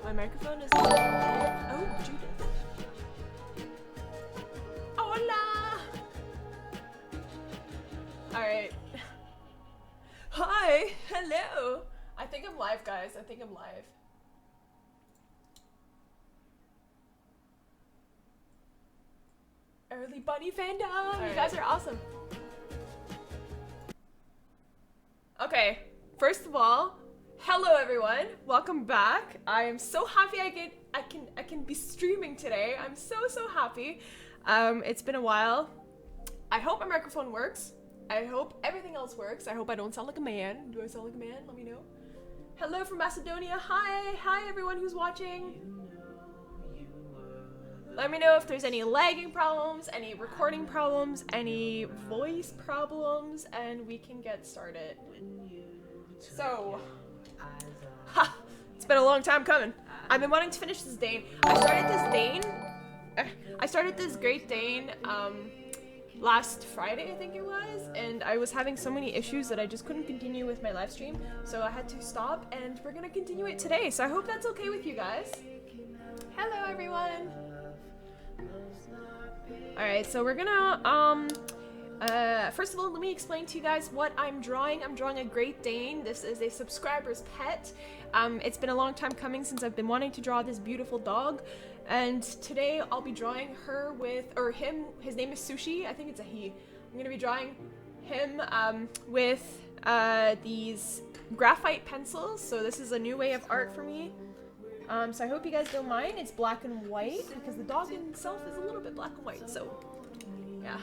My microphone is. Oh, Judith. Hola! Alright. Hi! Hello! I think I'm live, guys. I think I'm live. Early bunny fandom! Right. You guys are awesome. Okay, first of all, hello everyone. Welcome back. I am so happy I can be streaming today. I'm so happy. It's been a while. I hope my microphone works. I hope everything else works. I hope I don't sound like a man. Do I sound like a man? Let me know. Hello from Macedonia. Hi everyone who's watching. Let me know if there's any lagging problems, any recording problems, any voice problems, and we can get started. So, it's been a long time coming. I've been wanting to finish this Dane. I started this Great Dane last Friday, I think it was, and I was having so many issues that I just couldn't continue with my live stream, so I had to stop, and we're gonna continue it today. So I hope that's okay with you guys. Hello everyone. Alright, so we're gonna, first of all, let me explain to you guys what I'm drawing. I'm drawing a Great Dane. This is a subscriber's pet. It's been a long time coming since I've been wanting to draw this beautiful dog. And today I'll be drawing her with, or him, his name is Sushi. I think it's a he. I'm gonna be drawing him with these graphite pencils. So this is a new way of art for me. So I hope you guys don't mind. It's black and white because the dog himself is a little bit black and white. So yeah,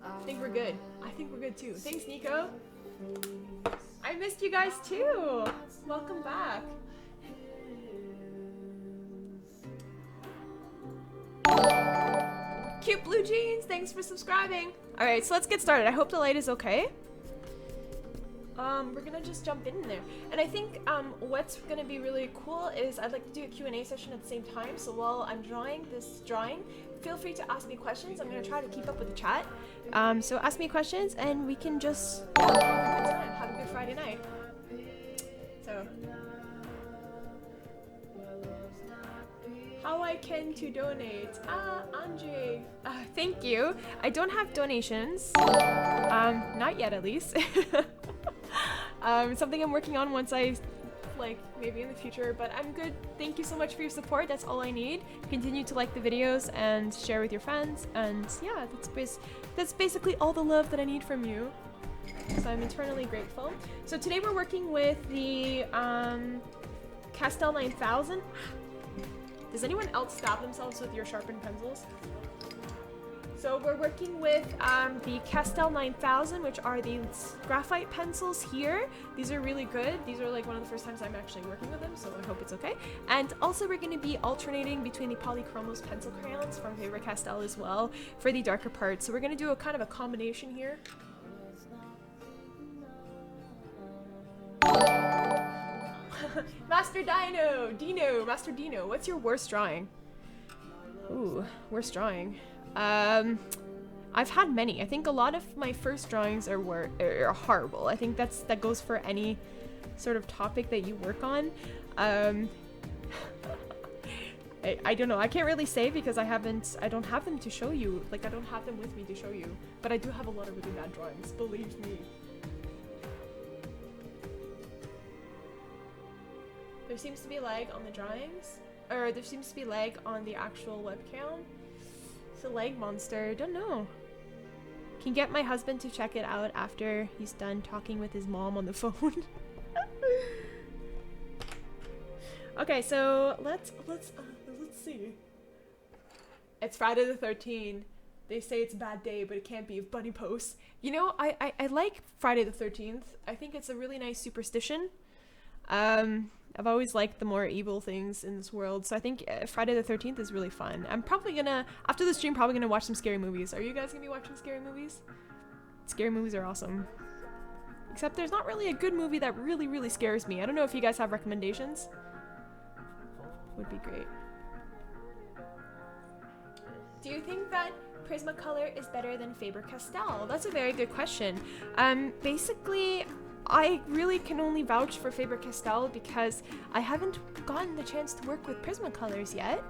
I think we're good. I think we're good too. Thanks, Nico. I missed you guys too. Welcome back. Cute blue jeans. Thanks for subscribing. All right, so let's get started. I hope the light is okay. We're gonna just jump in there. And I think what's gonna be really cool is I'd like to do a Q&A session at the same time. So while I'm drawing this drawing, feel free to ask me questions. I'm gonna try to keep up with the chat. So ask me questions and we can just have a good time, have a good Friday night. So, how I can to donate? Andre. Thank you. I don't have donations. Not yet, at least. It's something I'm working on once I, like, maybe in the future, but I'm good. Thank you so much for your support. That's all I need. Continue to like the videos and share with your friends, and yeah, that's basically all the love that I need from you. So I'm eternally grateful. So today we're working with the Castell 9000. Does anyone else stab themselves with your sharpened pencils? So we're working with the Castell 9000, which are these graphite pencils here. These are really good. These are like one of the first times I'm actually working with them, so I hope it's okay. And also we're going to be alternating between the Polychromos pencil crayons from Faber-Castell as well for the darker parts. So we're going to do a kind of a combination here. Master Master Dino, what's your worst drawing? Ooh, worst drawing. I've had many. I think a lot of my first drawings are horrible. I think that goes for any sort of topic that you work on. I don't know. I can't really say because I don't have them to show you. Like, I don't have them with me to show you. But I do have a lot of really bad drawings, believe me. There seems to be lag on the drawings, or there seems to be lag on the actual webcam. It's a lag monster. Don't know. Can get my husband to check it out after he's done talking with his mom on the phone. Okay, so let's see. It's Friday the 13th. They say it's a bad day, but it can't be if Bunny posts. You know, I like Friday the 13th. I think it's a really nice superstition. I've always liked the more evil things in this world, so I think Friday the 13th is really fun. I'm probably gonna, after the stream, probably gonna watch some scary movies. Are you guys gonna be watching scary movies? Scary movies are awesome. Except there's not really a good movie that really scares me. I don't know if you guys have recommendations. Would be great. Do you think that Prismacolor is better than Faber-Castell? That's a very good question. Basically, I really can only vouch for Faber-Castell because I haven't gotten the chance to work with Prismacolors yet.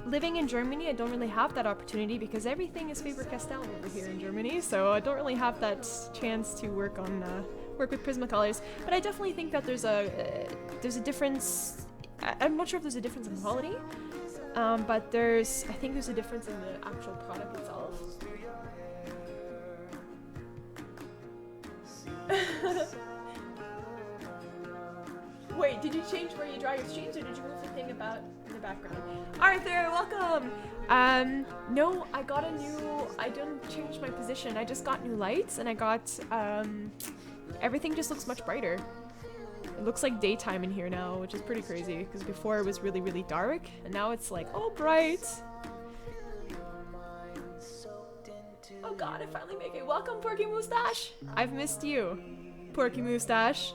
Living in Germany, I don't really have that opportunity because everything is Faber-Castell over here in Germany, so I don't really have that chance to work with Prismacolors. But I definitely think that there's a difference. I'm not sure if there's a difference in quality, but I think there's a difference in the actual product itself. Wait, did you change where you draw your streams, or did you move the thing about in the background? Arthur, welcome! No, I didn't change my position. I just got new lights, and I got, everything just looks much brighter. It looks like daytime in here now, which is pretty crazy, because before it was really, really dark, and now it's like, oh, bright! Oh god, I finally make it. Welcome, Porky Moustache! I've missed you, Porky Moustache.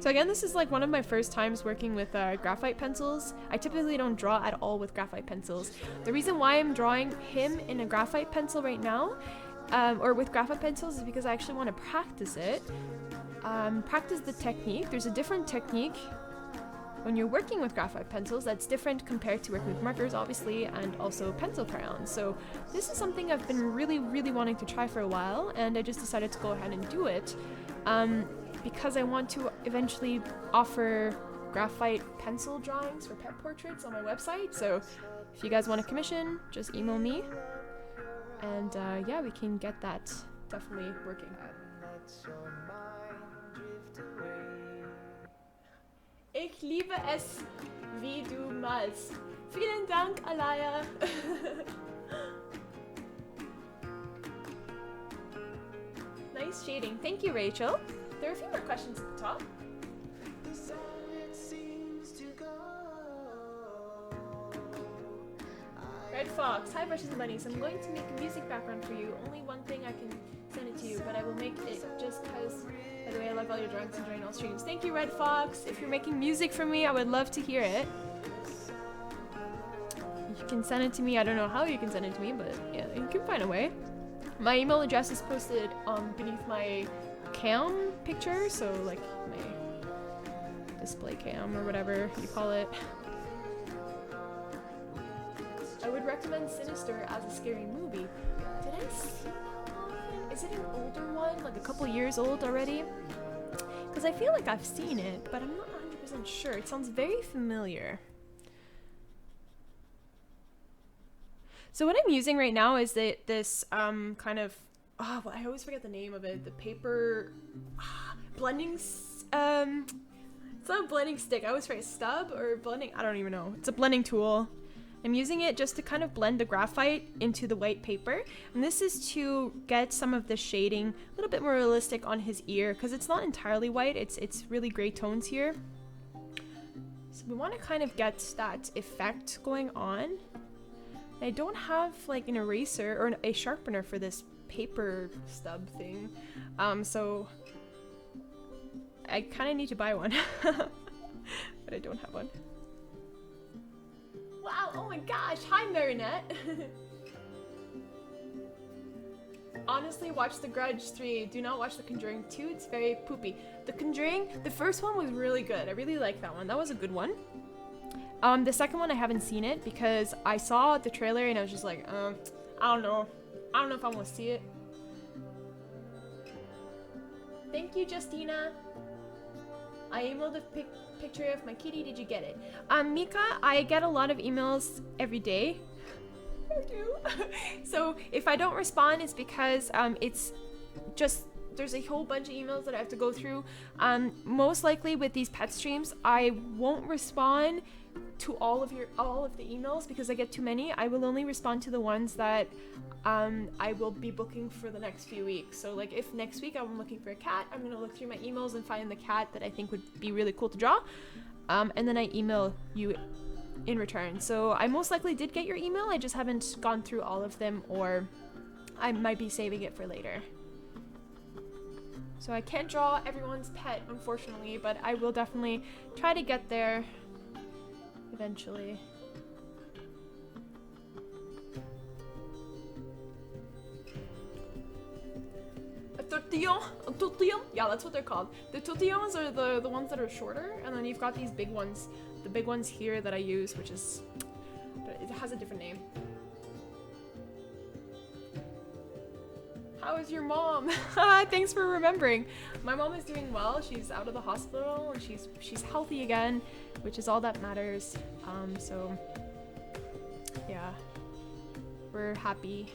So again, this is like one of my first times working with graphite pencils. I typically don't draw at all with graphite pencils. The reason why I'm drawing him in a graphite pencil right now, or with graphite pencils, is because I actually want to practice it. Practice the technique. There's a different technique when you're working with graphite pencils that's different compared to working with markers, obviously, and also pencil crayons. So this is something I've been really, really wanting to try for a while, and I just decided to go ahead and do it. Because I want to eventually offer graphite pencil drawings for pet portraits on my website. So if you guys want a commission, just email me. And yeah, we can get that definitely working. Ich liebe es, wie du malst. Vielen Dank, Alaya. Nice shading. Thank you, Rachel. There are a few more questions at the top. Red Fox. Hi, Brushes and Bunnies. I'm going to make a music background for you. Only one thing I can send it to you, but I will make it just because, by the way, I love all your drawings and join all streams. Thank you, Red Fox. If you're making music for me, I would love to hear it. You can send it to me. I don't know how you can send it to me, but yeah, you can find a way. My email address is posted beneath my cam picture, so like my display cam or whatever you call it. I would recommend Sinister as a scary movie. Did I see that one? Is it an older one, like a couple years old already? Because I feel like I've seen it, but I'm not 100% sure. It sounds very familiar. So what I'm using right now is this kind of, oh, well, I always forget the name of it. The paper blending, it's not a blending stick. I always forget stub or blending. I don't even know. It's a blending tool. I'm using it just to kind of blend the graphite into the white paper. And this is to get some of the shading a little bit more realistic on his ear, because it's not entirely white. It's really gray tones here. So we want to kind of get that effect going on. I don't have like an eraser or a sharpener for this paper stub thing, so I kind of need to buy one, but I don't have one. Wow, oh my gosh, hi Marinette. Honestly, watch The Grudge 3, do not watch The Conjuring 2, it's very poopy. The Conjuring, the first one was really good, I really liked that one, that was a good one. The second one I haven't seen it because I saw the trailer and I was just like, I don't know if I want to see it. Thank you, Justina. I emailed a picture of my kitty. Did you get it? Mika, I get a lot of emails every day. I do. So if I don't respond, it's because it's just there's a whole bunch of emails that I have to go through. Most likely with these pet streams, I won't respond to all of the emails because I get too many. I will only respond to the ones that I will be booking for the next few weeks. So like if next week I'm looking for a cat, I'm gonna look through my emails and find the cat that I think would be really cool to draw, and then I email you in return. So I most likely did get your email, I just haven't gone through all of them, or I might be saving it for later. So I can't draw everyone's pet, unfortunately, but I will definitely try to get there eventually. tortillon. Yeah, that's what they're called. The tortillons are the ones that are shorter, and then you've got these big ones. The big ones here that I use, which is, it has a different name. How is your mom? Thanks for remembering. My mom is doing well. She's out of the hospital and she's healthy again, which is all that matters. So yeah, we're happy.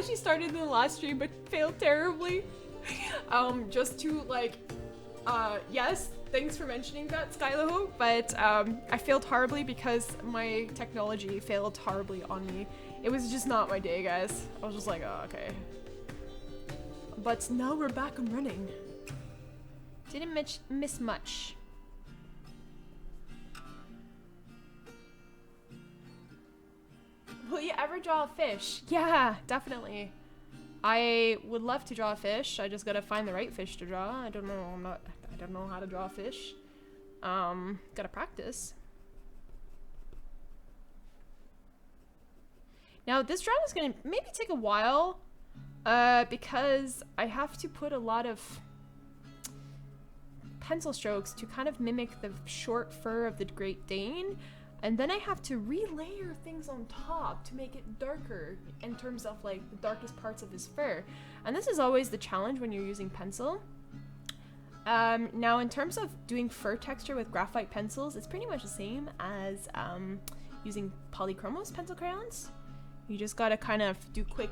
She started in the last stream but failed terribly. Just to like, yes, thanks for mentioning that, Skylo, but I failed horribly because my technology failed horribly on me. It was just not my day, guys. I was just like, oh, okay. But now we're back and running. Didn't miss much. Will you ever draw a fish? Yeah, definitely. I would love to draw a fish. I just gotta find the right fish to draw. I don't know. I don't know how to draw a fish. Gotta practice. Now this drawing is gonna maybe take a while, because I have to put a lot of pencil strokes to kind of mimic the short fur of the Great Dane. And then I have to relayer things on top to make it darker in terms of like the darkest parts of his fur. And this is always the challenge when you're using pencil. Now in terms of doing fur texture with graphite pencils, it's pretty much the same as using polychromos pencil crayons. You just gotta kind of do quick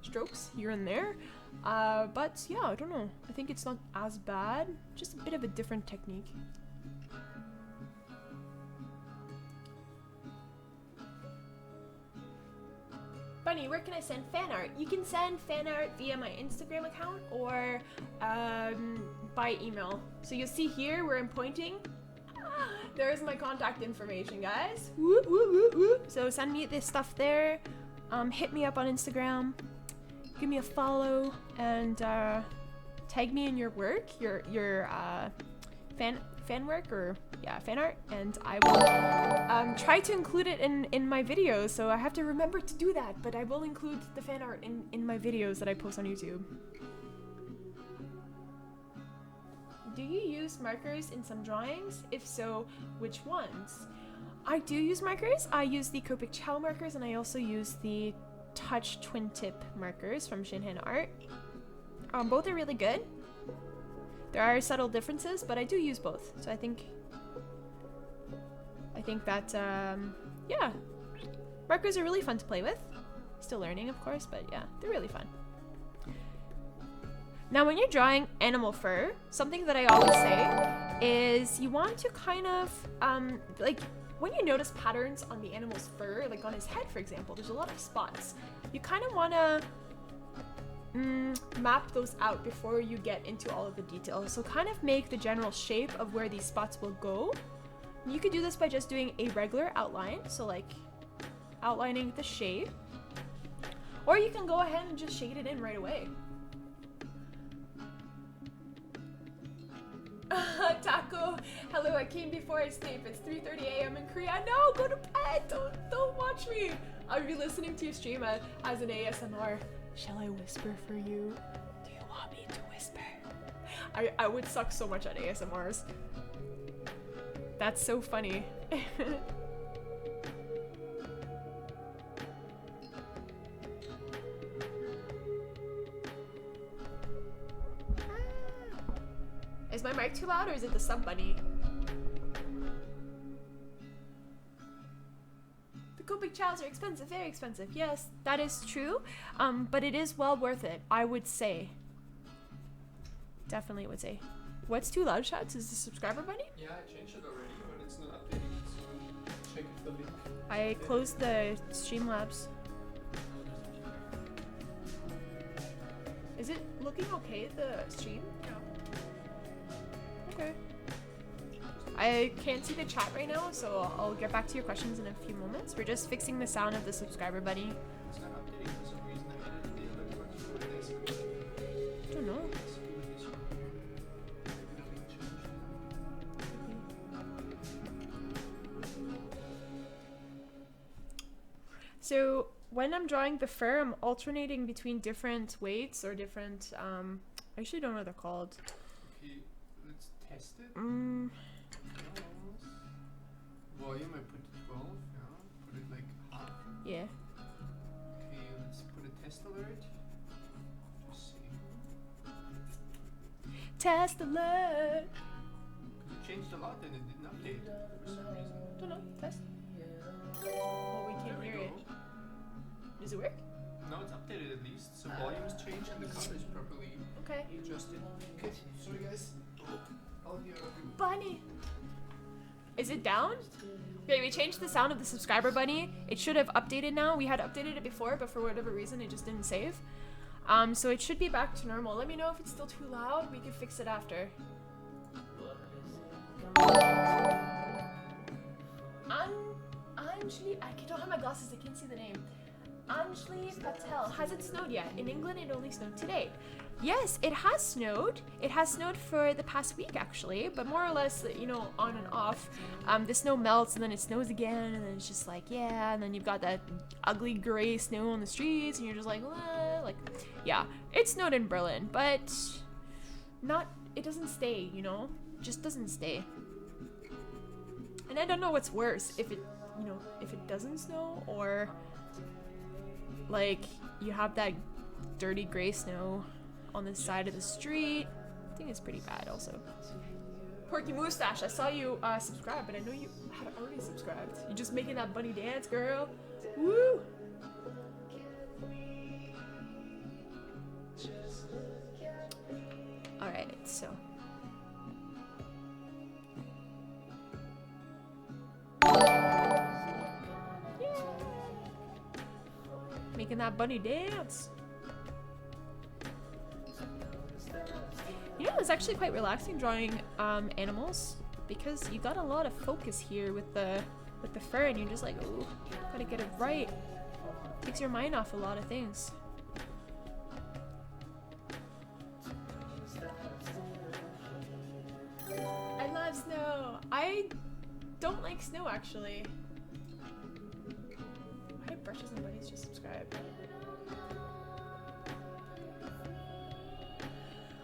strokes here and there. But yeah, I don't know. I think it's not as bad, just a bit of a different technique. Bunny, where can I send fan art? You can send fan art via my Instagram account or by email. So you'll see here where I'm pointing. There's my contact information, guys. Whoop, whoop, whoop, whoop. So send me this stuff there. Hit me up on Instagram. Give me a follow and tag me in your work, your fan work, or yeah, fan art, and I will try to include it in my videos. So I have to remember to do that, but I will include the fan art in my videos that I post on YouTube. Do you use markers in some drawings? If so, which ones? I do use markers. I use the Faber-Castell markers, and I also use the Touch Twin Tip markers from Shinhan Art. Both are really good. There are subtle differences, but I do use both. So I think that, yeah. Markers are really fun to play with. Still learning, of course, but yeah, they're really fun. Now, when you're drawing animal fur, something that I always say is you want to kind of, like, when you notice patterns on the animal's fur, like on his head, for example, there's a lot of spots. You kind of want to map those out before you get into all of the details. So kind of make the general shape of where these spots will go. You could do this by just doing a regular outline, so like outlining the shape, or you can go ahead and just shade it in right away. Taco, hello, I came before I sleep. It's 3:30 a.m. in Korea. No, go to bed. Don't watch me. I'll be listening to your stream as an ASMR. Shall I whisper for you? Do you want me to whisper? I would suck so much at ASMRs. That's so funny. Is my mic too loud, or is it the sub bunny? The Copic chows are expensive, very expensive. Yes, that is true. But it is well worth it, I would say. Definitely would say. What's too loud, shouts? Is the subscriber bunny? Yeah, I changed it already, but it's not updating, so check if the link. I closed the Streamlabs. Is it looking okay, the stream? Yeah. Okay. I can't see the chat right now, so I'll get back to your questions in a few moments. We're just fixing the sound of the subscriber bunny. It's not updating for some reason. I edited the other parts for this. I don't know. So when I'm drawing the fur, I'm alternating between different weights or different, I actually don't know what they're called. Okay, let's test it. Mm, Volume, I put 12, yeah. Put it like half. yeah. Okay, let's put a test alert. Just see. Test alert. It changed a lot and it didn't update for some reason. Don't know. Test. Well, we There can't we hear go. it. Does it work? No, it's updated at least. So volume's changed and the color is properly Okay. adjusted. Okay, sorry guys. I'll hear everyone. Bunny. Is it down? Okay, we changed the sound of the subscriber bunny. It should have updated now. We had updated it before, but for whatever reason, it just didn't save. So it should be back to normal. Let me know if it's still too loud. We can fix it after. Anjali, I don't have my glasses. I can't see the name. Anjali Patel. Has it snowed yet? In England, it only snowed today. Yes, it has snowed. It has snowed for the past week, actually, but more or less, you know, on and off. The snow melts and then it snows again, and then it's just like, yeah, and then you've got that ugly gray snow on the streets, and you're just like, what? Like, yeah, it snowed in Berlin, but it doesn't stay, you know, just doesn't stay. And I don't know what's worse, if it doesn't snow, or like you have that dirty gray snow on the side of the street. I think it's pretty bad also. Porky Moustache, I saw you subscribe, but I know you had already subscribed. You're just making that bunny dance, girl. Woo! Alright, so. Yeah. Making that bunny dance. You know, it's actually quite relaxing drawing animals, because you got a lot of focus here with the fur, and you're just like, ooh, gotta get it right. Takes your mind off a lot of things. I love snow. I don't like snow, actually. Why did Brushes and Buddies just subscribe?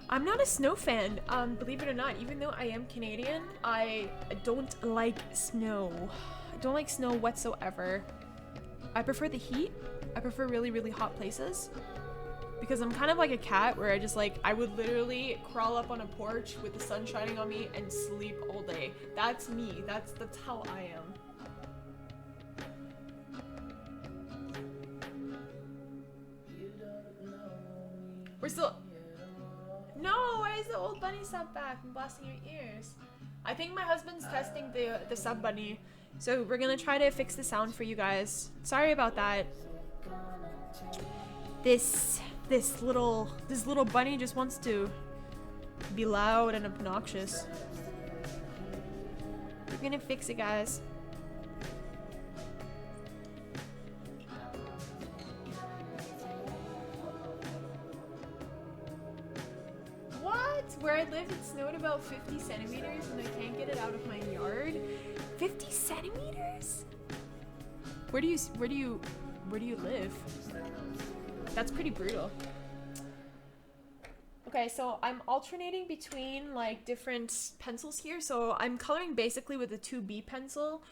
I'm not a snow fan, believe it or not. Even though I am Canadian, I don't like snow. I don't like snow whatsoever. I prefer the heat. I prefer really, really hot places. Because I'm kind of like a cat, where I would literally crawl up on a porch with the sun shining on me and sleep all day. That's me. That's how I am. We're still... No, why is the old bunny sub back and blasting your ears? I think my husband's testing the sub bunny, so we're gonna try to fix the sound for you guys. Sorry about that. This little bunny just wants to be loud and obnoxious. We're gonna fix it, guys. Where I live, it snowed about 50 centimeters and I can't get it out of my yard. 50 centimeters? Where do you live? That's pretty brutal. Okay, so I'm alternating between like different pencils here. So I'm coloring basically with the 2B pencil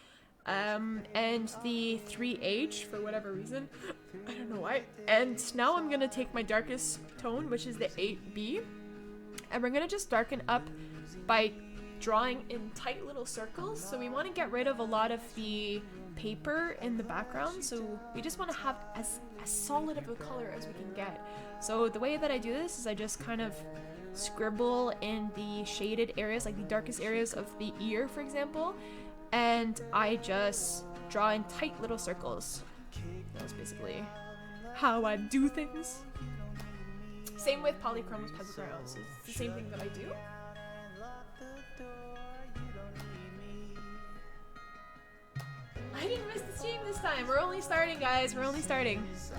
and the 3H for whatever reason. I don't know why. And now I'm gonna take my darkest tone, which is the 8B. And we're gonna just darken up by drawing in tight little circles. So we want to get rid of a lot of the paper in the background. So we just want to have as solid of a color as we can get. So the way that I do this is I just kind of scribble in the shaded areas, like the darkest areas of the ear, for example. And I just draw in tight little circles. That's basically how I do things. Same with polychromos, pentagrams. It's the same thing that I do. I didn't miss the stream this time. We're only starting, guys. We're only starting. So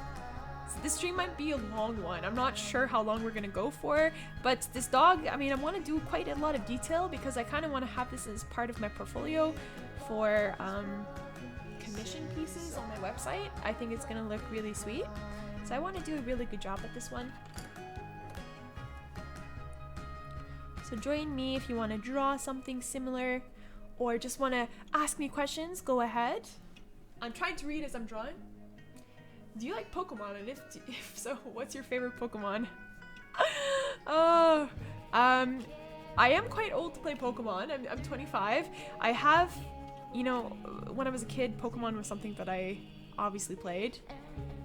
this stream might be a long one. I'm not sure how long we're gonna go for, but this dog, I mean, I want to do quite a lot of detail because I kind of want to have this as part of my portfolio for mission pieces on my website. I think it's gonna look really sweet. So I want to do a really good job at this one. So join me if you want to draw something similar or just want to ask me questions, go ahead. I'm trying to read as I'm drawing. Do you like Pokemon? And if so, what's your favorite Pokemon? Oh, I am quite old to play Pokemon. I'm 25. I have, you know, when I was a kid, Pokemon was something that I obviously played.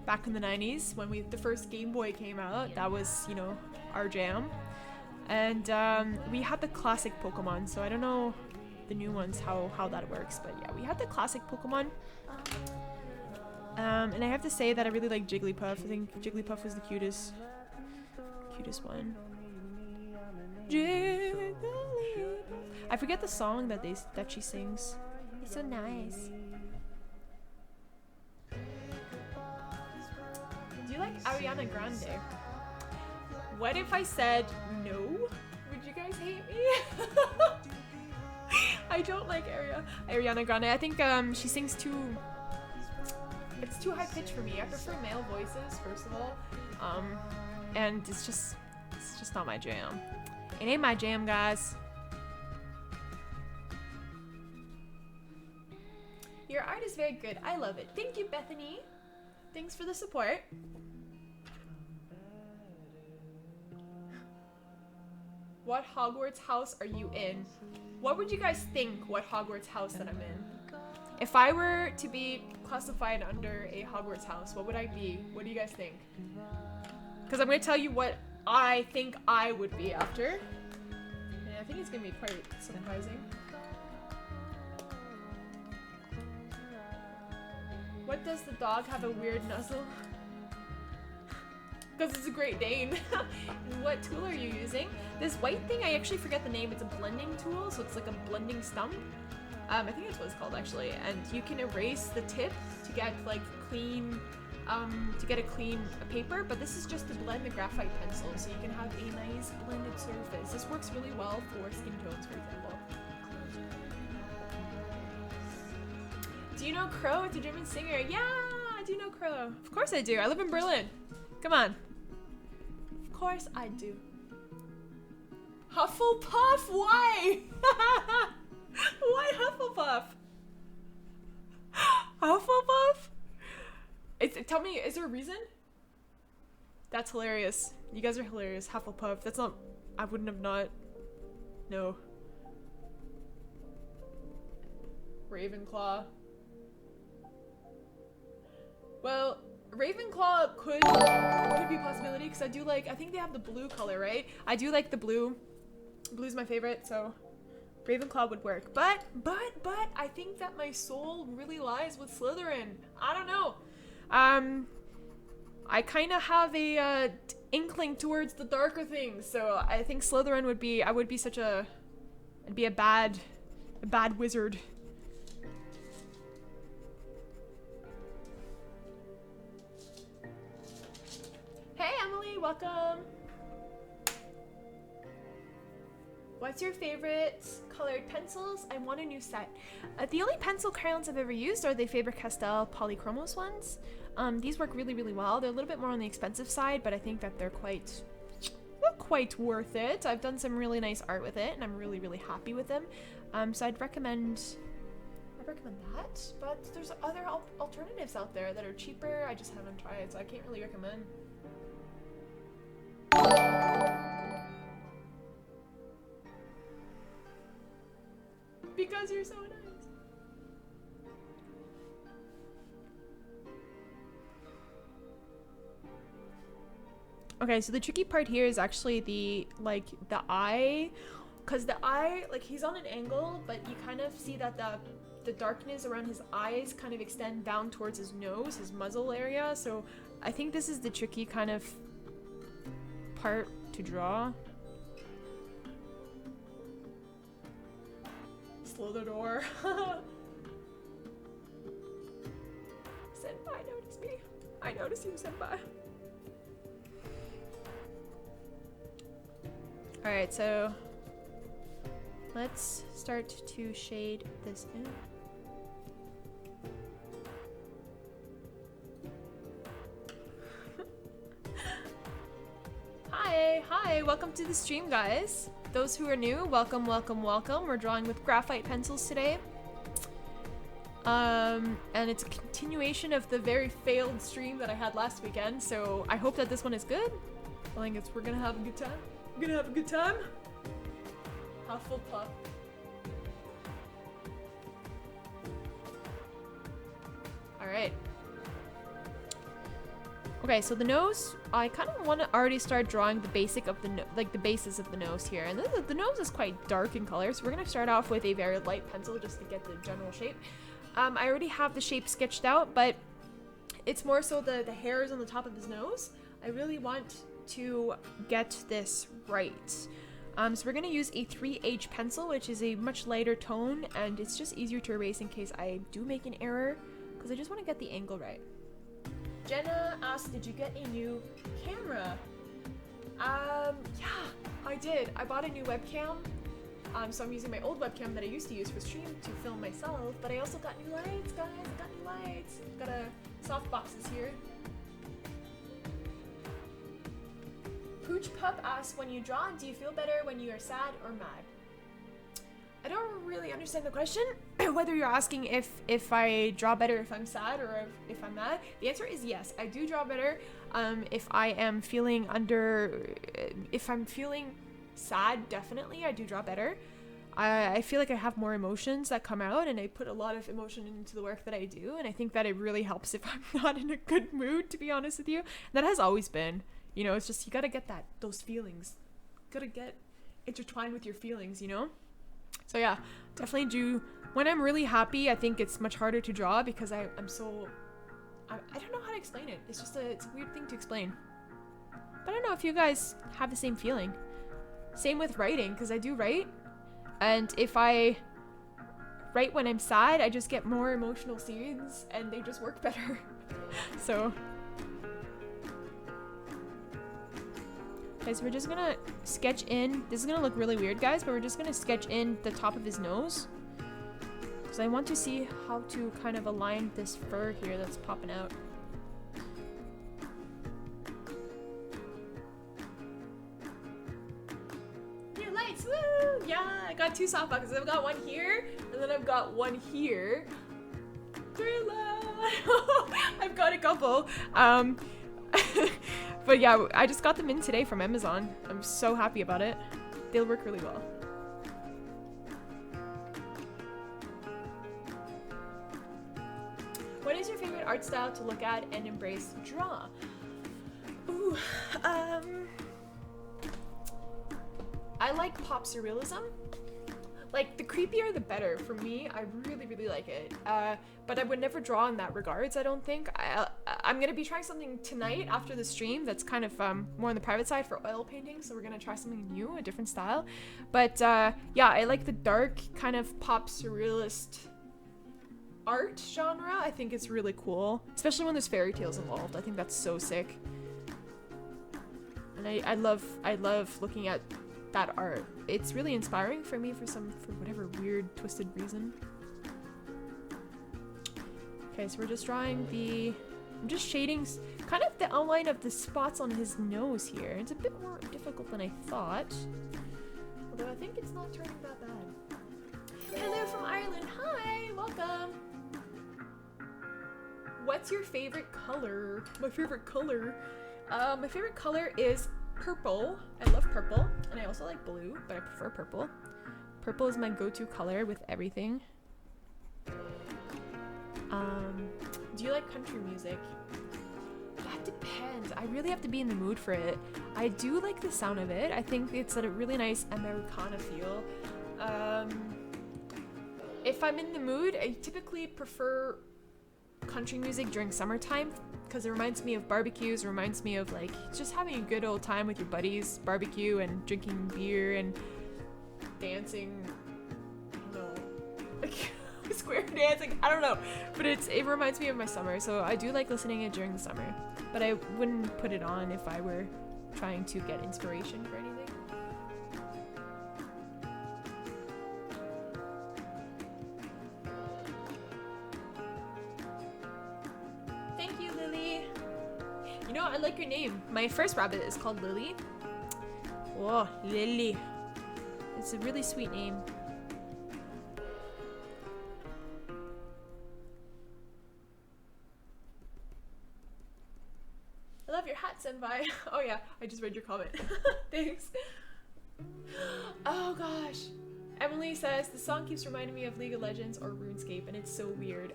Back in the 90s, when the first Game Boy came out, that was, you know, our jam. And we had the classic Pokemon, so I don't know the new ones, how that works. But yeah, we had the classic Pokemon. And I have to say that I really like Jigglypuff. I think Jigglypuff was the cutest one. Jigglypuff. I forget the song that she sings. It's so nice. Do you like Ariana Grande? What if I said no? Would you guys hate me? I don't like Ariana Grande. I think she sings it's too high pitched for me. I prefer male voices, first of all. And it's just not my jam. It ain't my jam, guys. Your art is very good. I love it. Thank you, Bethany. Thanks for the support. What Hogwarts house are you in? What would you guys think what Hogwarts house that I'm in? If I were to be classified under a Hogwarts house, what would I be? What do you guys think? Because I'm going to tell you what I think I would be after. And I think it's going to be quite surprising. What does the dog have a weird nuzzle? Because it's a Great Dane. What tool are you using? This white thing, I actually forget the name. It's a blending tool, so it's like a blending stump. I think that's what it's called actually. And you can erase the tip to get like clean, to get a clean paper. But this is just to blend the graphite pencil, so you can have a nice blended surface. This works really well for skin tones, for example. Do you know Crow? It's a German singer. Yeah, I do know Crow. Of course I do. I live in Berlin. Come on. Of course I do. Hufflepuff? Why? Why Hufflepuff? Hufflepuff? Tell me, is there a reason? That's hilarious. You guys are hilarious. Hufflepuff. That's not... I wouldn't have not... No. Ravenclaw. Well, Ravenclaw could be a possibility because I do like... I think they have the blue color, right? I do like the blue. Blue's my favorite, so... Ravenclaw would work. But, I think that my soul really lies with Slytherin. I don't know. I kind of have a inkling towards the darker things, so I think Slytherin would be... I would be such a... I'd be a bad wizard. Hey Emily, welcome! What's your favorite colored pencils? I want a new set. The only pencil crayons I've ever used are the Faber-Castell Polychromos ones. These work really, really well. They're a little bit more on the expensive side, but I think that they're quite worth it. I've done some really nice art with it, and I'm really, really happy with them. So I'd recommend that, but there's other alternatives out there that are cheaper. I just haven't tried, so I can't really recommend. Because you're so nice. Okay, so the tricky part here is actually the eye, because the eye, like, he's on an angle, but you kind of see that the darkness around his eyes kind of extend down towards his nose, his muzzle area. So I think this is the tricky kind of part to draw. Slow the door. Senpai noticed me. I noticed you, Senpai. Alright, so let's start to shade this in. Hi, welcome to the stream, guys. Those who are new, welcome, welcome, welcome. We're drawing with graphite pencils today. And it's a continuation of the very failed stream that I had last weekend, so I hope that this one is good. I think we're gonna have a good time. We're gonna have a good time. Hufflepuff. Alright. Okay, so the nose, I kind of want to already start drawing the basic of the the basis of the nose here. And the nose is quite dark in color, so we're going to start off with a very light pencil just to get the general shape. I already have the shape sketched out, but it's more so the hairs on the top of his nose. I really want to get this right. So we're going to use a 3H pencil, which is a much lighter tone, and it's just easier to erase in case I do make an error, because I just want to get the angle right. Jenna asked, did you get a new camera? Yeah, I did. I bought a new webcam. So I'm using my old webcam that I used to use for stream to film myself, but I also got new lights, guys. I got new lights. Got a soft boxes here. Pooch Pup asks, when you draw, do you feel better when you are sad or mad? I don't really understand the question. Whether you're asking if I draw better if I'm sad or if I'm mad. The answer is yes. I do draw better if I am feeling if I'm feeling sad, definitely I do draw better. I feel like I have more emotions that come out, and I put a lot of emotion into the work that I do, and I think that it really helps if I'm not in a good mood, to be honest with you. That has always been, you know, it's just you gotta get those feelings. Gotta get intertwined with your feelings, you know? So yeah, definitely do. When I'm really happy, I think it's much harder to draw because I'm so... I don't know how to explain it. It's just it's a weird thing to explain. But I don't know if you guys have the same feeling. Same with writing, because I do write. And if I write when I'm sad, I just get more emotional scenes and they just work better. So... Okay, so we're just gonna sketch in. This is gonna look really weird, guys, but we're just gonna sketch in the top of his nose. Because I want to see how to kind of align this fur here that's popping out. New lights, woo! Yeah, I got 2 softboxes. I've got one here, and then I've got one here. Thriller! I've got a couple. But yeah, I just got them in today from Amazon. I'm so happy about it. They'll work really well. What is your favorite art style to look at and embrace? Draw. Ooh, I like pop surrealism. Like, the creepier the better. For me, I really, really like it. But I would never draw in that regards, I don't think. I'm going to be trying something tonight after the stream that's kind of more on the private side for oil painting, so we're going to try something new, a different style. But yeah, I like the dark kind of pop surrealist art genre. I think it's really cool, especially when there's fairy tales involved. I think that's so sick. And I love looking at that art. It's really inspiring for me for whatever weird twisted reason. Okay, so we're just drawing I'm just shading kind of the outline of the spots on his nose here. It's a bit more difficult than I thought, although I think it's not turning that bad. Hello from Ireland. Hi, welcome. What's your favorite color? My favorite color is purple. I love purple, and I also like blue, but I prefer purple. Purple is my go-to color with everything. Do you like country music? That depends. I really have to be in the mood for it. I do like the sound of it. I think it's a really nice Americana feel. If I'm in the mood, I typically prefer country music during summertime because it reminds me of barbecues, reminds me of like just having a good old time with your buddies, barbecue and drinking beer and dancing. I don't know, like square dancing. I don't know, but it reminds me of my summer, so I do like listening it during the summer. But I wouldn't put it on if I were trying to get inspiration for anything. Thank you, Lily. You know, I like your name. My first rabbit is called Lily. Oh, Lily. It's a really sweet name. I love your hat, Senpai. Oh yeah, I just read your comment. Thanks. Oh gosh. Emily says, the song keeps reminding me of League of Legends or RuneScape, and it's so weird.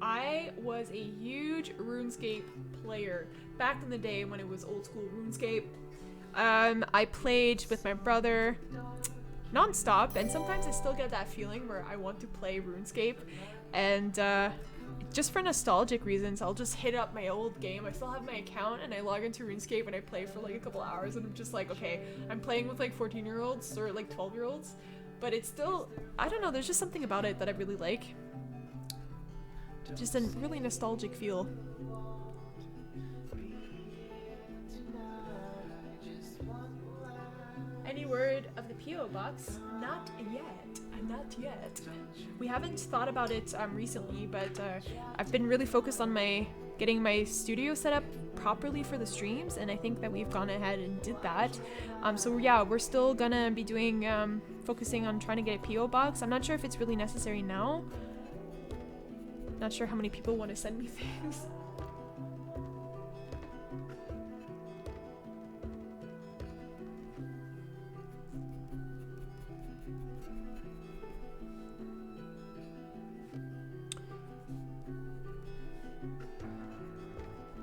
I was a huge RuneScape player back in the day when it was old school RuneScape. I played with my brother non-stop, and sometimes I still get that feeling where I want to play RuneScape, and just for nostalgic reasons, I'll just hit up my old game. I still have my account, and I log into RuneScape and I play for like a couple hours, and I'm just like, okay, I'm playing with like 14-year-olds or like 12-year-olds, but it's still, I don't know, there's just something about it that I really like. Just a really nostalgic feel. Any word of the P.O. box? Not yet. Not yet. We haven't thought about it recently, but I've been really focused on getting my studio set up properly for the streams, and I think that we've gone ahead and did that. So yeah, we're still gonna be doing focusing on trying to get a P.O. box. I'm not sure if it's really necessary now. Not sure how many people want to send me things.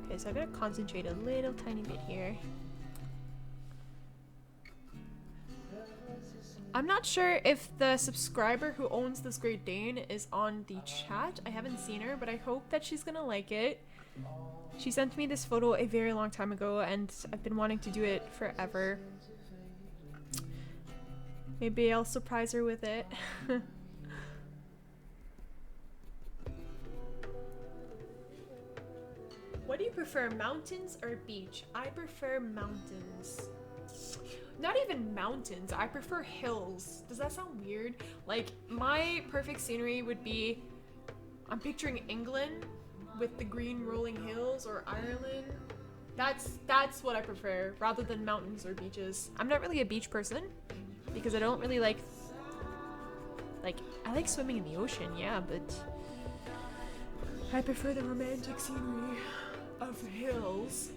Okay, so I gotta concentrate a little tiny bit here. I'm not sure if the subscriber who owns this Great Dane is on the chat. I haven't seen her, but I hope that she's gonna like it. She sent me this photo a very long time ago, and I've been wanting to do it forever. Maybe I'll surprise her with it. What do you prefer, mountains or beach? I prefer mountains. Not even mountains, I prefer hills. Does that sound weird? Like, my perfect scenery would be, I'm picturing England with the green rolling hills, or Ireland. That's what I prefer, rather than mountains or beaches. I'm not really a beach person, because I don't really like, I like swimming in the ocean, yeah, but I prefer the romantic scenery of hills.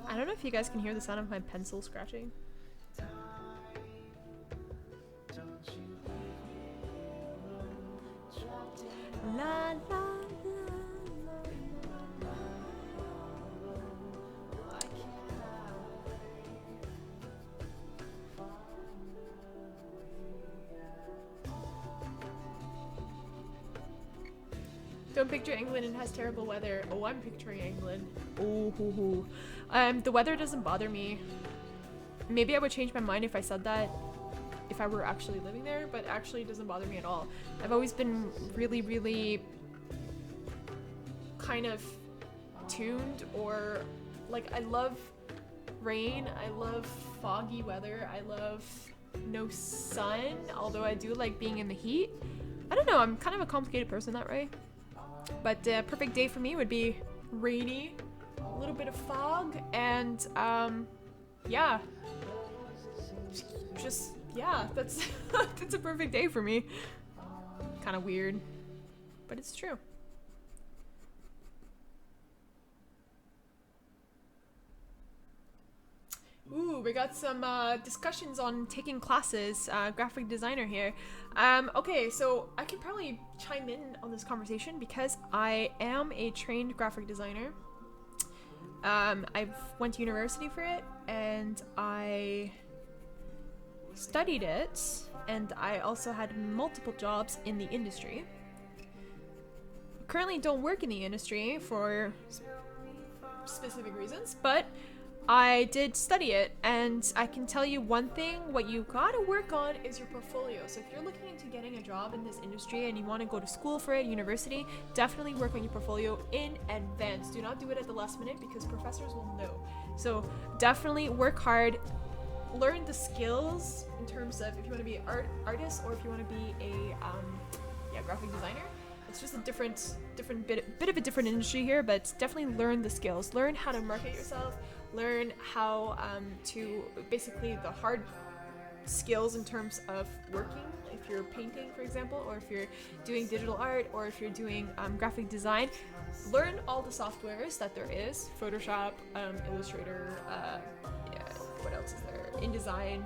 I don't know if you guys can hear the sound of my pencil scratching. La, la, Don't picture England, it has terrible weather. Oh, I'm picturing England. Oh, hoo, hoo. The weather doesn't bother me. Maybe I would change my mind if I said that if I were actually living there, but actually it doesn't bother me at all. I've always been really, really kind of tuned, or like, I love rain, I love foggy weather, I love no sun, although I do like being in the heat. I don't know, I'm kind of a complicated person that way. But the perfect day for me would be rainy, a little bit of fog, and yeah, just, yeah, that's that's a perfect day for me. Kind of weird, but it's true. Ooh, we got some discussions on taking classes, graphic designer here. Okay, so I can probably chime in on this conversation because I am a trained graphic designer. I went to university for it, and I studied it, and I also had multiple jobs in the industry. Currently don't work in the industry for specific reasons, but I did study it, and I can tell you one thing, what you gotta work on is your portfolio. So if you're looking into getting a job in this industry and you want to go to school for it, university, definitely work on your portfolio in advance. Do not do it at the last minute because professors will know. So definitely work hard, learn the skills in terms of if you want to be an artist or if you want to be a graphic designer. It's just a different bit of a different industry here, but definitely learn the skills. Learn how to market yourself. Learn how to basically the hard skills in terms of working. If you're painting, for example, or if you're doing digital art, or if you're doing graphic design, learn all the softwares that there is. Photoshop, Illustrator, what else is there? InDesign.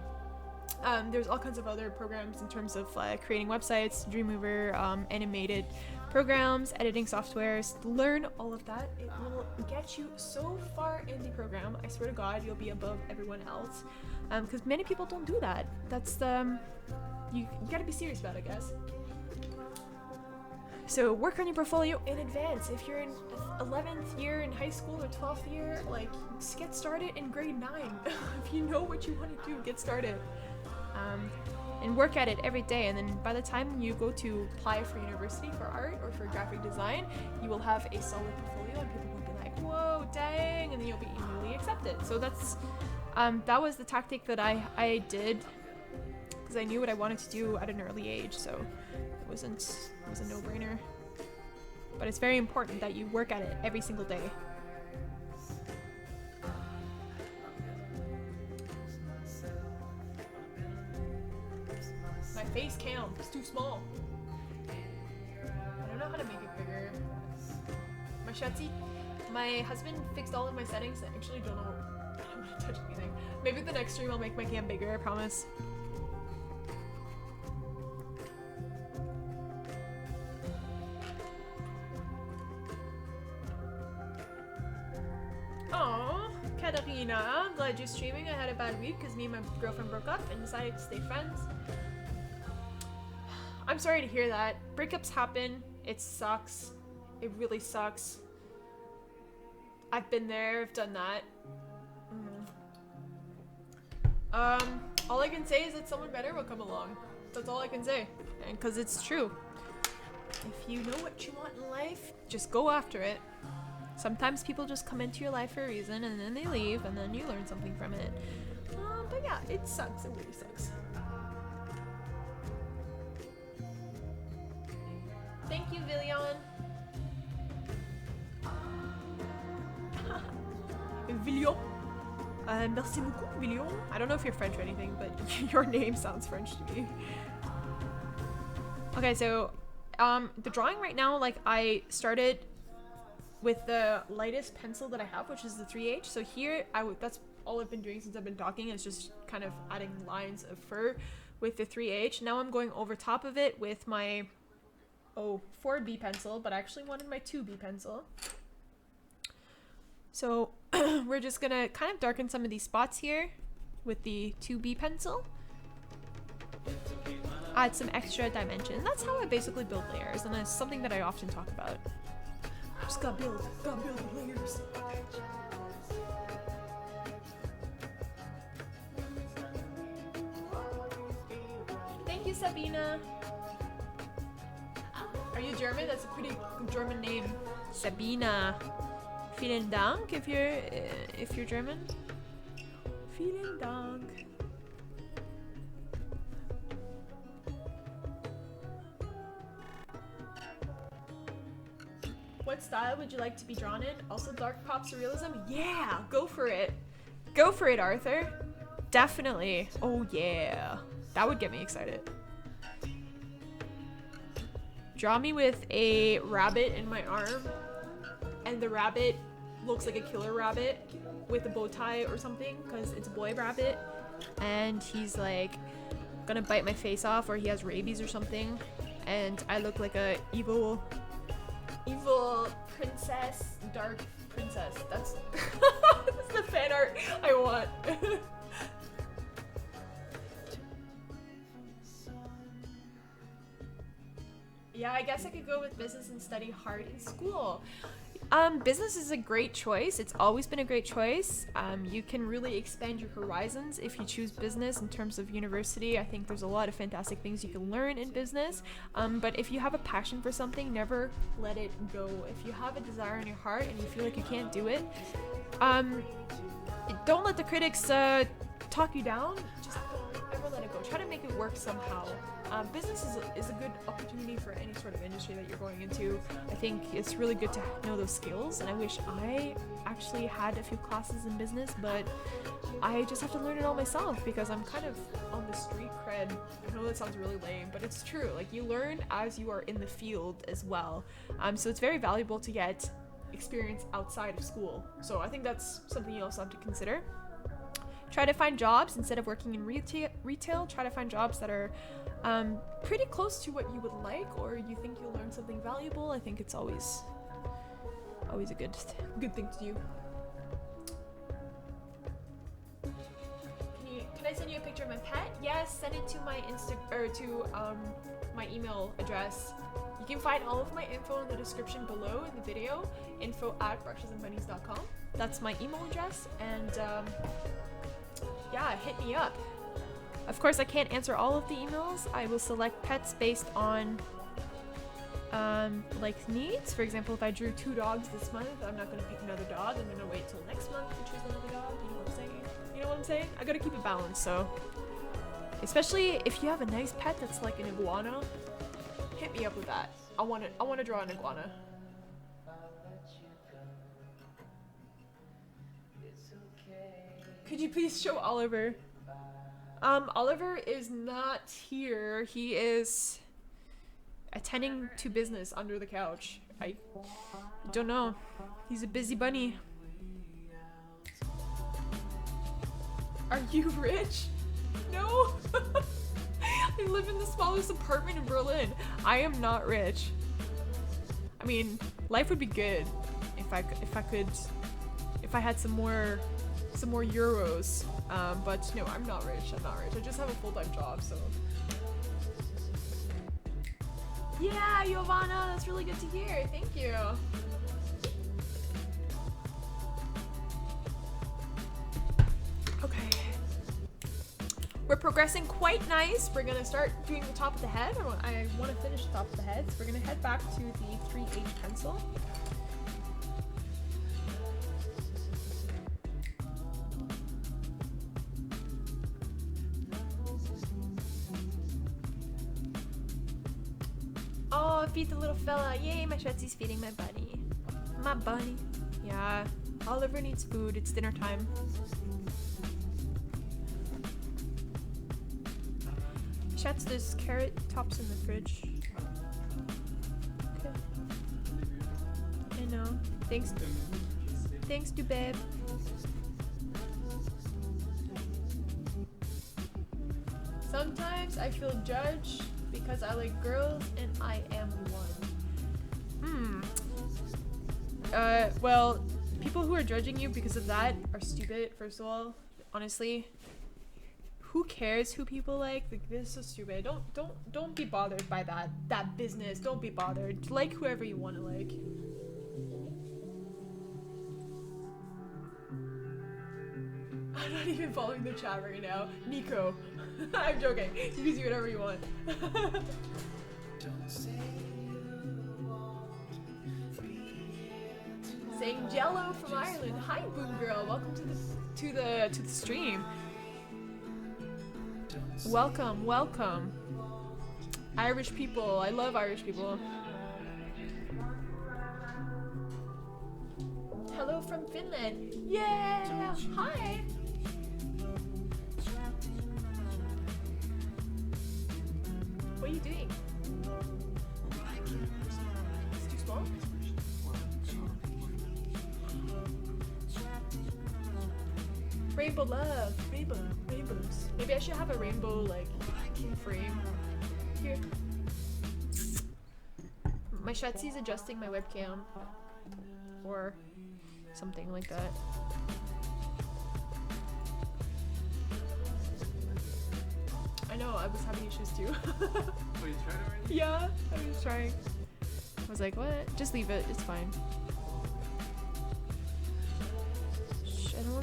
There's all kinds of other programs in terms of creating websites, Dreamweaver, animated programs, editing softwares. Learn all of that. It will get you so far in the program. I swear to God, you'll be above everyone else. Because many people don't do that. That's you gotta be serious about it, guys. So work on your portfolio in advance. If you're in 11th year in high school or 12th year, like, get started in grade 9. If you know what you want to do, get started. And work at it every day, and then by the time you go to apply for university for art or for graphic design, you will have a solid portfolio and people will be like, whoa, dang, and then you'll be immediately accepted. So that's that was the tactic that I did because I knew what I wanted to do at an early age, so it was a no-brainer. But it's very important that you work at it every single day. My face cam is too small. I don't know how to make it bigger. My Shetty, my husband fixed all of my settings. I actually don't know. I don't want to touch anything. Maybe the next stream I'll make my cam bigger, I promise. Aww, Katarina, I'm glad you're streaming. I had a bad week because me and my girlfriend broke up and decided to stay friends. I'm sorry to hear that. Breakups happen. It sucks. It really sucks. I've been there. I've done that. All I can say is that someone better will come along. That's all I can say. And because it's true. If you know what you want in life, just go after it. Sometimes people just come into your life for a reason and then they leave and then you learn something from it. But yeah, it sucks. It really sucks. Thank you, Villion. Villion. Merci beaucoup, Villion. I don't know if you're French or anything, but your name sounds French to me. Okay, so the drawing right now, like, I started with the lightest pencil that I have, which is the 3H. So here, that's all I've been doing since I've been talking, is just kind of adding lines of fur with the 3H. Now I'm going over top of it with my 4B pencil, but I actually wanted my 2B pencil. So we're just gonna kind of darken some of these spots here with the 2B pencil. Add some extra dimension. That's how I basically build layers, and it's something that I often talk about. Just gotta build layers. Thank you, Sabina. Are you German? That's a pretty German name. Sabina. Vielen Dank if you're German. Vielen Dank. What style would you like to be drawn in? Also dark pop surrealism? Yeah, go for it. Go for it, Arthur. Definitely. Oh yeah. That would get me excited. Draw me with a rabbit in my arm, and the rabbit looks like a killer rabbit with a bow tie or something, because it's a boy rabbit, and he's like gonna bite my face off, or he has rabies or something, and I look like a evil princess, dark princess. That's that's the fan art I want. Yeah, I guess I could go with business and study hard in school. Business is a great choice. It's always been a great choice. You can really expand your horizons if you choose business in terms of university. I think there's a lot of fantastic things you can learn in business. But if you have a passion for something, never let it go. If you have a desire in your heart and you feel like you can't do it, don't let the critics talk you down. Just don't ever let it go. Try to make it work somehow. Business is a good opportunity for any sort of industry that you're going into. I think it's really good to know those skills, and I wish I actually had a few classes in business, but I just have to learn it all myself because I'm kind of on the street cred. I know that sounds really lame, but it's true. Like, you learn as you are in the field as well. So it's very valuable to get experience outside of school. So I think that's something you also have to consider. Try to find jobs instead of working in retail. Try to find jobs that are pretty close to what you would like, or you think you'll learn something valuable. I think it's always a good thing to do. Can I send you a picture of my pet? Yes, send it to my my email address. You can find all of my info in the description below in the video. info@brushesandbunnies.com. That's my email address, and yeah, hit me up. Of course, I can't answer all of the emails. I will select pets based on like needs. For example, if I drew 2 dogs this month, I'm not gonna pick another dog. I'm gonna wait till next month to choose another dog. You know what I'm saying? You know what I'm saying? I gotta keep it balanced. So, especially if you have a nice pet that's like an iguana, hit me up with that. I wanna draw an iguana. Could you please show Oliver? Oliver is not here. He is attending to business under the couch. I don't know. He's a busy bunny. Are you rich? No. I live in the smallest apartment in Berlin. I am not rich. I mean, life would be good if I had some more euros, but no, I'm not rich. I just have a full-time job, so. Yeah, Giovanna, that's really good to hear. Thank you. Okay. We're progressing quite nice. We're gonna start doing the top of the head. I want to finish the top of the head, so we're gonna head back to the 3H pencil. Oh, feed the little fella. Yay, my Shetsy's feeding my bunny. My bunny. Yeah, Oliver needs food. It's dinner time. Shets, there's carrot tops in the fridge. Okay. I know. Thanks. Thanks to babe. Sometimes I feel judged because I like girls and I am one. Well, people who are judging you because of that are stupid, first of all. Honestly, who cares who people like? Like, this is so stupid. Don't be bothered by that business. Don't be bothered. Like whoever you want to like. I'm not even following the chat right now. Nico. I'm joking. You can do whatever you want. Saying Jello from Ireland. Hi, Boom Girl. Welcome to the stream. Welcome, welcome. Irish people. I love Irish people. Hello from Finland. Yeah. Hi. What are you doing? It's too small? Rainbow love. Rainbows. Maybe I should have a rainbow, like, frame. Here. My Shetsy's adjusting my webcam. Or something like that. I know, I was having issues too. Oh, you tried already? Yeah, I was trying. I was like, what? Just leave it, it's fine.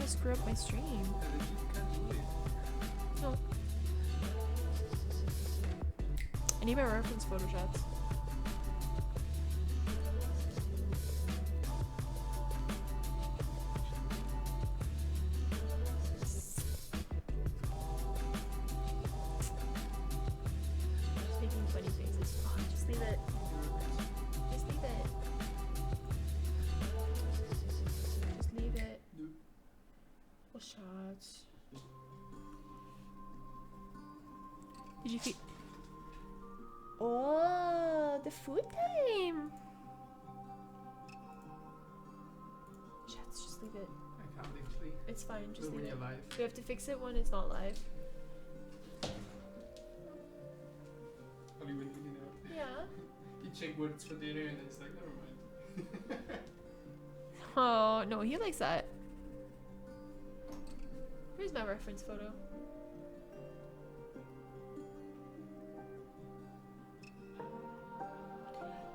screw up my stream. Yeah, then you can't do it. No. I need my reference photo shots. Just making funny faces. Oh, just leave it. Just leave it. Just leave it. Nope. Well, shots. Did you feed? Oh, the food time. Shots, just leave it. I can't actually. It's fine, just Not when leave you're it. live. We have to fix it when it's not live. Only when you know. Yeah. You check what's for dinner and it's like, never mind. Oh, no, he likes that. Here's my reference photo.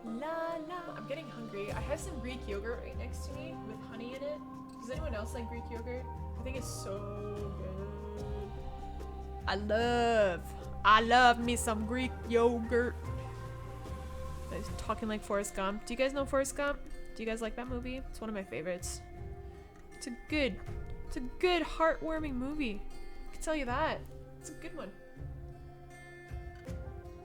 La la. I'm getting hungry. I have some Greek yogurt right next to me with honey in it. Does anyone else like Greek yogurt? I think it's so good. I love me some Greek yogurt. I was talking like Forrest Gump. Do you guys know Forrest Gump? Do you guys like that movie? It's one of my favorites. It's a good heartwarming movie. I can tell you that. It's a good one.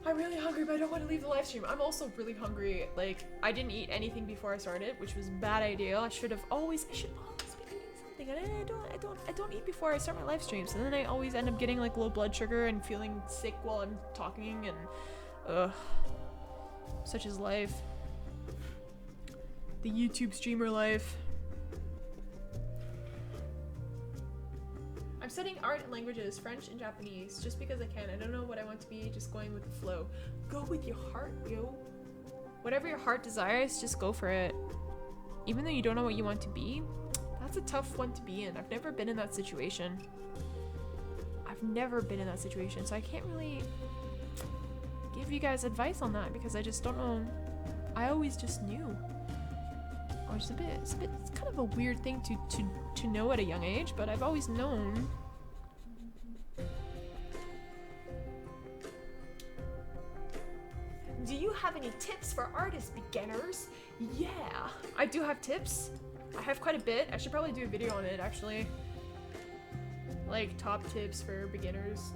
I'm really hungry, but I don't want to leave the live stream. I'm also really hungry. Like, I didn't eat anything before I started, which was a bad idea. I should always be eating something. And I don't eat before I start my live streams. And then I always end up getting like low blood sugar and feeling sick while I'm talking, and ugh. Such is life. The YouTube streamer life. I'm studying art and languages, French and Japanese, just because I can. I don't know what I want to be, just going with the flow. Go with your heart, yo. Whatever your heart desires, just go for it. Even though you don't know what you want to be, that's a tough one to be in. I've never been in that situation. So I can't really give you guys advice on that because I just don't know. I always just knew. Or it's kind of a weird thing to know at a young age, but I've always known. Do you have any tips for artist beginners? Yeah, I do have tips. I have quite a bit. I should probably do a video on it, actually. Like, top tips for beginners.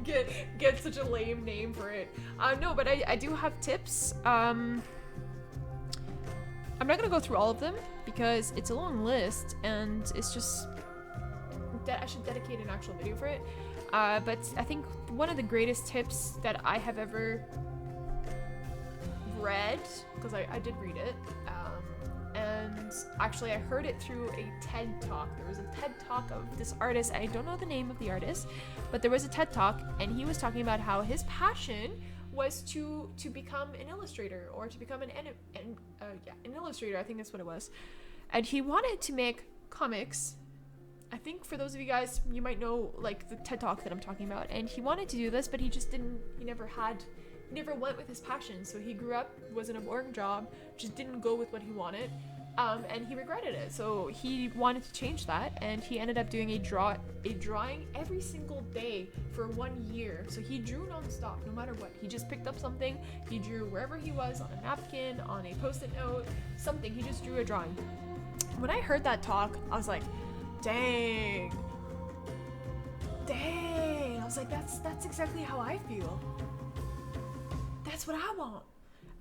Get such a lame name for it. No, but I do have tips. I'm not gonna go through all of them because it's a long list and it's just that I should dedicate an actual video for it. But I think one of the greatest tips that I have ever read, because I did read it, and actually I heard it through a TED Talk. There was a TED Talk of this artist. I don't know the name of the artist, but there was a TED Talk and he was talking about how his passion was to become an illustrator, or to become an illustrator, I think that's what it was. And he wanted to make comics. I think for those of you guys, you might know like the TED Talk that I'm talking about. And he wanted to do this, but he never went with his passion. So he grew up, was in a boring job, just didn't go with what he wanted. And he regretted it. So he wanted to change that, and he ended up doing a drawing every single day for 1 year. So he drew non-stop, no matter what. He just picked up something, he drew wherever he was, on a napkin, on a post-it note, something. He just drew a drawing. When I heard that talk, I was like, dang. I was like, that's exactly how I feel. That's what I want.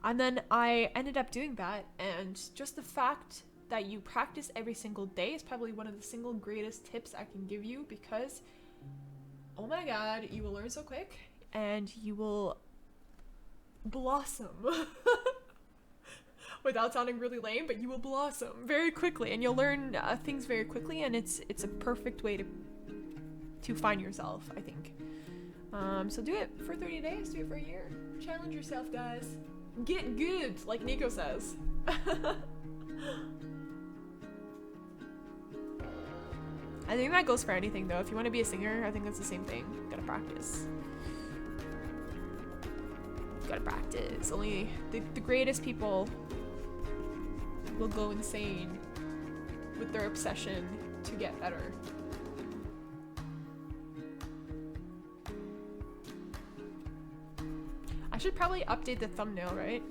And then I ended up doing that, and just the fact that you practice every single day is probably one of the single greatest tips I can give you, because oh my god, you will learn so quick and you will blossom. Without sounding really lame, but you will blossom very quickly, and you'll learn things very quickly, and it's a perfect way to find yourself, I think. So do it for 30 days, do it for a year. Challenge yourself, guys. Get good, like Nico says. I think that goes for anything, though. If you want to be a singer, I think that's the same thing. You gotta practice. You gotta practice. Only the greatest people will go insane with their obsession to get better. I should probably update the thumbnail, right?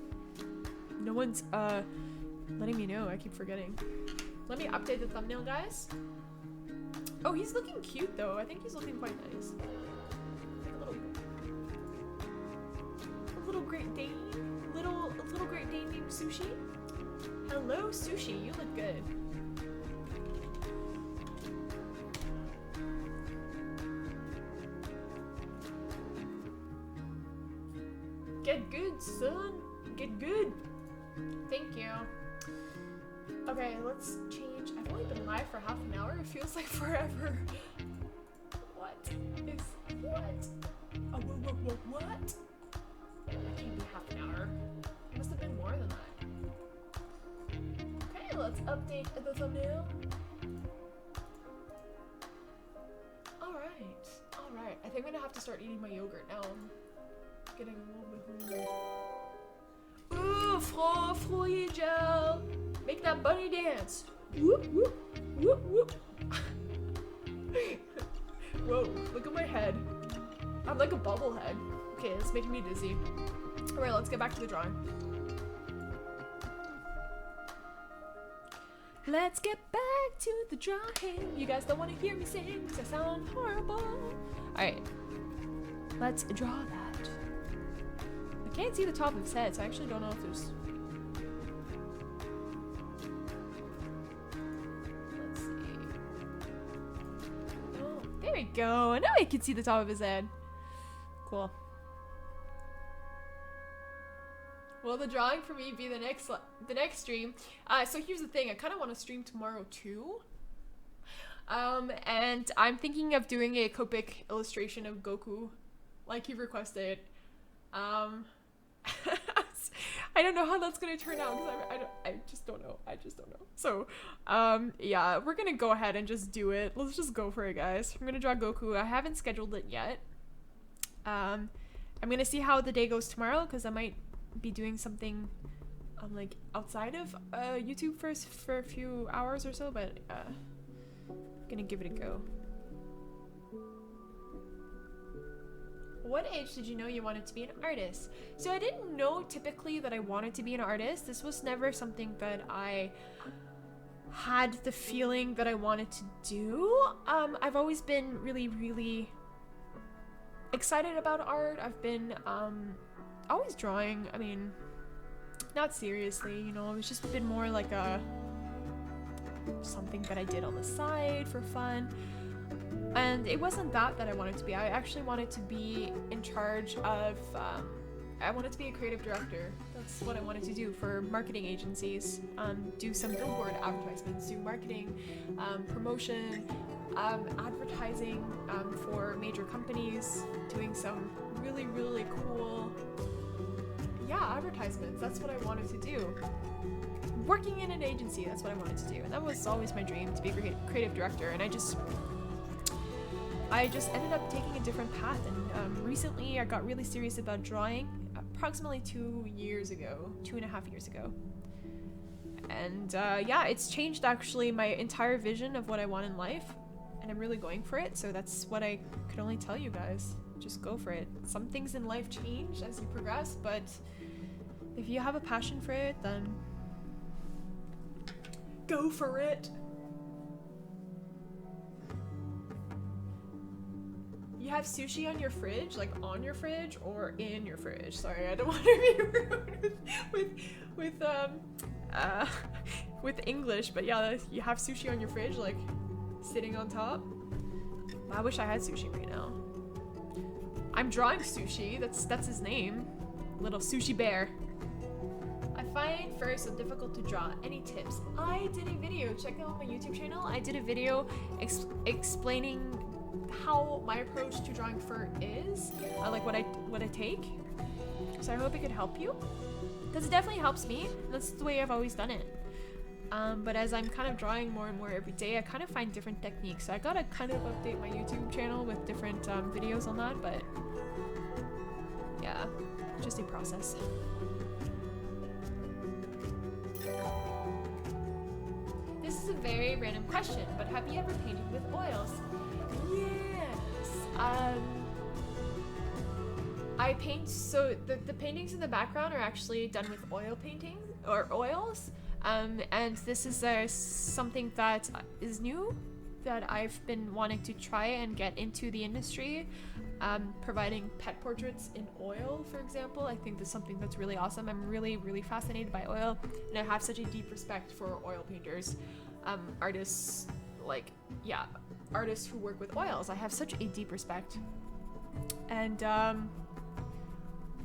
No one's letting me know. I keep forgetting. Let me update the thumbnail, guys. Oh, he's looking cute though. I think he's looking quite nice. A little Great Dane. A little Great Dane named Sushi. Hello, Sushi. You look good. Get good, son. Get good. Thank you. Okay, let's change. I've only been live for half an hour. It feels like forever. What is what? Oh, what? That can't be half an hour. It must have been more than that. Okay, let's update the thumbnail. Alright. I think I'm gonna have to start eating my yogurt now. I'm getting a little bit hungry. Ooh, froye gel. Make that bunny dance. Whoop, whoop, whoop, whoop. Whoa, look at my head. I'm like a bobblehead. Okay, it's making me dizzy. Alright, let's get back to the drawing. Let's get back to the drawing. You guys don't want to hear me sing because I sound horrible. Alright, let's draw that. I can't see the top of his head, so I actually don't know if there's... Let's see. Oh, there we go. Now I can see the top of his head. Cool. Will the drawing for me be the next stream? So here's the thing. I kind of want to stream tomorrow too. And I'm thinking of doing a Copic illustration of Goku, like he requested. I don't know how that's gonna turn out because I just don't know. So, yeah, we're gonna go ahead and just do it. Let's just go for it, guys. I'm gonna draw Goku. I haven't scheduled it yet. I'm gonna see how the day goes tomorrow because I might be doing something like outside of YouTube for a few hours or so, but I'm gonna give it a go. What age did you know you wanted to be an artist? So I didn't know typically that I wanted to be an artist. This was never something that I had the feeling that I wanted to do. I've always been really excited about art. I've been always drawing. I mean, not seriously, you know, it's just been more like something that I did on the side for fun. And it wasn't that I wanted to be. I actually wanted to be in charge of, I wanted to be a creative director. That's what I wanted to do for marketing agencies. Do some billboard advertisements, do marketing, promotion, advertising for major companies, doing some really cool, advertisements. That's what I wanted to do. Working in an agency, that's what I wanted to do. And that was always my dream, to be a creative director. And I just ended up taking a different path, and recently I got really serious about drawing approximately 2.5 years ago. And yeah, it's changed actually my entire vision of what I want in life, and I'm really going for it. So that's what I could only tell you guys. Just go for it. Some things in life change as you progress, but if you have a passion for it, then go for it. You have sushi on your fridge, like on your fridge or in your fridge? Sorry, I don't want to be rude with English, but yeah, you have sushi on your fridge, like sitting on top. I wish I had sushi right now. I'm drawing Sushi. That's his name, little sushi bear. I find fur so difficult to draw. Any tips? I did a video. Check out my YouTube channel. I did a video explaining how my approach to drawing fur is, like what I take. So I hope it could help you, because it definitely helps me. That's the way I've always done it. But as I'm kind of drawing more and more every day, I kind of find different techniques. So I gotta kind of update my YouTube channel with different videos on that. But yeah, just a process. This is a very random question, but have you ever painted with oils? Yes. I paint, so the paintings in the background are actually done with oil painting or oils. And this is something that is new that I've been wanting to try and get into the industry. Providing pet portraits in oil, for example. I think that's something that's really awesome. I'm really, really fascinated by oil, and I have such a deep respect for oil painters, artists, like, yeah, artists who work with oils. I have such a deep respect. And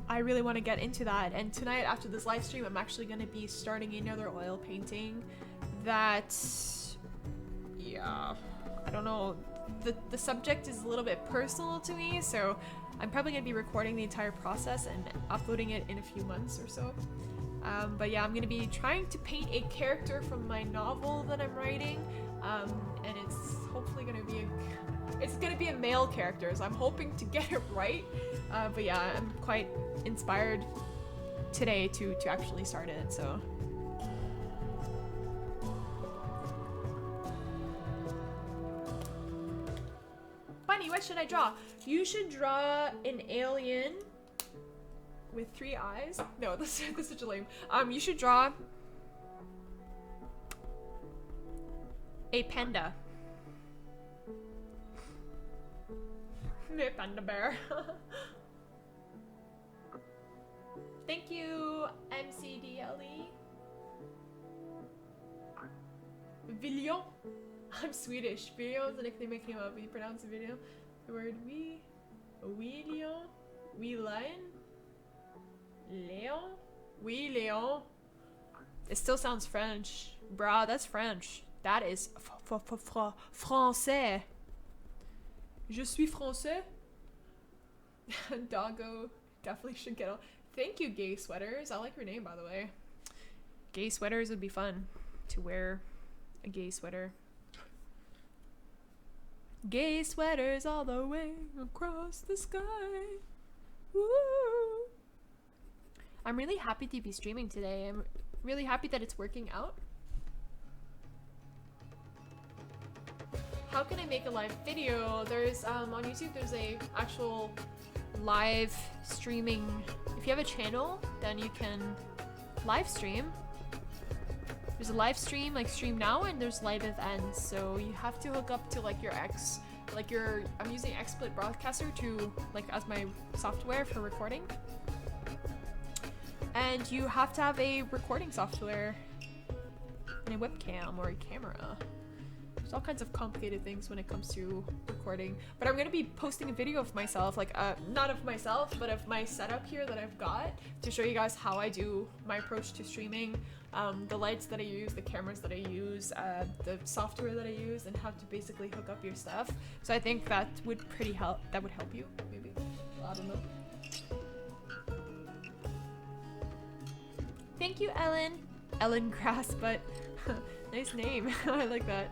I really want to get into that. And tonight, after this live stream, I'm actually going to be starting another oil painting that, yeah, I don't know. The subject is a little bit personal to me, so I'm probably going to be recording the entire process and uploading it in a few months or so. But yeah, I'm going to be trying to paint a character from my novel that I'm writing, and it's hopefully going to be a male character, so I'm hoping to get it right. But yeah, I'm quite inspired today to actually start it, so. Bunny, what should I draw? You should draw an alien with 3 eyes. No, that's such a lame. You should draw a panda. Panda bear. Thank you, MCDLE. Villion. I'm Swedish. Villion is the nickname I came up with. You pronounce the video. The word we. Lion. We lion. Leon. Oui, Leon. It still sounds French. Bruh, that's French. That is français. Je suis français. Doggo definitely should get on. Thank you, Gay Sweaters. I like your name, by the way. Gay sweaters would be fun to wear. A gay sweater. Gay sweaters all the way across the sky. Woo! I'm really happy to be streaming today. I'm really happy that it's working out. How can I make a live video? There's on YouTube there's a actual live streaming. If you have a channel, then you can live stream. There's a live stream, like stream now, and there's live events. So you have to hook up to like your I'm using XSplit Broadcaster to like as my software for recording. And you have to have a recording software and a webcam or a camera. There's all kinds of complicated things when it comes to recording. But I'm going to be posting a video of myself, like not of myself, but of my setup here that I've got to show you guys how I do my approach to streaming, the lights that I use, the cameras that I use, the software that I use, and how to basically hook up your stuff. So I think that would help you, maybe. I don't know. Thank you, Ellen. Ellen Grass, but nice name. I like that.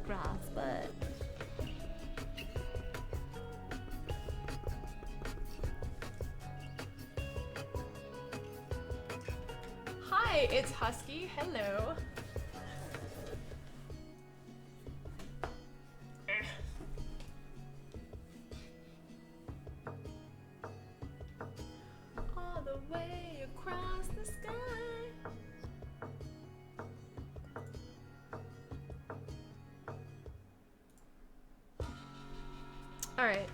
Grass, but hi, it's Husky. Hello. All the way across the sky. All right.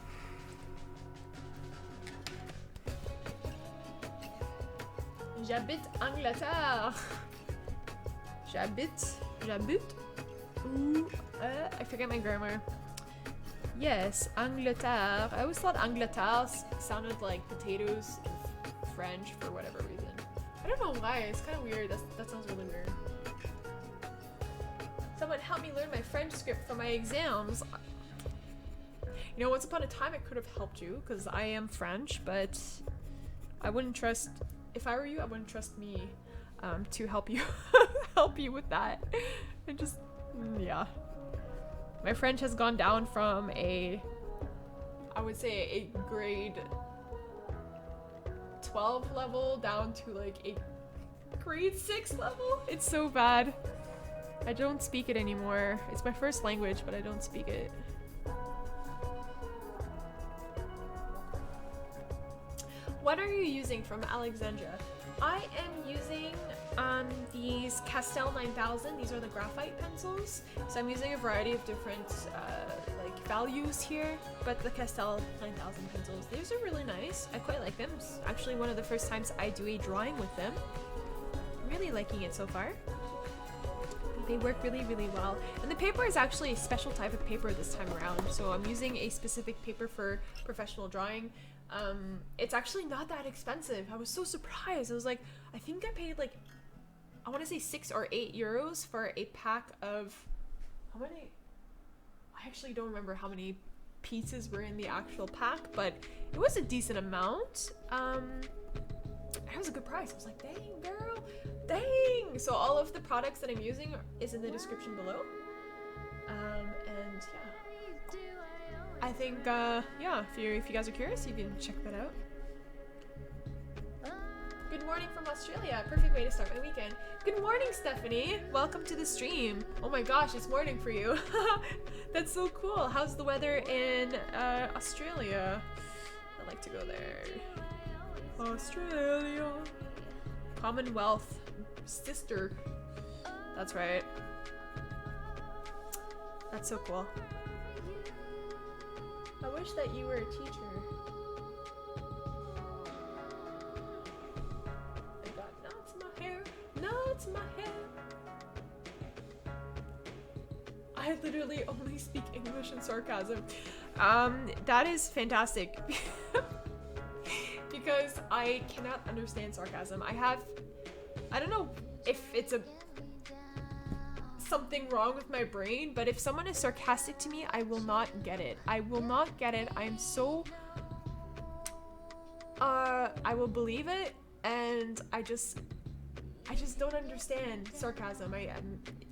J'habite Angleterre. J'habite. Ooh, I forget my grammar. Yes, Angleterre. I always thought Angleterre sounded like potatoes in French for whatever reason. I don't know why. It's kind of weird. That sounds really weird. Someone help me learn my French script for my exams. You know, once upon a time, it could have helped you because I am French, but I wouldn't trust. If I were you, I wouldn't trust me to help you help you with that. And just yeah, my French has gone down from I would say a grade 12 level down to like a grade 6 level. It's so bad. I don't speak it anymore. It's my first language, but I don't speak it. What are you using from Alexandria? I am using these Castell 9000. These are the graphite pencils. So I'm using a variety of different like values here, but the Castell 9000 pencils, these are really nice. I quite like them. It's actually one of the first times I do a drawing with them. I'm really liking it so far. They work really, really well. And the paper is actually a special type of paper this time around. So I'm using a specific paper for professional drawing. It's actually not that expensive. I was so surprised. I was like, I think I paid like, I want to say 6 or 8 euros for a pack of, how many? I actually don't remember how many pieces were in the actual pack, but it was a decent amount. It was a good price. I was like, dang, girl, dang. So all of the products that I'm using is in the description below. And yeah, I think yeah, if you guys are curious, you can check that out. Good morning from Australia. Perfect way to start my weekend. Good morning, Stephanie. Welcome to the stream. Oh my gosh, it's morning for you. That's so cool. How's the weather in Australia? I'd like to go there. Australia. Commonwealth. Sister. That's right. That's so cool. I wish that you were a teacher. I got knots in my hair. Knots in my hair. I literally only speak English and sarcasm. That is fantastic. Because I cannot understand sarcasm. I don't know if it's something wrong with my brain, but if someone is sarcastic to me, I will not get it. I will not get it. I am so I will believe it, and I just don't understand sarcasm.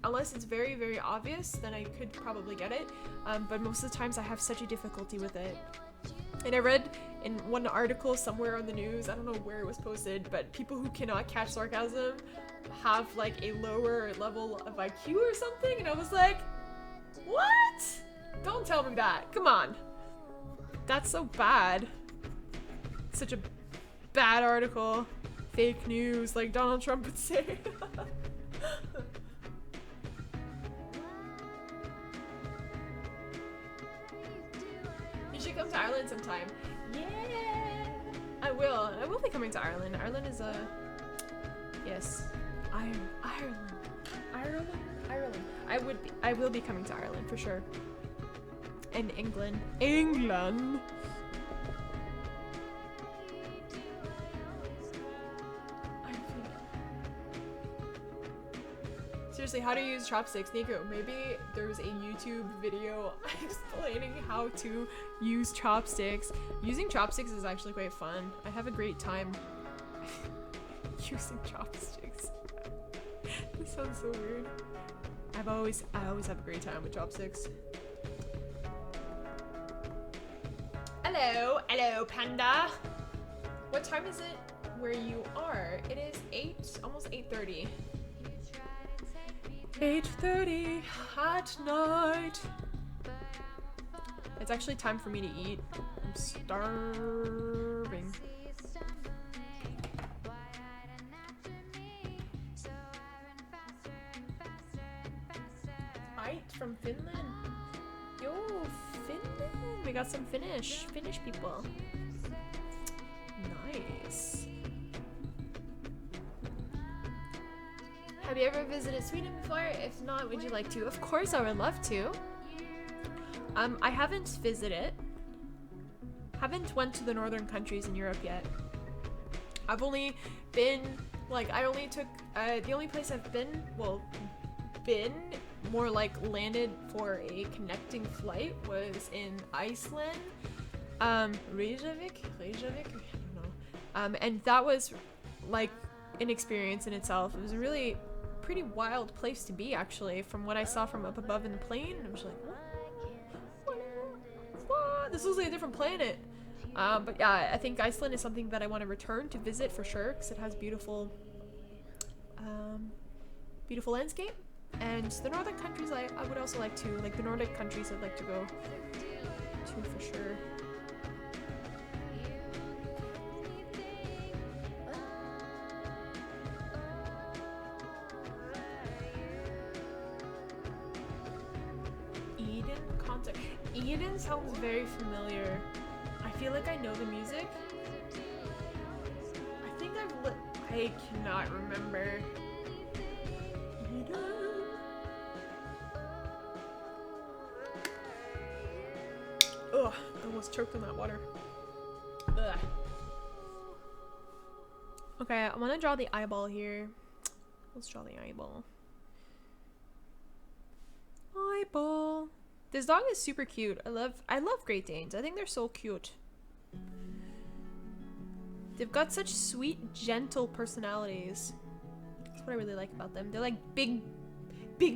Unless it's very, very obvious, then I could probably get it. But most of the times I have such a difficulty with it. And I read in one article somewhere on the news, I don't know where it was posted, but people who cannot catch sarcasm have like a lower level of IQ or something, and I was like, what? Don't tell me that. Come on. That's so bad. Such a bad article. Fake news, like Donald Trump would say. You should come to Ireland sometime. Yeah! I will. I will be coming to Ireland. Ireland is a... Yes. Ireland. I will be coming to Ireland for sure. And England. England! Seriously, how to use chopsticks? Nico, maybe there's a YouTube video explaining how to use chopsticks. Using chopsticks is actually quite fun. I have a great time using chopsticks. This sounds so weird. I always have a great time with chopsticks. Hello, panda. What time is it where you are? It is almost 8:30. 8:30 at night. It's actually time for me to eat. I'm starving. From Finland. Yo, Finland. We got some Finnish people. Nice. Have you ever visited Sweden before? If not, would you like to? Of course, I would love to. I haven't visited. Haven't went to the northern countries in Europe yet. I've only been, like, I only took, the only place I've been, well, more like landed for a connecting flight was in Iceland, Reykjavik, I don't know, and that was like an experience in itself. It was a really pretty wild place to be, actually, from what I saw from up above in the plane. I was like, what? This was like a different planet. But yeah, I think Iceland is something that I want to return to visit for sure, because it has beautiful landscape. And the northern countries I would also like to, like the Nordic countries I'd like to go to for sure. Eden concert. Eden sounds very familiar. I feel like I know the music. I think I cannot remember. Eden. Ugh, I almost choked on that water. Ugh. Okay, I want to draw the eyeball here. Let's draw the eyeball. Eyeball. This dog is super cute. I love Great Danes. I think they're so cute. They've got such sweet, gentle personalities. That's what I really like about them. They're like big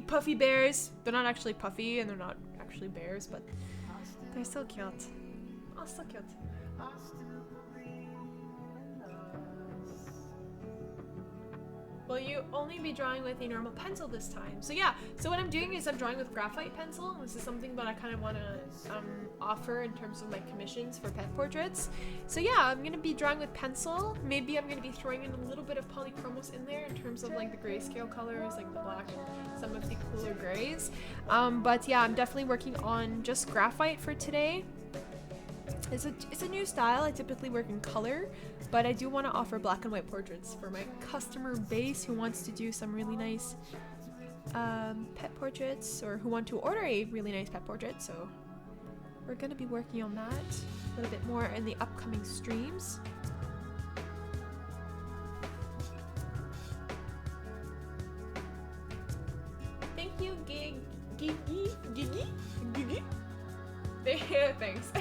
puffy bears. They're not actually puffy and they're not actually bears, but they're so cute. Oh, so cute. Will you only be drawing with a normal pencil this time? So yeah, so what I'm doing is I'm drawing with graphite pencil. This is something that I kind of want to offer in terms of my commissions for pet portraits. So yeah, I'm going to be drawing with pencil. Maybe I'm going to be throwing in a little bit of polychromos in there in terms of like the grayscale colors, like the black and some of the cooler grays. But yeah, I'm definitely working on just graphite for today. It's a new style. I typically work in color, but I do want to offer black and white portraits for my customer base who wants to do some really nice pet portraits or who want to order a really nice pet portrait. So we're going to be working on that a little bit more in the upcoming streams. Thank you, Gigi. Thanks.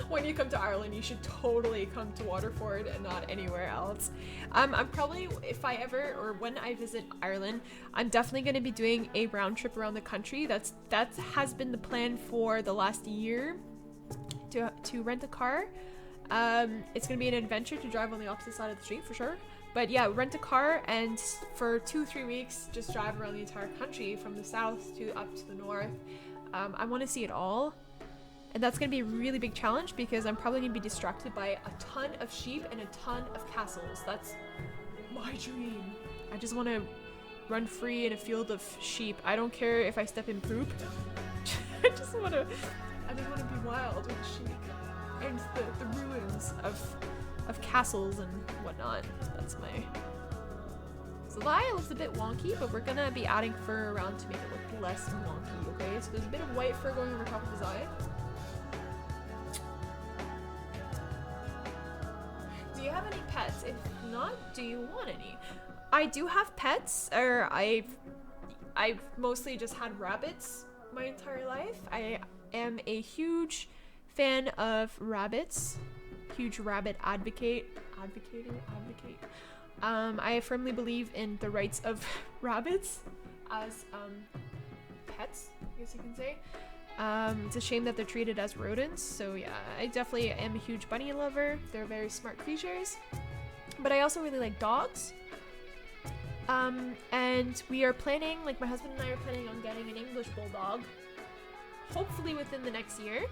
When you come to Ireland, you should totally come to Waterford and not anywhere else. I'm probably, if I ever, or when I visit Ireland, I'm definitely going to be doing a round trip around the country. That has been the plan for the last year, to rent a car. It's going to be an adventure to drive on the opposite side of the street for sure. But yeah, rent a car and for 2-3 weeks, just drive around the entire country from the south to up to the north. I want to see it all. And that's going to be a really big challenge because I'm probably going to be distracted by a ton of sheep and a ton of castles. That's my dream. I just want to run free in a field of sheep. I don't care if I step in poop. I just want to be wild with sheep and the ruins of castles and whatnot. That's my... So the eye looks a bit wonky, but we're going to be adding fur around to make it look less wonky, okay? So there's a bit of white fur going over top of his eye. Do you have any pets? If not, do you want any? I do have pets, or I've mostly just had rabbits my entire life. I am a huge fan of rabbits. Huge rabbit advocate. I firmly believe in the rights of rabbits as pets, I guess you can say. It's a shame that they're treated as rodents, so yeah, I definitely am a huge bunny lover. They're very smart creatures. But I also really like dogs. And we are planning, like my husband and I are planning on getting an English bulldog, hopefully within the next year.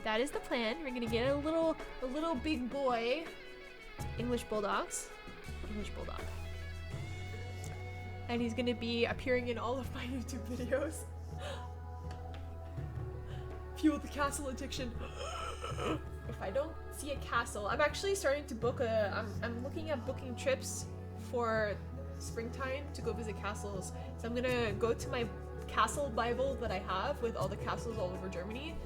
That is the plan. We're gonna get a little big boy English bulldog. And he's gonna be appearing in all of my YouTube videos. Fuel the castle addiction. If I don't see a castle, I'm actually starting to book I'm looking at booking trips for springtime to go visit castles. So I'm gonna go to my castle Bible that I have with all the castles all over Germany,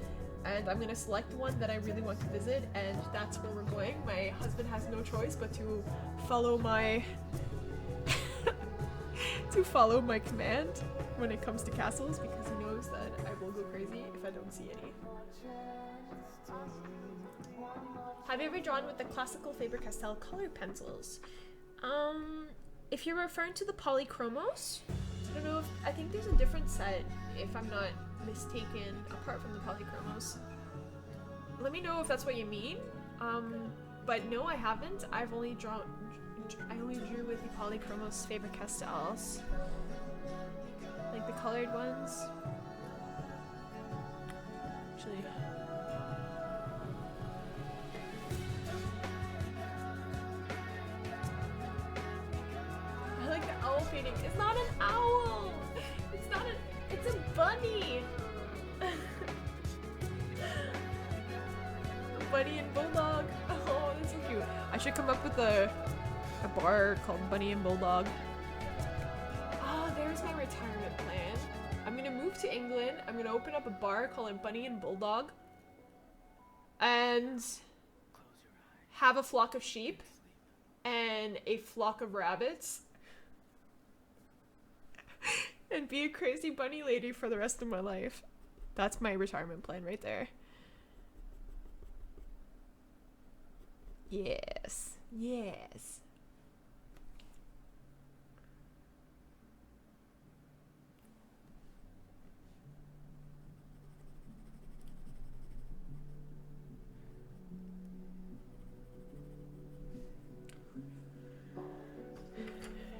and I'm gonna select one that I really want to visit, and that's where we're going. My husband has no choice but to follow my command when it comes to castles, because he knows that I will go crazy if I don't see any. Have you ever drawn with the classical Faber-Castell color pencils? If you're referring to the polychromos, I don't know if, I think there's a different set if I'm not mistaken apart from the polychromos. Let me know if that's what you mean. But no, I haven't. I've only I only drew with the Polychromos Faber-Castells. Like the colored ones. Actually. I like the owl painting. It's not an owl! It's not a, it's a bunny! Bunny and Bulldog. Oh, that's so cute. I should come up with a bar called Bunny and Bulldog. Oh, there's my retirement plan. I'm gonna move to England. I'm gonna open up a bar called Bunny and Bulldog. And have a flock of sheep and a flock of rabbits. And be a crazy bunny lady for the rest of my life. That's my retirement plan right there. Yes. Yes.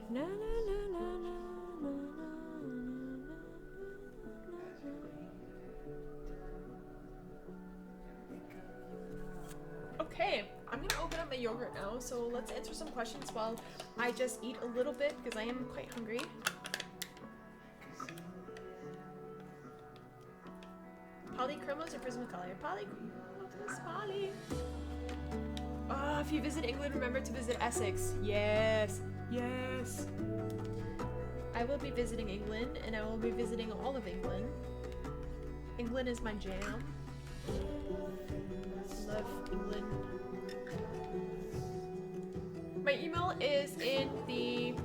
Na, na, na, na, na, na, na. Okay, I'm gonna open up my yogurt now, so let's answer some questions while I just eat a little bit because I am quite hungry. Polychromos or Prismacolor? Polychromos, Poly. Oh, if you visit England, remember to visit Essex. Yes, yes. I will be visiting England, and I will be visiting all of England. England is my jam. Love England. My email is in the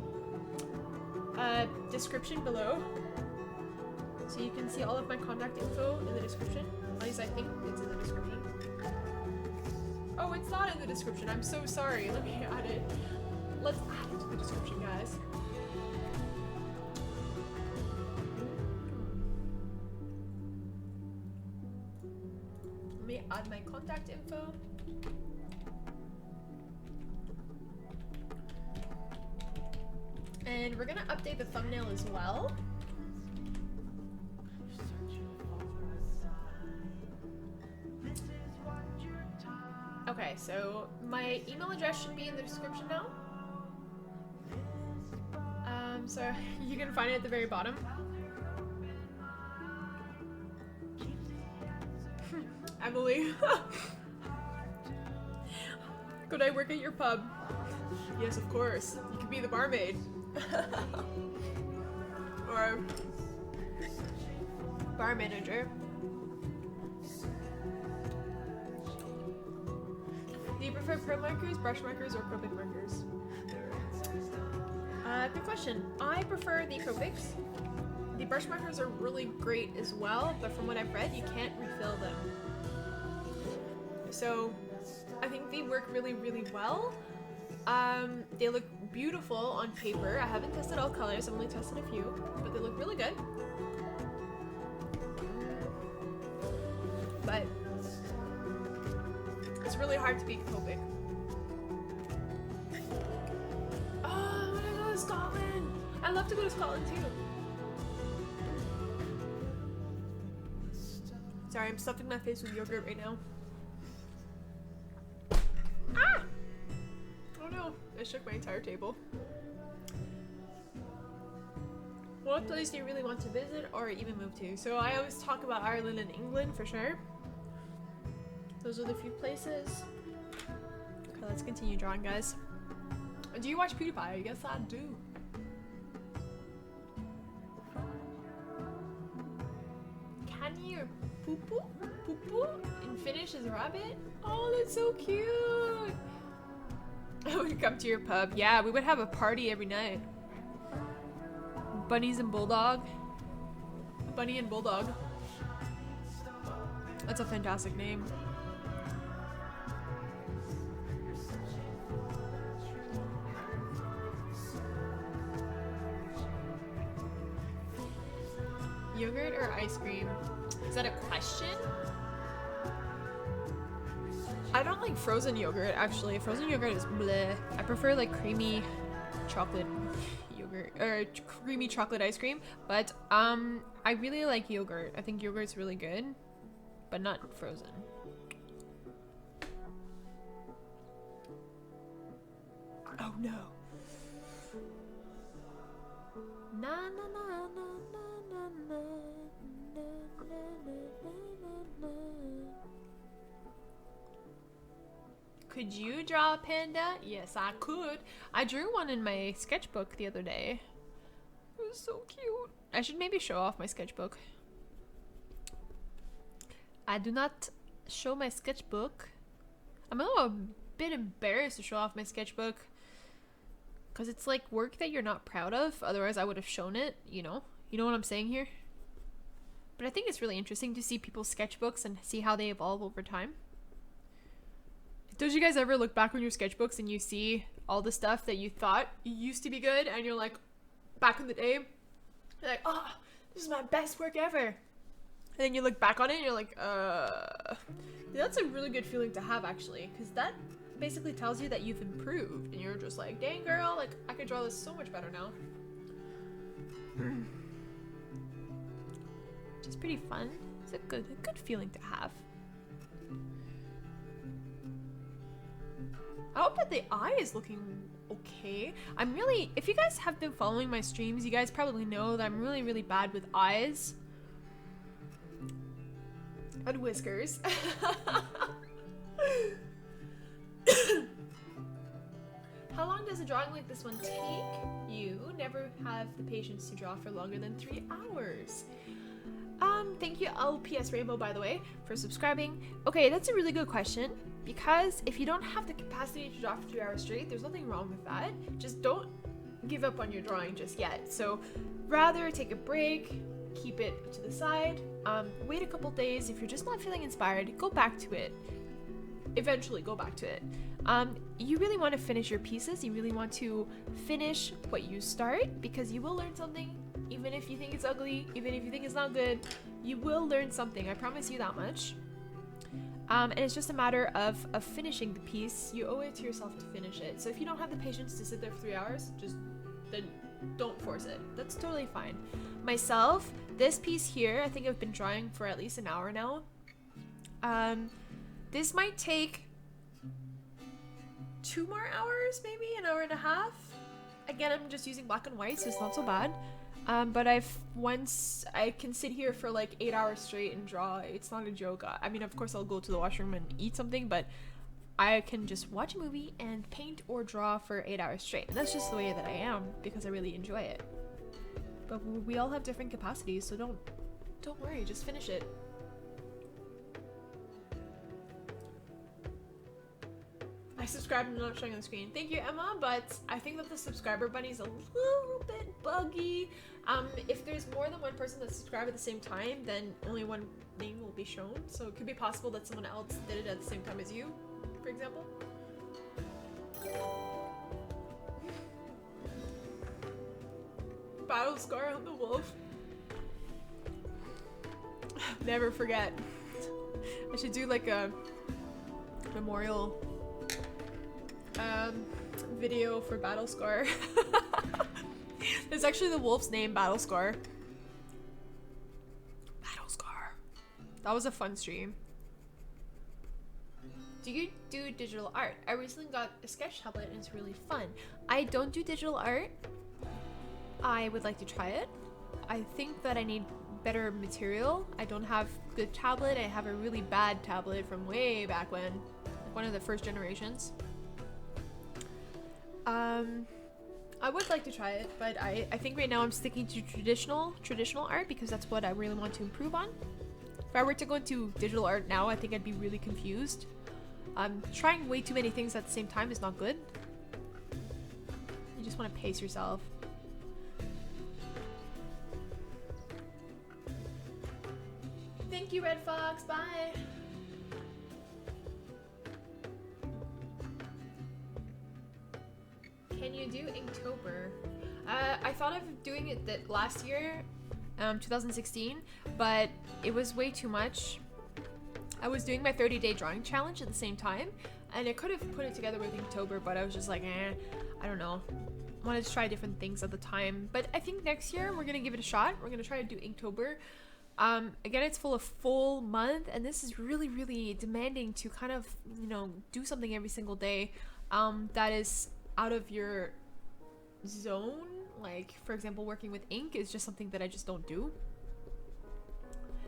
description below. So you can see all of my contact info in the description. At least I think it's in the description. Oh, it's not in the description. I'm so sorry. Let me add it. Let's add it to the description, guys. Let me add my contact info. And we're gonna update the thumbnail as well. Okay, so my email address should be in the description now. So you can find it at the very bottom. Emily. Could I work at your pub? Yes, of course. You could be the barmaid. Or bar manager. Do you prefer pro markers, brush markers, or Copic markers? Good question. I prefer the Copics. The brush markers are really great as well, but from what I've read, you can't refill them. So I think they work really, really well. They look beautiful on paper. I haven't tested all colors, I've only tested a few, but they look really good. But it's really hard to beat Copic. Oh, I want to go to Scotland! I'd love to go to Scotland too. Sorry, I'm stuffing my face with yogurt right now. Ah! Oh no, I shook my entire table. What place do you really want to visit or even move to? So I always talk about Ireland and England for sure. Those are the few places. Okay, let's continue drawing, guys. Do you watch PewDiePie? I guess I do. Can you poo-poo? Poo-poo? In Finnish is rabbit? Oh, that's so cute! I would come to your pub. Yeah, we would have a party every night. Bunnies and Bulldog. Bunny and Bulldog. That's a fantastic name. Yogurt or ice cream? Is that a question? I don't like frozen yogurt, actually. Frozen yogurt is bleh. I prefer like creamy chocolate yogurt, or creamy chocolate ice cream. But I really like yogurt. I think yogurt's really good, but not frozen. Oh no. Na na na na na na na na. Could you draw a panda? Yes, I could. I drew one in my sketchbook the other day. It was so cute. I should maybe show off my sketchbook. I do not show my sketchbook. I'm a bit embarrassed to show off my sketchbook because it's like work that you're not proud of. Otherwise, I would have shown it, you know? You know what I'm saying here? But I think it's really interesting to see people's sketchbooks and see how they evolve over time. Don't you guys ever look back on your sketchbooks and you see all the stuff that you thought used to be good and you're like, back in the day, you're like, oh, this is my best work ever. And then you look back on it and you're like, that's a really good feeling to have, actually, because that basically tells you that you've improved and you're just like, dang girl, like I could draw this so much better now. It's pretty fun. It's a good feeling to have. I hope that the eye is looking okay. I'm really, if you guys have been following my streams, you guys probably know that I'm really, really bad with eyes. And whiskers. How long does a drawing like this one take you? Never have the patience to draw for longer than 3 hours. Thank you LPS Rainbow, by the way, for subscribing. Okay, that's a really good question, because if you don't have the capacity to draw for 3 hours straight, there's nothing wrong with that. Just don't give up on your drawing just yet. So rather take a break, keep it to the side, wait a couple days. If you're just not feeling inspired, go back to it. Eventually go back to it. You really want to finish your pieces. You really want to finish what you start, because you will learn something. Even if you think it's ugly, even if you think it's not good, you will learn something. I promise you that much. And it's just a matter of finishing the piece. You owe it to yourself to finish it. So if you don't have the patience to sit there for 3 hours, then don't force it. That's totally fine. Myself, this piece here, I think I've been drawing for at least an hour now. This might take 2 more hours, maybe an hour and a half. Again, I'm just using black and white, so it's not so bad. But once I can sit here for like 8 hours straight and draw, it's not a joke. I mean, of course I'll go to the washroom and eat something, but I can just watch a movie and paint or draw for 8 hours straight. And that's just the way that I am, because I really enjoy it. But we all have different capacities, so don't worry, just finish it. I subscribed and not showing on the screen. Thank you, Emma, but I think that the subscriber bunny is a little bit buggy. If there's more than one person that subscribed at the same time, then only one name will be shown. So it could be possible that someone else did it at the same time as you, for example. Battle scar on the wolf. Never forget. I should do like a memorial video for Battle Scar. It's actually the wolf's name, Battle Scar. Battle Scar. That was a fun stream. Do you do digital art? I recently got a sketch tablet and it's really fun. I don't do digital art. I would like to try it. I think that I need better material. I don't have good tablet. I have a really bad tablet from way back when, like one of the first generations. I would like to try it, but I think right now I'm sticking to traditional art, because that's what I really want to improve on. If I were to go into digital art now, I think I'd be really confused. Trying way too many things at the same time is not good. You just want to pace yourself. Thank you, Red Fox. Bye. Can you do Inktober? I thought of doing it that last year, 2016, but it was way too much. I was doing my 30-day drawing challenge at the same time, and I could have put it together with Inktober, but I was just like, I don't know. Wanted to try different things at the time, but I think next year we're gonna give it a shot. We're gonna try to do Inktober. Again, it's full month, and this is really demanding to kind of, you know, do something every single day that is out of your zone. Like, for example, working with ink is just something that I just don't do.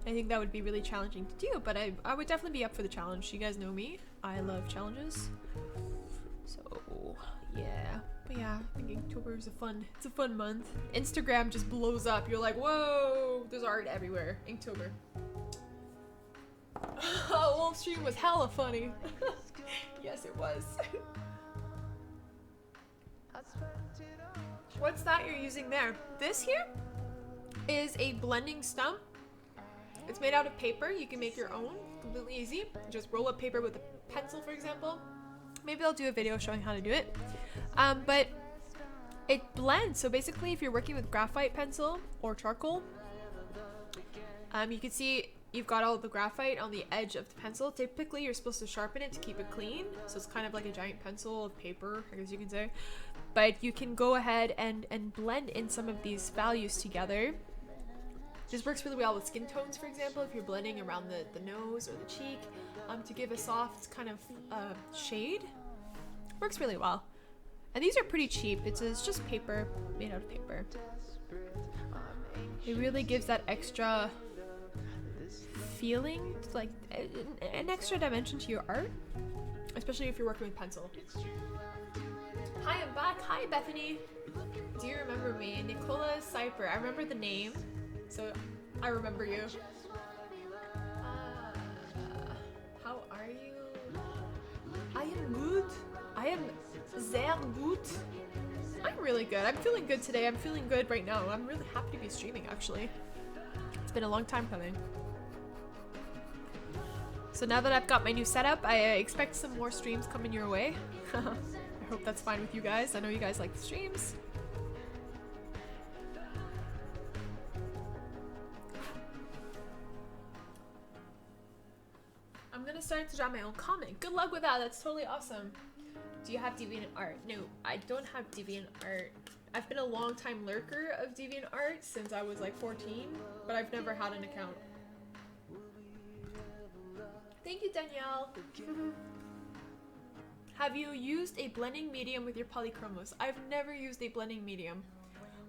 I think that would be really challenging to do, but I would definitely be up for the challenge. You guys know me. I love challenges. So, yeah. But yeah, I think Inktober is it's a fun month. Instagram just blows up. You're like, whoa, there's art everywhere. Inktober. Oh, old stream was hella funny. Yes, it was. What's that you're using there? This here is a blending stump. It's made out of paper. You can make your own. Completely easy. Just roll up paper with a pencil, for example. Maybe I'll do a video showing how to do it. But it blends. So basically, if you're working with graphite pencil or charcoal, you can see you've got all the graphite on the edge of the pencil. Typically, you're supposed to sharpen it to keep it clean. So it's kind of like a giant pencil of paper, I guess you can say. But you can go ahead and blend in some of these values together. This works really well with skin tones, for example, if you're blending around the nose or the cheek to give a soft kind of shade. Works really well. And these are pretty cheap. It's just paper, made out of paper. It really gives that extra feeling, like an extra dimension to your art, especially if you're working with pencil. Hi, I'm back. Hi, Bethany. Do you remember me? Nicola Cyper. I remember the name, so I remember you. How are you? I am good. I am sehr gut. I'm really good. I'm feeling good today. I'm feeling good right now. I'm really happy to be streaming, actually. It's been a long time coming. So now that I've got my new setup, I expect some more streams coming your way. I hope that's fine with you guys. I know you guys like the streams. I'm gonna start to draw my own comic. Good luck with that. That's totally awesome. Do you have DeviantArt? No, I don't have DeviantArt. I've been a long time lurker of DeviantArt since I was like 14, but I've never had an account. Thank you, Danielle. Have you used a blending medium with your polychromos? I've never used a blending medium.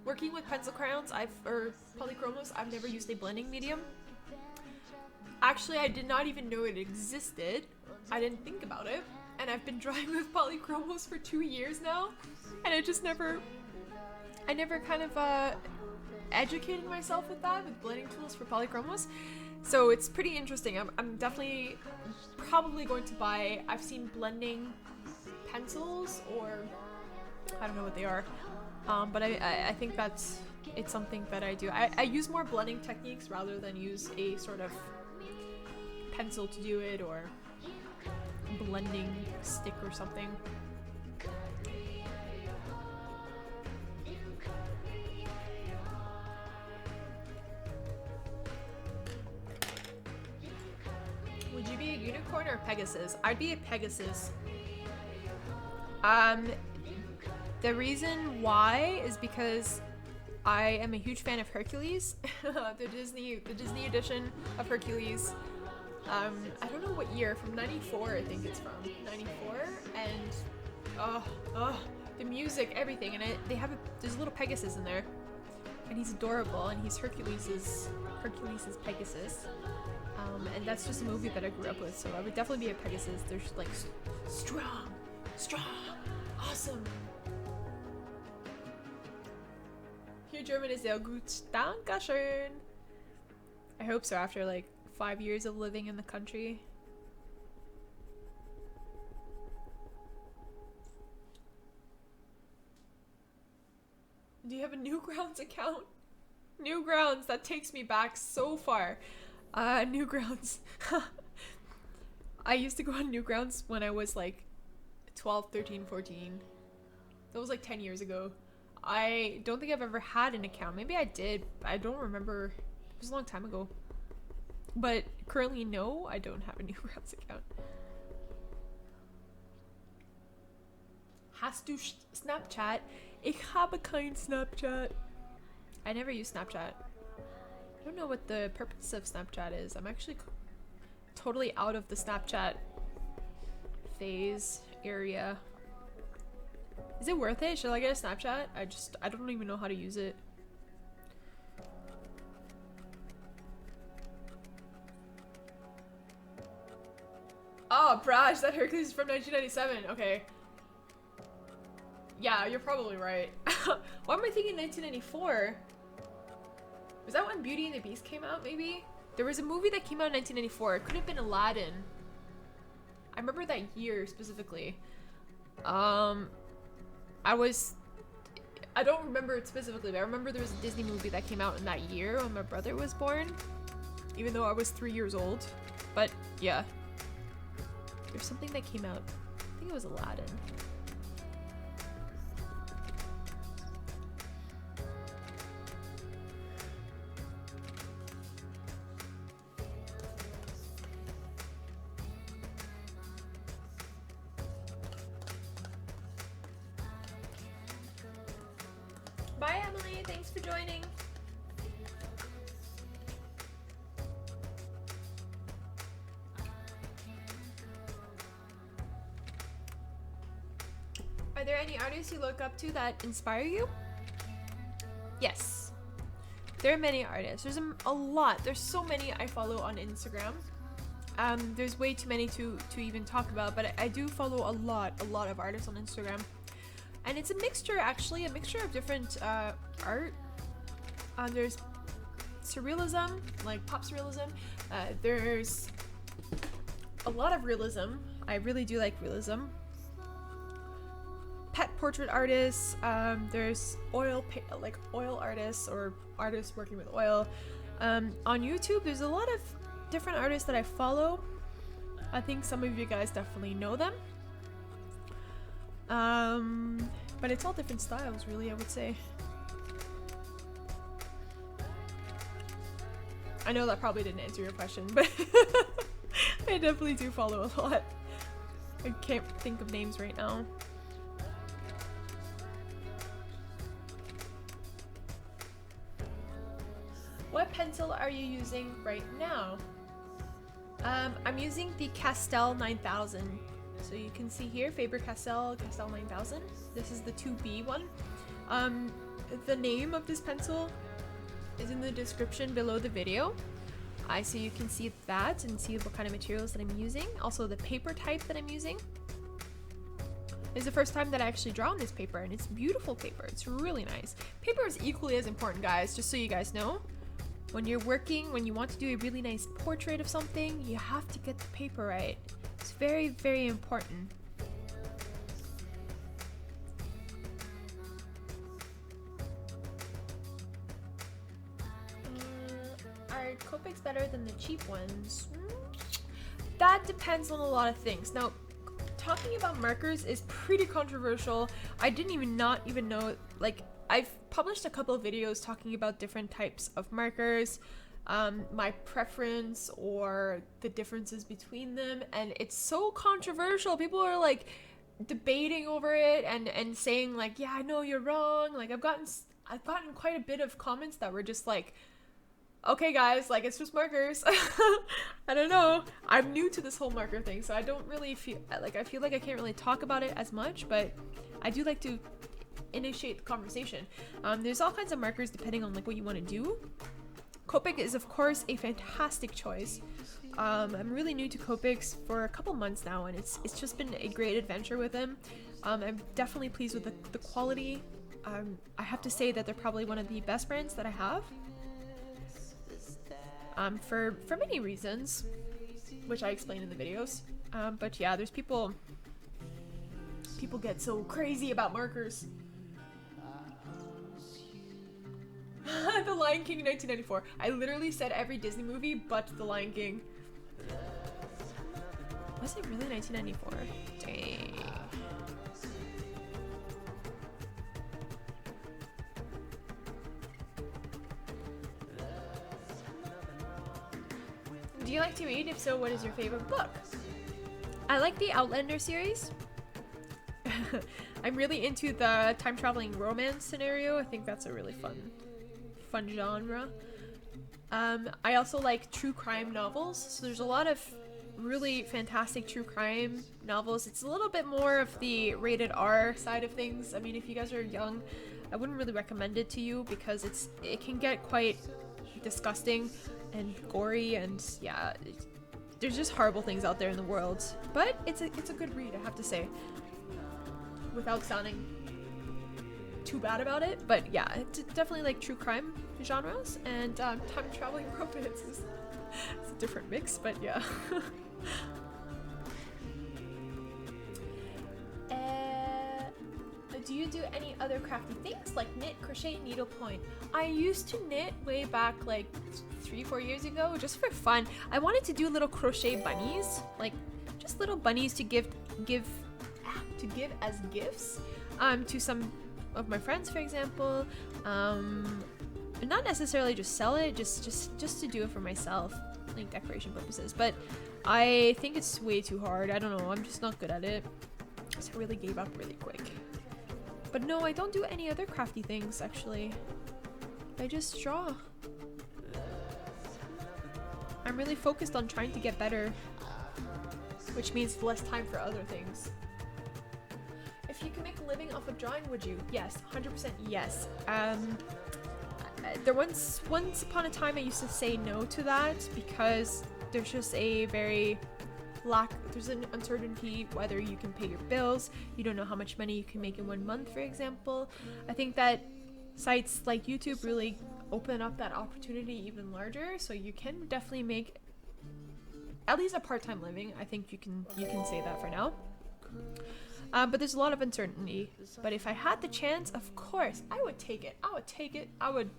Working with pencil crayons, or polychromos, I've never used a blending medium. Actually, I did not even know it existed. I didn't think about it. And I've been drawing with polychromos for 2 years now. And I never kind of educated myself with that, with blending tools for polychromos. So it's pretty interesting. I'm definitely probably going to buy, I've seen blending pencils, or I don't know what they are. But I think it's something that I do. I use more blending techniques rather than use a sort of pencil to do it, or blending stick or something. Would you be a unicorn or a Pegasus? I'd be a Pegasus. The reason why is because I am a huge fan of Hercules, the Disney edition of Hercules. I don't know what year, from 94 I think it's from, 94, and the music, everything, and there's a little Pegasus in there, and he's adorable, and he's Hercules's Pegasus, and that's just a movie that I grew up with, so I would definitely be a Pegasus. They're just like strong, awesome. Your German is sehr gut. Dankeschön. I hope so, after like 5 years of living in the country. Do you have a Newgrounds account? Newgrounds, that takes me back so far. Newgrounds. I used to go on Newgrounds when I was like 12, 13, 14. That was like 10 years ago. I don't think I've ever had an account. Maybe I did. I don't remember. It was a long time ago. But currently, no, I don't have a new Rounds account. Hast du Snapchat? Ich habe kein Snapchat. I never use Snapchat. I don't know what the purpose of Snapchat is. I'm actually totally out of the Snapchat phase area. Is it worth it? Should I get a Snapchat? I don't even know how to use it. Oh, Brash, that Hercules is from 1997. Okay. Yeah, you're probably right. Why am I thinking 1994? Was that when Beauty and the Beast came out, maybe? There was a movie that came out in 1994. It could have been Aladdin. I remember that year specifically. I don't remember it specifically, but I remember there was a Disney movie that came out in that year when my brother was born. Even though I was 3 years old. But, yeah. There's something that came out. I think it was Aladdin. Bye, Emily. Thanks for joining. Are there any artists you look up to that inspire you? Yes. There are many artists. There's a lot. There's so many I follow on Instagram. There's way too many to even talk about, but I do follow a lot of artists on Instagram. And it's a mixture, actually, a mixture of different art. There's surrealism, like pop surrealism. There's a lot of realism. I really do like realism. Pet portrait artists. There's oil artists or artists working with oil. On YouTube, there's a lot of different artists that I follow. I think some of you guys definitely know them. But it's all different styles, really, I would say. I know that probably didn't answer your question, but I definitely do follow a lot. I can't think of names right now. What pencil are you using right now? I'm using the Castell 9000. So you can see here, Faber-Castell Castell 9000. This is the 2B one. The name of this pencil is in the description below the video. So you can see that and see what kind of materials that I'm using. Also the paper type that I'm using. It's the first time that I actually draw on this paper, and it's beautiful paper. It's really nice. Paper is equally as important, guys, just so you guys know. When you're working, when you want to do a really nice portrait of something, you have to get the paper right. It's very, very important. Are Copics better than the cheap ones? That depends on a lot of things. Now, talking about markers is pretty controversial. I didn't not even know, like, I've published a couple of videos talking about different types of markers, my preference or the differences between them, and it's so controversial. People are like debating over it and saying like, yeah, I know you're wrong. Like I've gotten quite a bit of comments that were just like, okay guys, like it's just markers. I don't know. I'm new to this whole marker thing, so I don't really feel like I can't really talk about it as much, but I do like to initiate the conversation. There's all kinds of markers depending on like what you want to do. Copic is of course a fantastic choice. I'm really new to Copics for a couple months now, and it's just been a great adventure with them. I'm definitely pleased with the quality. I have to say that they're probably one of the best brands that I have. For many reasons, which I explain in the videos. But yeah, there's people get so crazy about markers. The Lion King 1994. I literally said every Disney movie but The Lion King. Was it really 1994? Dang. Do you like to read? If so, what is your favorite book? I like the Outlander series. I'm really into the time traveling romance scenario. I think that's a really fun genre. I also like true crime novels. So there's a lot of really fantastic true crime novels. It's a little bit more of the rated R side of things. I mean, if you guys are young, I wouldn't really recommend it to you because it can get quite disgusting and gory, and yeah, there's just horrible things out there in the world. But it's a good read, I have to say, without sounding too bad about it. But yeah, it's definitely like true crime genres, and time traveling romance is it's a different mix, but yeah. Do you do any other crafty things like knit, crochet, needlepoint? I used to knit way back like 3-4 years ago just for fun. I wanted to do little crochet bunnies, like just little bunnies to give as gifts to some of my friends, for example. Not necessarily just sell it, just to do it for myself, like decoration purposes. But I think it's way too hard. I don't know, I'm just not good at it. So I really gave up really quick. But no, I don't do any other crafty things, actually. I just draw. I'm really focused on trying to get better, which means less time for other things. If you could make a living off of drawing, would you? Yes, 100% yes. Once upon a time I used to say no to that because there's just a very there's an uncertainty whether you can pay your bills. You don't know how much money you can make in 1 month, for example. I think that sites like YouTube really open up that opportunity even larger, so you can definitely make at least a part-time living. I think you can say that for now. But there's a lot of uncertainty. But if I had the chance, of course, I would take it. I would take it. I would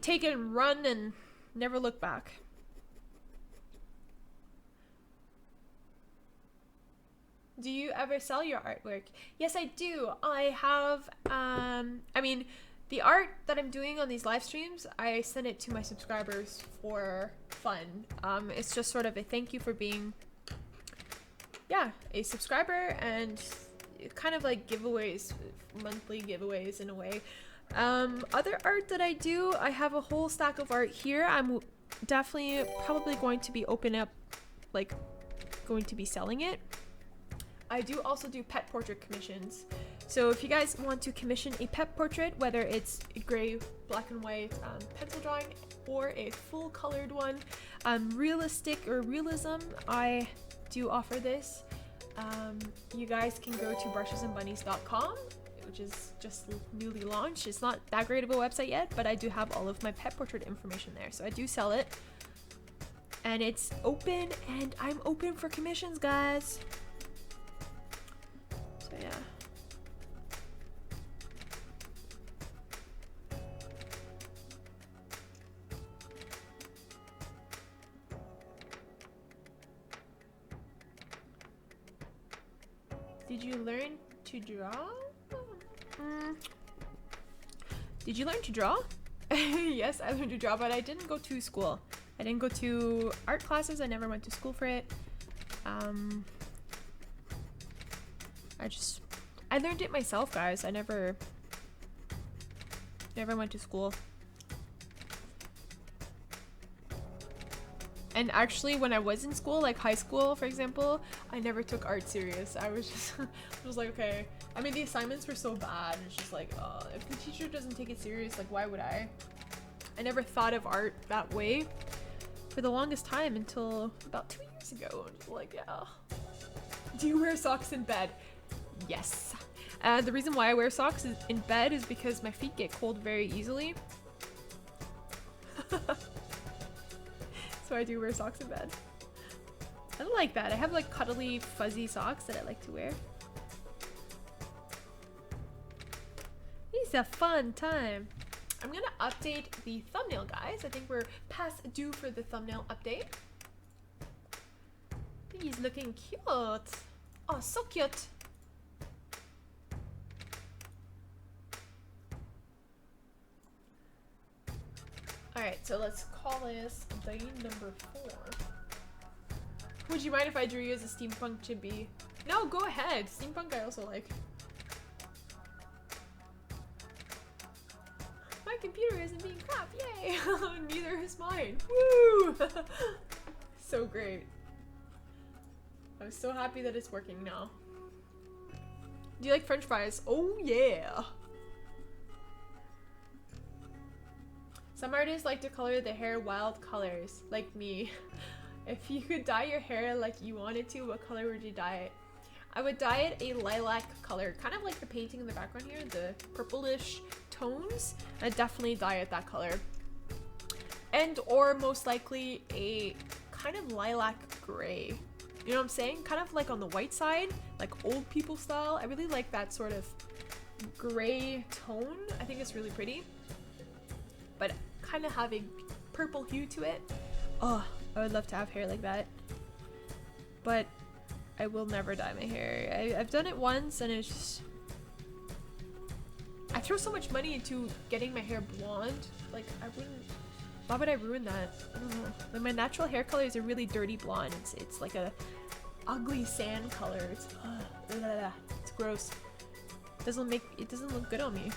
take it and run and never look back. Do you ever sell your artwork? Yes, I do. I have, I mean, the art that I'm doing on these live streams, I send it to my subscribers for fun. It's just sort of a thank you for being, yeah, a subscriber, and kind of like giveaways, monthly giveaways in a way. Other art that I do, I have a whole stack of art here. I'm definitely probably going to be going to be selling it. I do also do pet portrait commissions. So if you guys want to commission a pet portrait, whether it's a gray, black and white pencil drawing or a full colored one, realistic or realism, I do offer this. You guys can go to brushesandbunnies.com, which is just newly launched. It's not that great of a website yet, but I do have all of my pet portrait information there. So I do sell it. And it's open, and I'm open for commissions, guys. So yeah. Did you learn to draw? Did you learn to draw? Yes, I learned to draw, but I didn't go to school. I didn't go to art classes. I never went to school for it. I learned it myself, guys. I never went to school. And actually, when I was in school, like high school, for example, I never took art serious. I was just like, okay. I mean, the assignments were so bad. It's just like, if the teacher doesn't take it serious, like, why would I? I never thought of art that way for the longest time until about 2 years ago. I'm just like, yeah. Do you wear socks in bed? Yes. The reason why I wear socks in bed is because my feet get cold very easily. So I do wear socks in bed. I like that. I have like cuddly, fuzzy socks that I like to wear. It's a fun time. I'm gonna update the thumbnail, guys. I think we're past due for the thumbnail update. He's looking cute. Oh, so cute. Alright, so let's call this Dane number 4. Would you mind if I drew you as a steampunk chibi? No, go ahead. Steampunk I also like. My computer isn't being crap, yay! Neither is mine. Woo! So great. I'm so happy that it's working now. Do you like French fries? Oh yeah! Some artists like to color the hair wild colors, like me. If you could dye your hair like you wanted to, what color would you dye it? I would dye it a lilac color, kind of like the painting in the background here, the purplish tones. I'd definitely dye it that color. And or most likely a kind of lilac gray. You know what I'm saying? Kind of like on the white side, like old people style. I really like that sort of gray tone. I think it's really pretty. But kind of having purple hue to it. Oh, I would love to have hair like that. But I will never dye my hair. I've done it once and it's just... I throw so much money into getting my hair blonde. Like, I wouldn't... Why would I ruin that? I don't know. Like, my natural hair color is a really dirty blonde. It's like a ugly sand color. It's gross. It doesn't look good on me.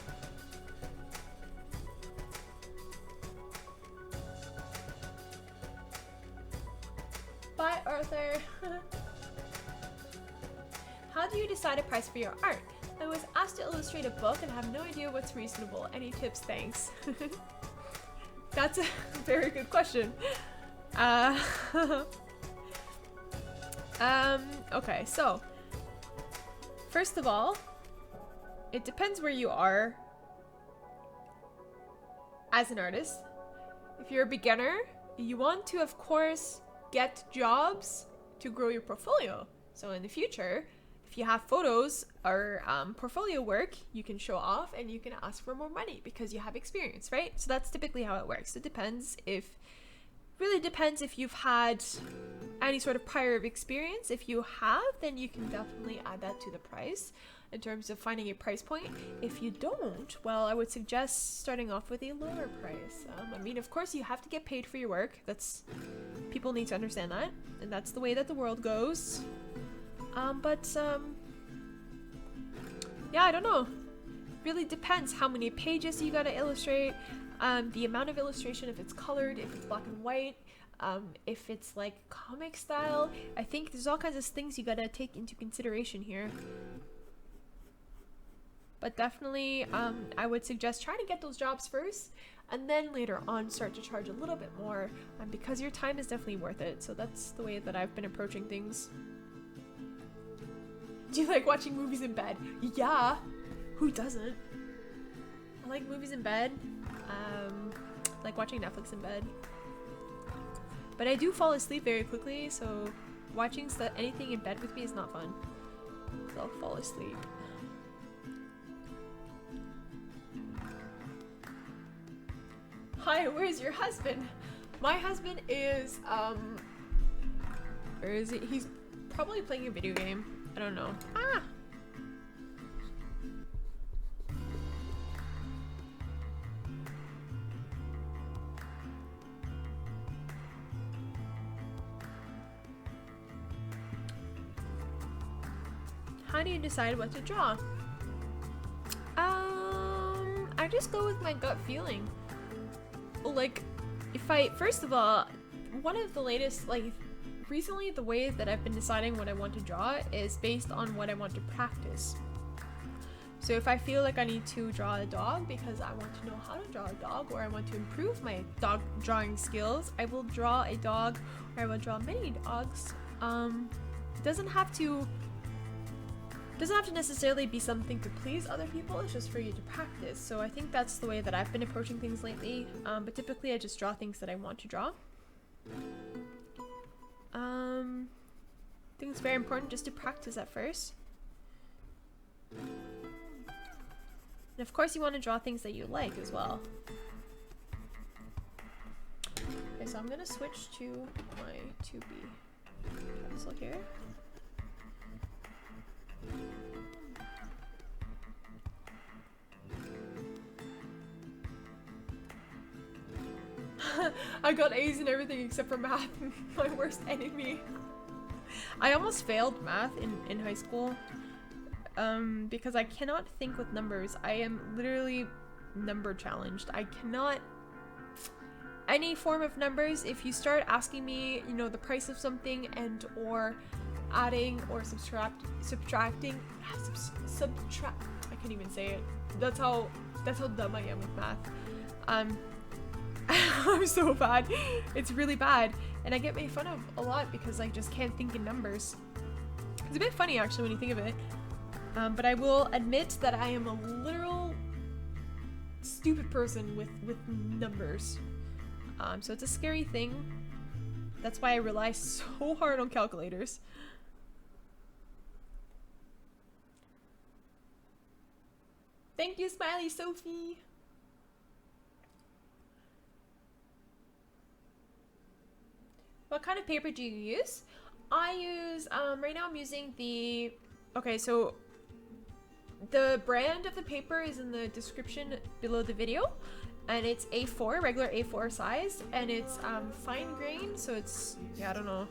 Bye, Arthur. How do you decide a price for your art? I was asked to illustrate a book and have no idea what's reasonable. Any tips? Thanks. That's a very good question. Okay, so first of all, it depends where you are as an artist. If you're a beginner, you want to, of course, get jobs to grow your portfolio. So in the future, if you have photos or portfolio work, you can show off and you can ask for more money because you have experience, right? So that's typically how it works. It depends really depends if you've had any sort of prior experience. If you have, then you can definitely add that to the price in terms of finding a price point. If you don't, well, I would suggest starting off with a lower price. I mean, of course, you have to get paid for your work. People need to understand that, and that's the way that the world goes. Yeah, I don't know. Really depends how many pages you gotta illustrate, the amount of illustration, if it's colored, if it's black and white, if it's like comic style. I think there's all kinds of things you gotta take into consideration here. But definitely, I would suggest trying to get those jobs first, and then later on start to charge a little bit more, because your time is definitely worth it. So that's the way that I've been approaching things. Do you like watching movies in bed? Yeah, who doesn't? I like movies in bed. I like watching Netflix in bed. But I do fall asleep very quickly, so watching anything in bed with me is not fun. So I'll fall asleep. Hi, where's your husband? My husband is, where is he? He's probably playing a video game. I don't know. Ah! How do you decide what to draw? I just go with my gut feeling. Like, first of all, one of the latest, like, recently the way that I've been deciding what I want to draw is based on what I want to practice. So if I feel like I need to draw a dog because I want to know how to draw a dog, or I want to improve my dog drawing skills, I will draw a dog, or I will draw many dogs. It doesn't have to necessarily be something to please other people. It's just for you to practice. So I think that's the way that I've been approaching things lately. But typically I just draw things that I want to draw. I think it's very important just to practice at first. And of course you want to draw things that you like as well. Okay, so I'm gonna switch to my 2B pencil here. I got A's in everything except for math. My worst enemy. I almost failed math in high school because I cannot think with numbers. I am literally number challenged. I cannot... Any form of numbers, if you start asking me, you know, the price of something and or adding or subtracting, I can't even say it. That's how dumb I am with math. I'm so bad. It's really bad. And I get made fun of a lot because I just can't think in numbers. It's a bit funny actually when you think of it. But I will admit that I am a literal stupid person with numbers. So it's a scary thing. That's why I rely so hard on calculators. Thank you, Smiley Sophie. What kind of paper do you use? I use, right now I'm using the, okay, so the brand of the paper is in the description below the video, and it's A4, regular A4 size, and it's fine grain, so it's, yeah, I don't know,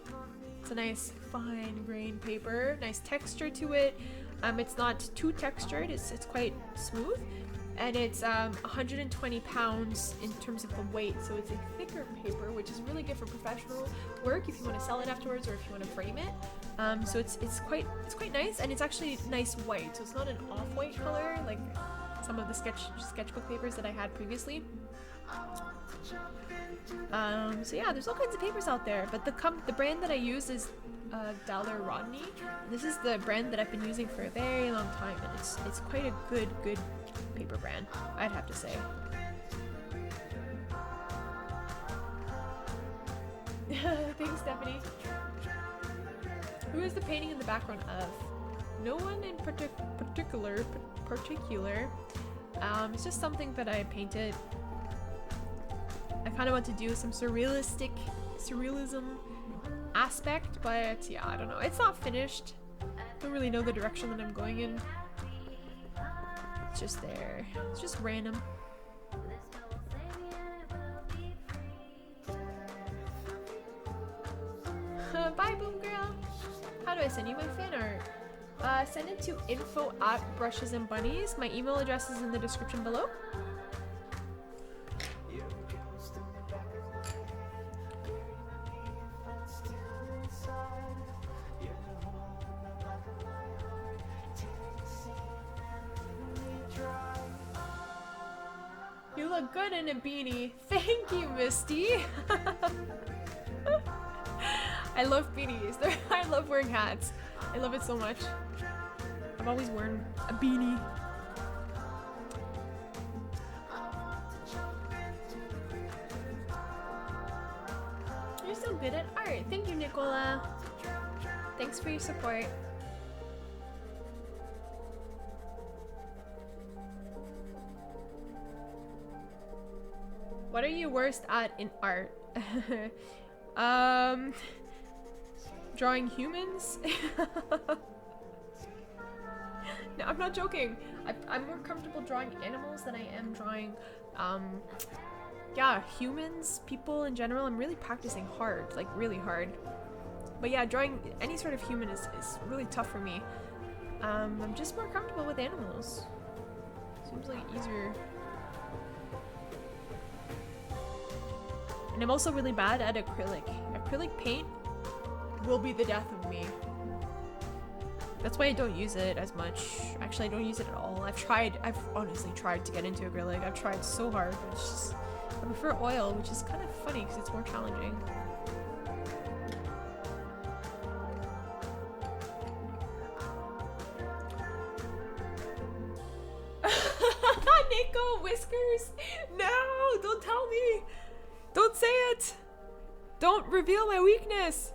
it's a nice fine grain paper, nice texture to it. It's not too textured, it's quite smooth, and it's 120 pounds in terms of the weight, so it's a thicker paper, which is really good for professional work if you want to sell it afterwards or if you want to frame it. So it's quite nice, and it's actually nice white, so it's not an off-white color like some of the sketchbook papers that I had previously. So yeah, there's all kinds of papers out there, but the brand that I use is Rowney. This is the brand that I've been using for a very long time, and it's quite a good paper brand, I'd have to say. Thanks, Stephanie. Who is the painting in the background of? No one in particular. It's just something that I painted. I kind of want to do some surrealism aspect, but yeah, I don't know. It's not finished. Don't really know the direction that I'm going in. It's just there. It's just random. Bye, Boom Girl. How do I send you my fan art? Send it to info@brushesandbunnies. My email address is in the description below. You look good in a beanie. Thank you, Misty. I love beanies. I love wearing hats. I love it so much. I'm always wearing a beanie. You're so good at art. Thank you, Nicola. Thanks for your support. What are you worst at in art? Drawing humans? No, I'm not joking. I'm more comfortable drawing animals than I am drawing, yeah, humans, people in general. I'm really practicing hard, like really hard. But yeah, drawing any sort of human is really tough for me. I'm just more comfortable with animals. Seems like easier. And I'm also really bad at acrylic. Acrylic paint will be the death of me. That's why I don't use it as much. Actually, I don't use it at all. I've honestly tried to get into acrylic. I've tried so hard, but it's just, I prefer oil, which is kind of funny because it's more challenging. Nico, whiskers! No, don't tell me! Don't say it! Don't reveal my weakness!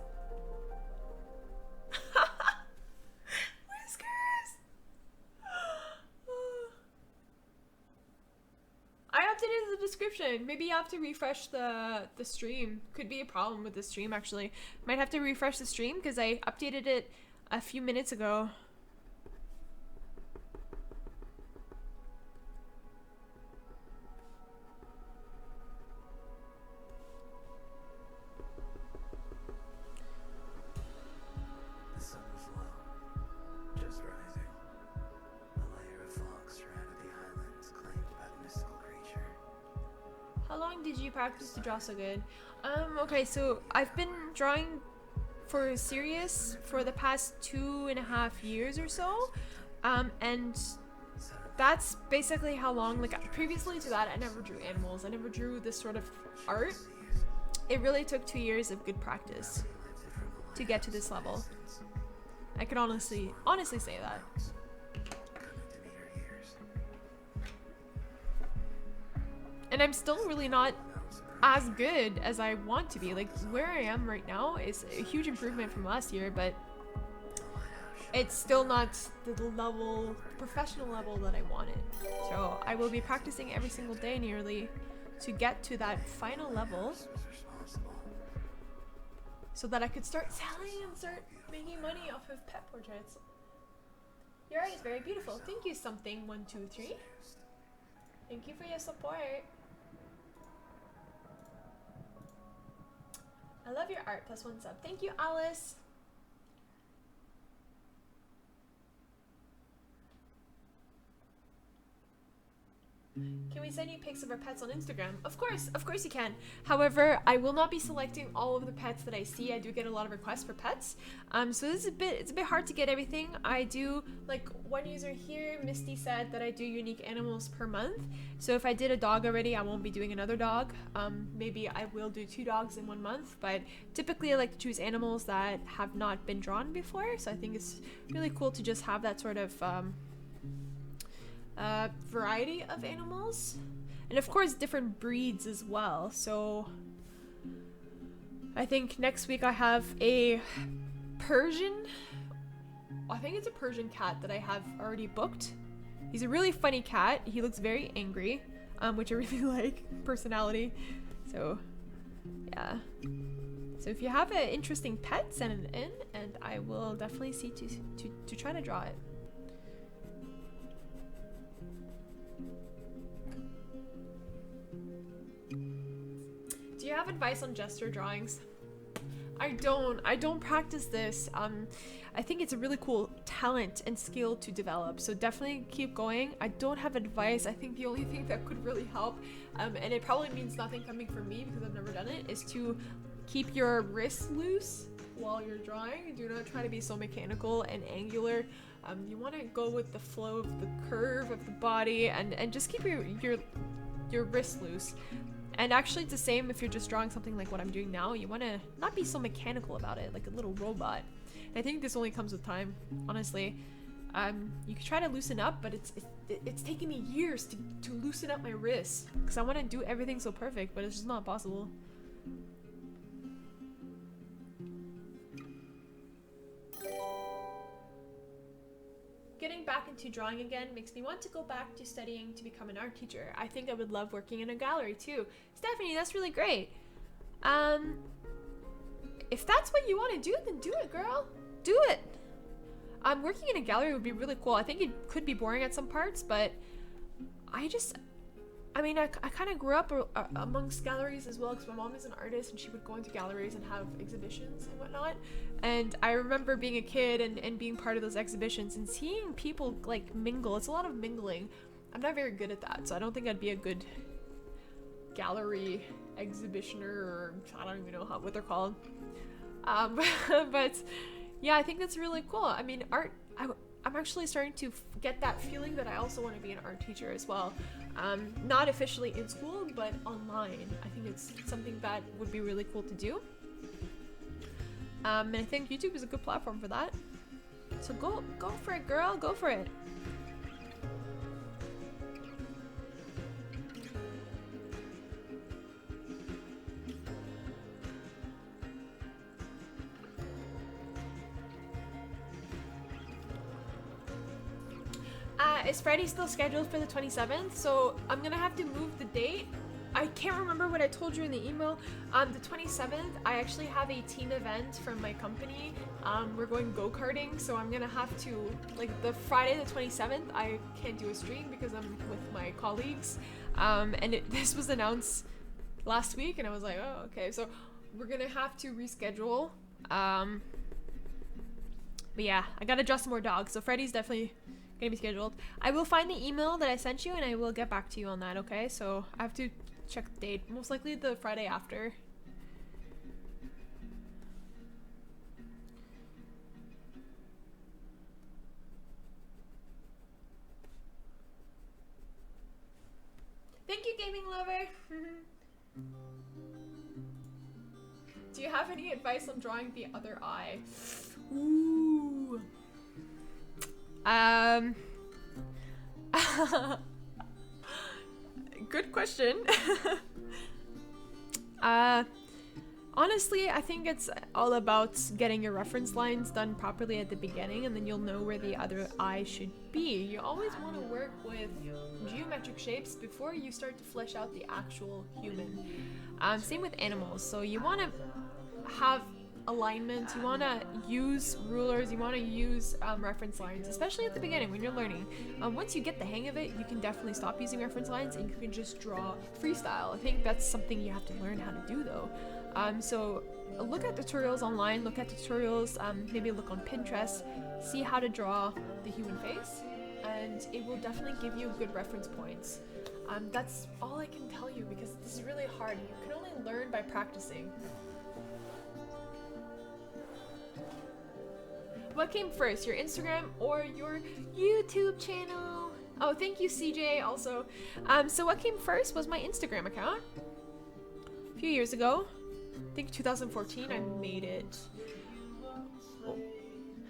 Whiskers! I updated the description. Maybe you have to refresh the stream. Could be a problem with the stream, actually. Might have to refresh the stream because I updated it a few minutes ago. did you practice to draw so good? Okay, so I've been drawing for serious for the past 2.5 years or so. And that's basically how long, like previously to that, I never drew animals. I never drew this sort of art. It really took 2 years of good practice to get to this level. I could honestly say that. And I'm still really not as good as I want to be. Like where I am right now is a huge improvement from last year, but it's still not the level, professional level that I wanted. So I will be practicing every single day nearly to get to that final level so that I could start selling and start making money off of pet portraits. Your art is very beautiful. Thank you, something 123. Thank you for your support. I love your art. +1 sub. Thank you, Alice. Can we send you pics of our pets on Instagram? Of course you can. However, I will not be selecting all of the pets that I see. I do get a lot of requests for pets. So this is it's a bit hard to get everything. I do, like one user here, Misty, said that I do unique animals per month. So if I did a dog already, I won't be doing another dog. Maybe I will do 2 dogs in 1 month, but typically I like to choose animals that have not been drawn before. So I think it's really cool to just have that sort of variety of animals, and of course different breeds as well. So I think next week I have a Persian, I think it's a Persian cat that I have already booked. He's a really funny cat. He looks very angry, which I really like, personality. So yeah, so if you have an interesting pet, send it in and I will definitely see to try to draw it. Do you have advice on gesture drawings? I don't practice this. I think it's a really cool talent and skill to develop, so definitely keep going. I don't have advice. I think the only thing that could really help, and it probably means nothing coming from me because I've never done it, is to keep your wrists loose while you're drawing. Do not try to be so mechanical and angular. You want to go with the flow of the curve of the body, and just keep your wrists loose. And actually it's the same if you're just drawing something like what I'm doing now. You want to not be so mechanical about it, like a little robot. And I think this only comes with time, honestly. You could try to loosen up, but it's taken me years to loosen up my wrists because I want to do everything so perfect, but it's just not possible. Getting back into drawing again makes me want to go back to studying to become an art teacher. I think I would love working in a gallery too. Stephanie, that's really great. If that's what you want to do, then do it, girl. Do it. Working in a gallery would be really cool. I think it could be boring at some parts, but I kind of grew up amongst galleries as well because my mom is an artist and she would go into galleries and have exhibitions and whatnot. And I remember being a kid and being part of those exhibitions and seeing people like mingle. It's a lot of mingling. I'm not very good at that, so I don't think I'd be a good gallery exhibitioner, or I don't even know what they're called. But yeah, I think that's really cool. I mean, art, I'm actually starting to get that feeling that I also want to be an art teacher as well. Not officially in school, but online. I think it's something that would be really cool to do. And I think YouTube is a good platform for that. So go for it, girl. Go for it. Is Friday still scheduled for the 27th? So I'm gonna have to move the date. I can't remember what I told you in the email. The 27th, I actually have a team event from my company. We're going go-karting, so I'm gonna have to, like, the Friday the 27th, I can't do a stream because I'm with my colleagues. And this was announced last week, and I was like, oh, okay. So we're gonna have to reschedule. But yeah, I gotta draw some more dogs, so Freddy's definitely gonna be scheduled. I will find the email that I sent you and I will get back to you on that, okay? So I have to check the date. Most likely the Friday after. Thank you, gaming lover. Do you have any advice on drawing the other eye? Ooh. Good question. Honestly, I think it's all about getting your reference lines done properly at the beginning, and then you'll know where the other eye should be. You always want to work with geometric shapes before you start to flesh out the actual human. Same with animals. So you want to have alignment, you want to use rulers, you want to use reference lines, especially at the beginning when you're learning. Once you get the hang of it, you can definitely stop using reference lines and you can just draw freestyle. I think that's something you have to learn how to do though. So look at tutorials online, look at tutorials, maybe look on Pinterest, see how to draw the human face, and it will definitely give you good reference points. That's all I can tell you because this is really hard. You can only learn by practicing. What came first, your Instagram or your YouTube channel? Oh, thank you, CJ, also. So what came first was my Instagram account. A few years ago, I think 2014, I made it. Well,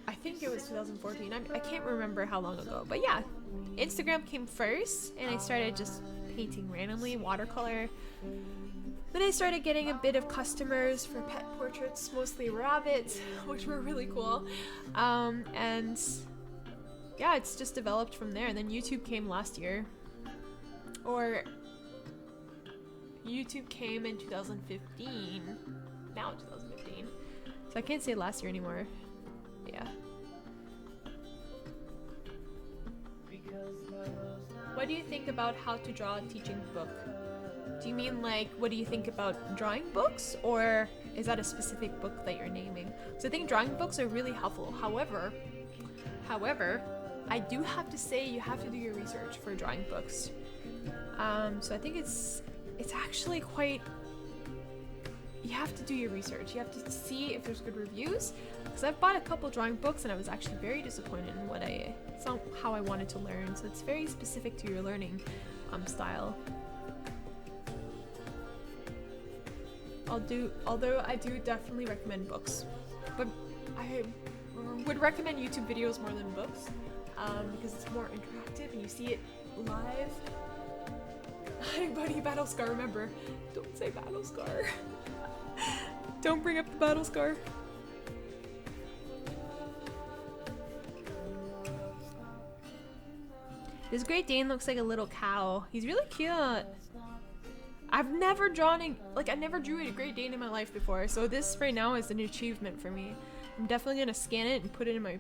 I think it was 2014. I can't remember how long ago, but yeah, Instagram came first, and I started just painting randomly, watercolor. Then I started getting a bit of customers for pet portraits, mostly rabbits, which were really cool. And yeah, it's just developed from there. And then YouTube came last year. Or YouTube came in 2015. Now 2015. So I can't say last year anymore. But yeah. What do you think about how to draw a teaching book? Do you mean like, what do you think about drawing books, or is that a specific book that you're naming? So I think drawing books are really helpful. However, I do have to say you have to do your research for drawing books. So I think it's actually quite, you have to do your research. You have to see if there's good reviews, because I've bought a couple drawing books and I was actually very disappointed in it's not how I wanted to learn. So it's very specific to your learning style. Although I do definitely recommend books, but I would recommend YouTube videos more than books, because it's more interactive and you see it live. Hi buddy, Battle Scar, remember, don't say Battle Scar. Don't bring up the Battle Scar. This Great Dane looks like a little cow. He's really cute. I've never drawn I never drew a Great Dane in my life before, so this right now is an achievement for me. I'm definitely gonna scan it and put it in my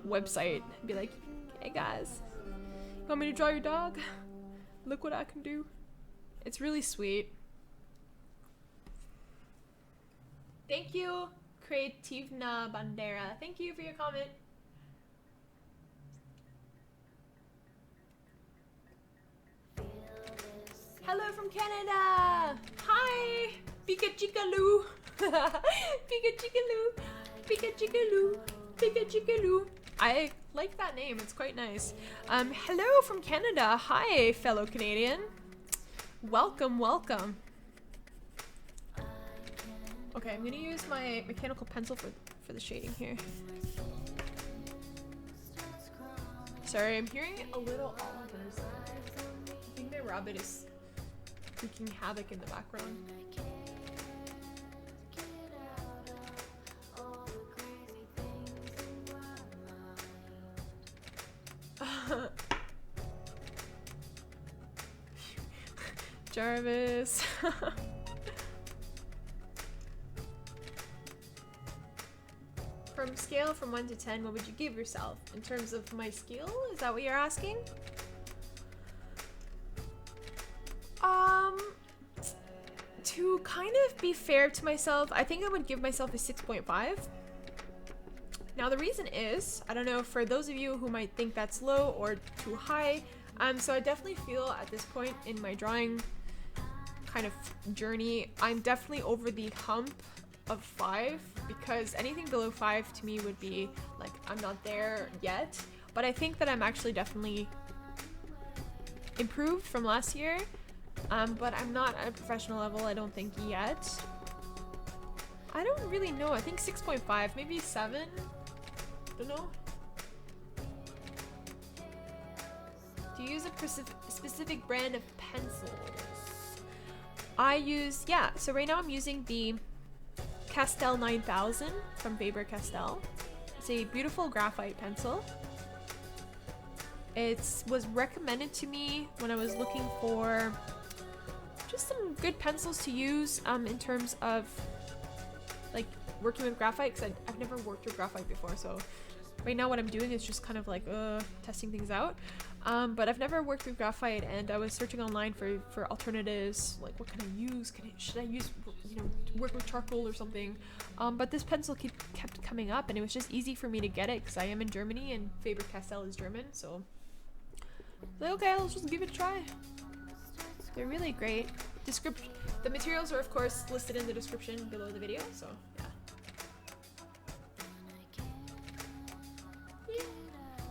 website and be like, hey guys, you want me to draw your dog? Look what I can do. It's really sweet. Thank you, Creativna Bandera. Thank you for your comment. Hello from Canada! Hi! Pika Chikaloo! Pika Chikaloo! Pika Chikaloo! Pika Chikaloo! I like that name, it's quite nice. Hello from Canada! Hi, fellow Canadian! Welcome, welcome! Okay, I'm gonna use my mechanical pencil for the shading here. Sorry, I'm hearing a little Oliver's. I think my rabbit is wreaking havoc in the background. Jarvis. From scale from 1 to 10, what would you give yourself? In terms of my skill? Is that what you're asking? To kind of be fair to myself, I think I would give myself a 6.5. Now the reason is, I don't know, for those of you who might think that's low or too high, so I definitely feel at this point in my drawing kind of journey. I'm definitely over the hump of 5, because anything below 5 to me would be like, I'm not there yet. But I think that I'm actually definitely improved from last year. But I'm not at a professional level, I don't think, yet. I don't really know. I think 6.5, maybe 7. Don't know. Do you use a specific brand of pencils? I use, yeah, so right now I'm using the Castell 9000 from Faber-Castell. It's a beautiful graphite pencil. It was recommended to me when I was looking for just some good pencils to use in terms of like working with graphite, because I've never worked with graphite before, so right now what I'm doing is just kind of like testing things out. But I've never worked with graphite, and I was searching online for alternatives, like what can I use? Should I use, you know, work with charcoal or something? But this pencil kept coming up, and it was just easy for me to get it because I am in Germany and Faber-Castell is German, so like, okay, let's just give it a try. They're really great. The materials are of course listed in the description below the video, so yeah.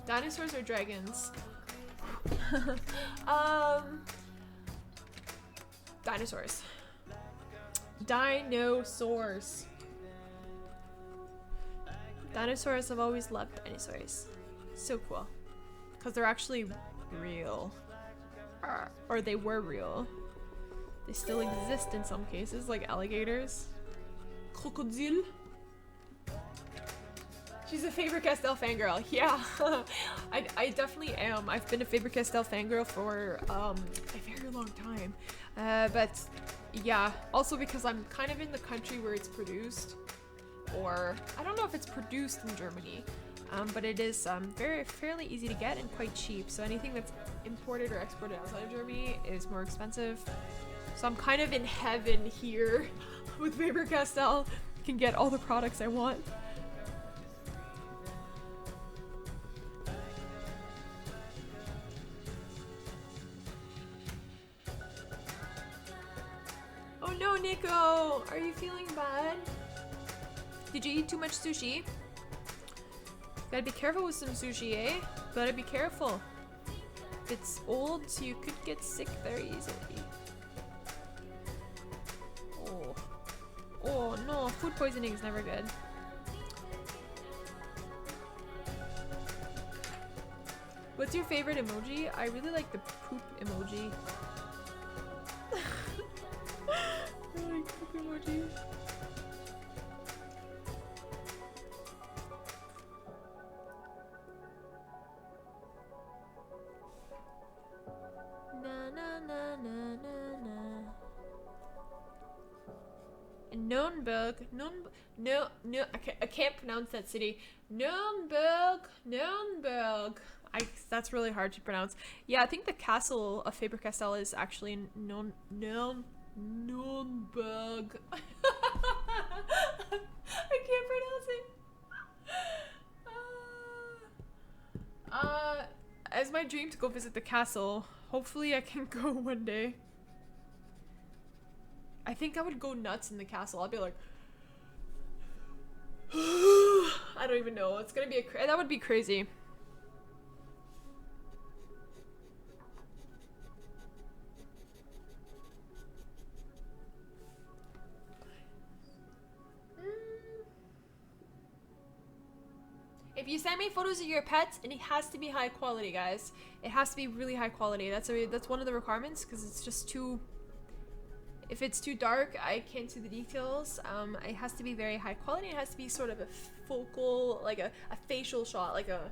Dinosaurs or dragons? Dinosaurs. Dinosaurs. Dinosaurs, I've always loved dinosaurs. So cool. Because they're actually real. Or they were real. They still exist in some cases, like alligators. Crocodile. She's a Faber-Castell fangirl. Yeah, I definitely am. I've been a Faber-Castell fangirl for a very long time. But yeah, also because I'm kind of in the country where it's produced. Or, I don't know if it's produced in Germany. But it is fairly easy to get and quite cheap. So anything that's imported or exported outside of Germany is more expensive. So I'm kind of in heaven here with Faber-Castell. Can get all the products I want. Oh no, Nico! Are you feeling bad? Did you eat too much sushi? Gotta be careful with some sushi, eh? Gotta be careful. If it's old, you could get sick very easily. Oh. Oh no, food poisoning is never good. What's your favorite emoji? I really like the poop emoji. I like poop emoji. Nürnberg, no, I can't pronounce that city. Nürnberg. That's really hard to pronounce. Yeah, I think the castle of Faber-Castell is actually in Nürnberg. I can't pronounce it. As my dream to go visit the castle. Hopefully I can go one day. I think I would go nuts in the castle. I'd be like, I don't even know. It's gonna be that would be crazy. If you send me photos of your pets, and it has to be high quality, guys. It has to be really high quality. That's one of the requirements, because it's just too. If it's too dark, I can't see the details. It has to be very high quality. It has to be sort of a focal, like a facial shot, like a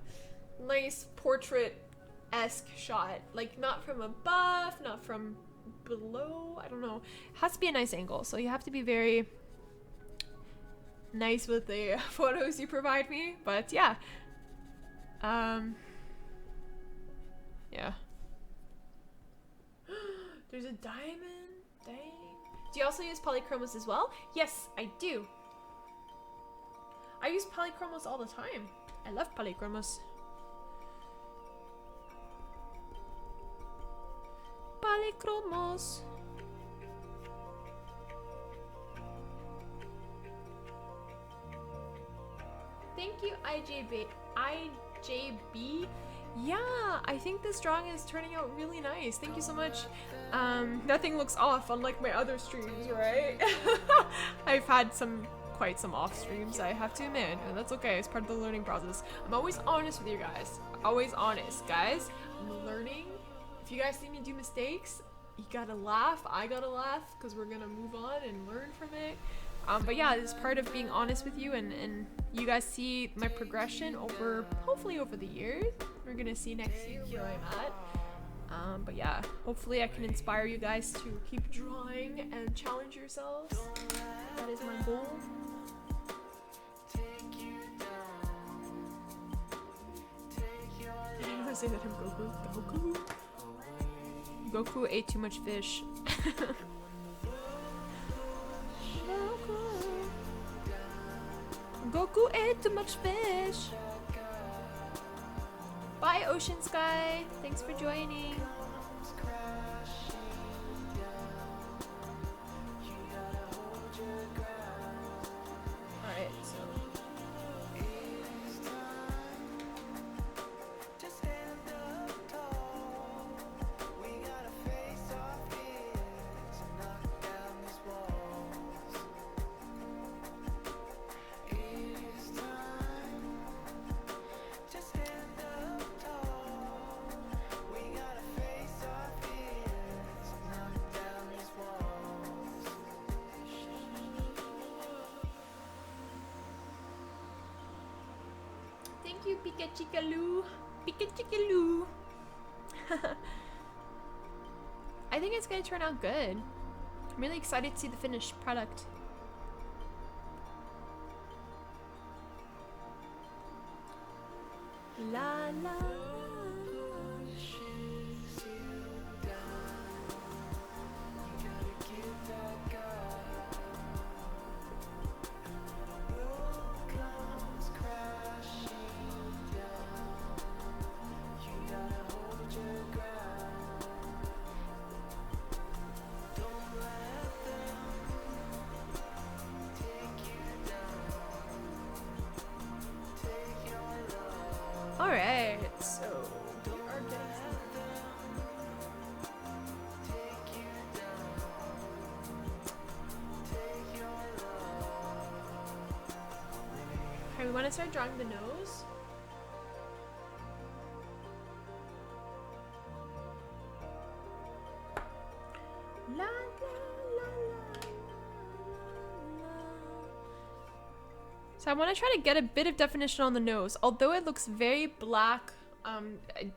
nice portrait-esque shot. Like not from above, not from below. I don't know. It has to be a nice angle. So you have to be very nice with the photos you provide me. But yeah. Yeah. There's a diamond. Dang. Do you also use polychromos as well? Yes, I do. I use polychromos all the time. I love polychromos. Polychromos. Thank you, IJB. Yeah, I think this drawing is turning out really nice. Thank you so much. Nothing looks off, unlike my other streams, right? I've had quite some off streams, I have to admit, and that's okay. It's part of the learning process. I'm always honest with you guys. Always honest, guys. I'm learning. If you guys see me do mistakes, you gotta laugh. I gotta laugh because we're gonna move on and learn from it. But yeah, it's part of being honest with you, and you guys see my progression hopefully over the years. We're gonna see next year where I'm at. But yeah, hopefully I can inspire you guys to keep drawing and challenge yourselves. That is my goal. Did anyone say that I'm Goku? Goku ate too much fish. Goku ate too much fish. Bye, Ocean Sky. Thanks for joining. Alright, so. Thank you, Pikachu. Pikachu. I think it's gonna turn out good. I'm really excited to see the finished product. La la. Alright, so we are getting okay, we want to start drawing the nose. La, la, la, la, la. So I want to try to get a bit of definition on the nose. Although it looks very black, a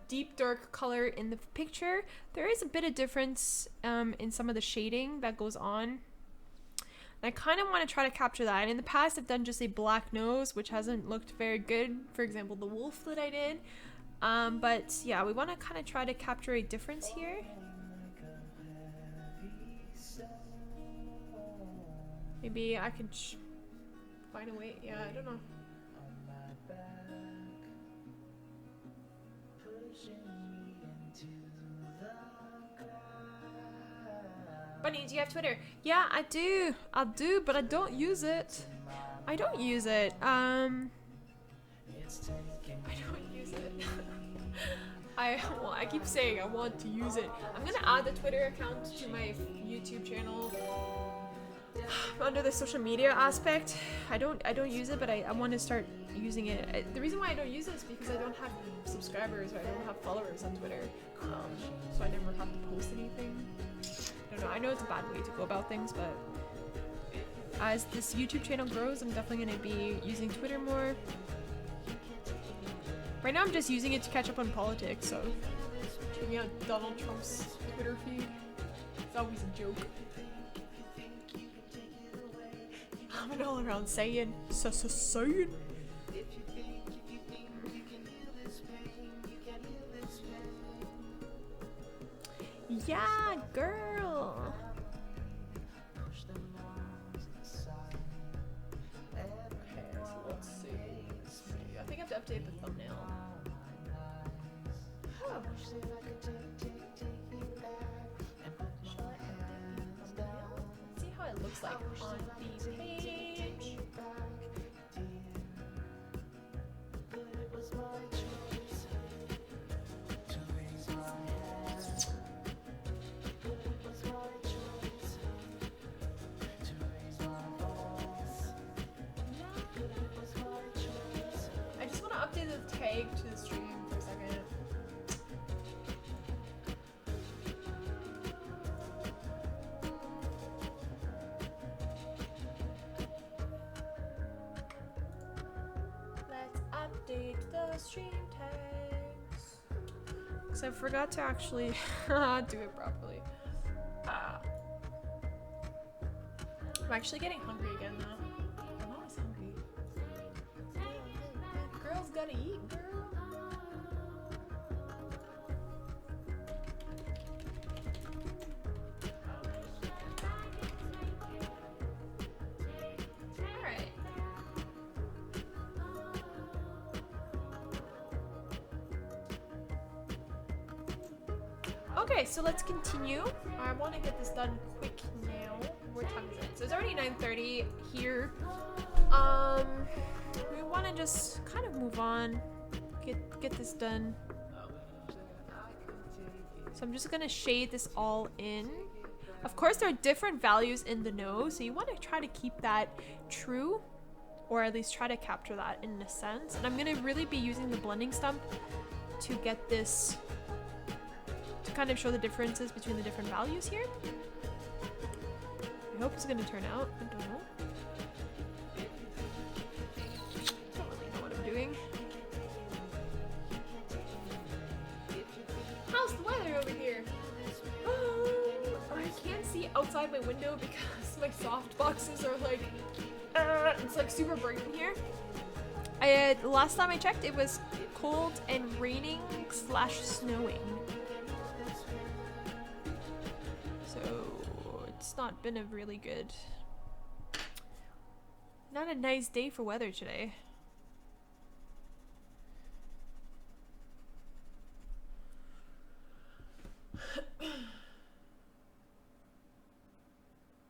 deep dark color in the picture, there is a bit of difference in some of the shading that goes on. And I kind of want to try to capture that. And in the past I've done just a black nose, which hasn't looked very good. For example, the wolf that I did. But yeah, we want to kind of try to capture a difference here. Maybe I could find a way. Yeah, I don't know. Bunny, do you have Twitter? Yeah, I do. I do, but I don't use it. I don't use it. I don't use it. I keep saying I want to use it. I'm gonna add the Twitter account to my YouTube channel. Under the social media aspect, I don't use it, but I want to start using it. The reason why I don't use it is because I don't have subscribers or I don't have followers on Twitter, so I never have to post anything. I don't know. I know it's a bad way to go about things, but as this YouTube channel grows, I'm definitely going to be using Twitter more. Right now, I'm just using it to catch up on politics. So checking out Donald Trump's Twitter feed. It's always a joke. I'm an all-around Saiyan. Saiyan. Yeah, girl. Okay, so let's see. I think I have to update the thumbnail. Oh. Let's see how it looks like on the page. vague to the stream for a second. Let's update the stream tags. Because I forgot to actually do it properly. I'm actually getting hungry again though. I'm always hungry. Girls gotta eat, girl. Alright. Okay, so let's continue. I want to get this done quick now. What time is it? So it's already 9:30 here. We want to just kind of move on, get this done. So I'm just gonna shade this all in. Of course, there are different values in the nose, so you want to try to keep that true, or at least try to capture that in a sense. And I'm gonna really be using the blending stump to get this, to kind of show the differences between the different values here. I hope it's gonna turn out. I don't know. Don't really know what I'm doing. How's the weather over here? I can't see outside my window because my soft boxes are like, it's like super bright in here. The last time I checked, it was cold and raining / snowing. So it's not been a really good, not a nice day for weather today.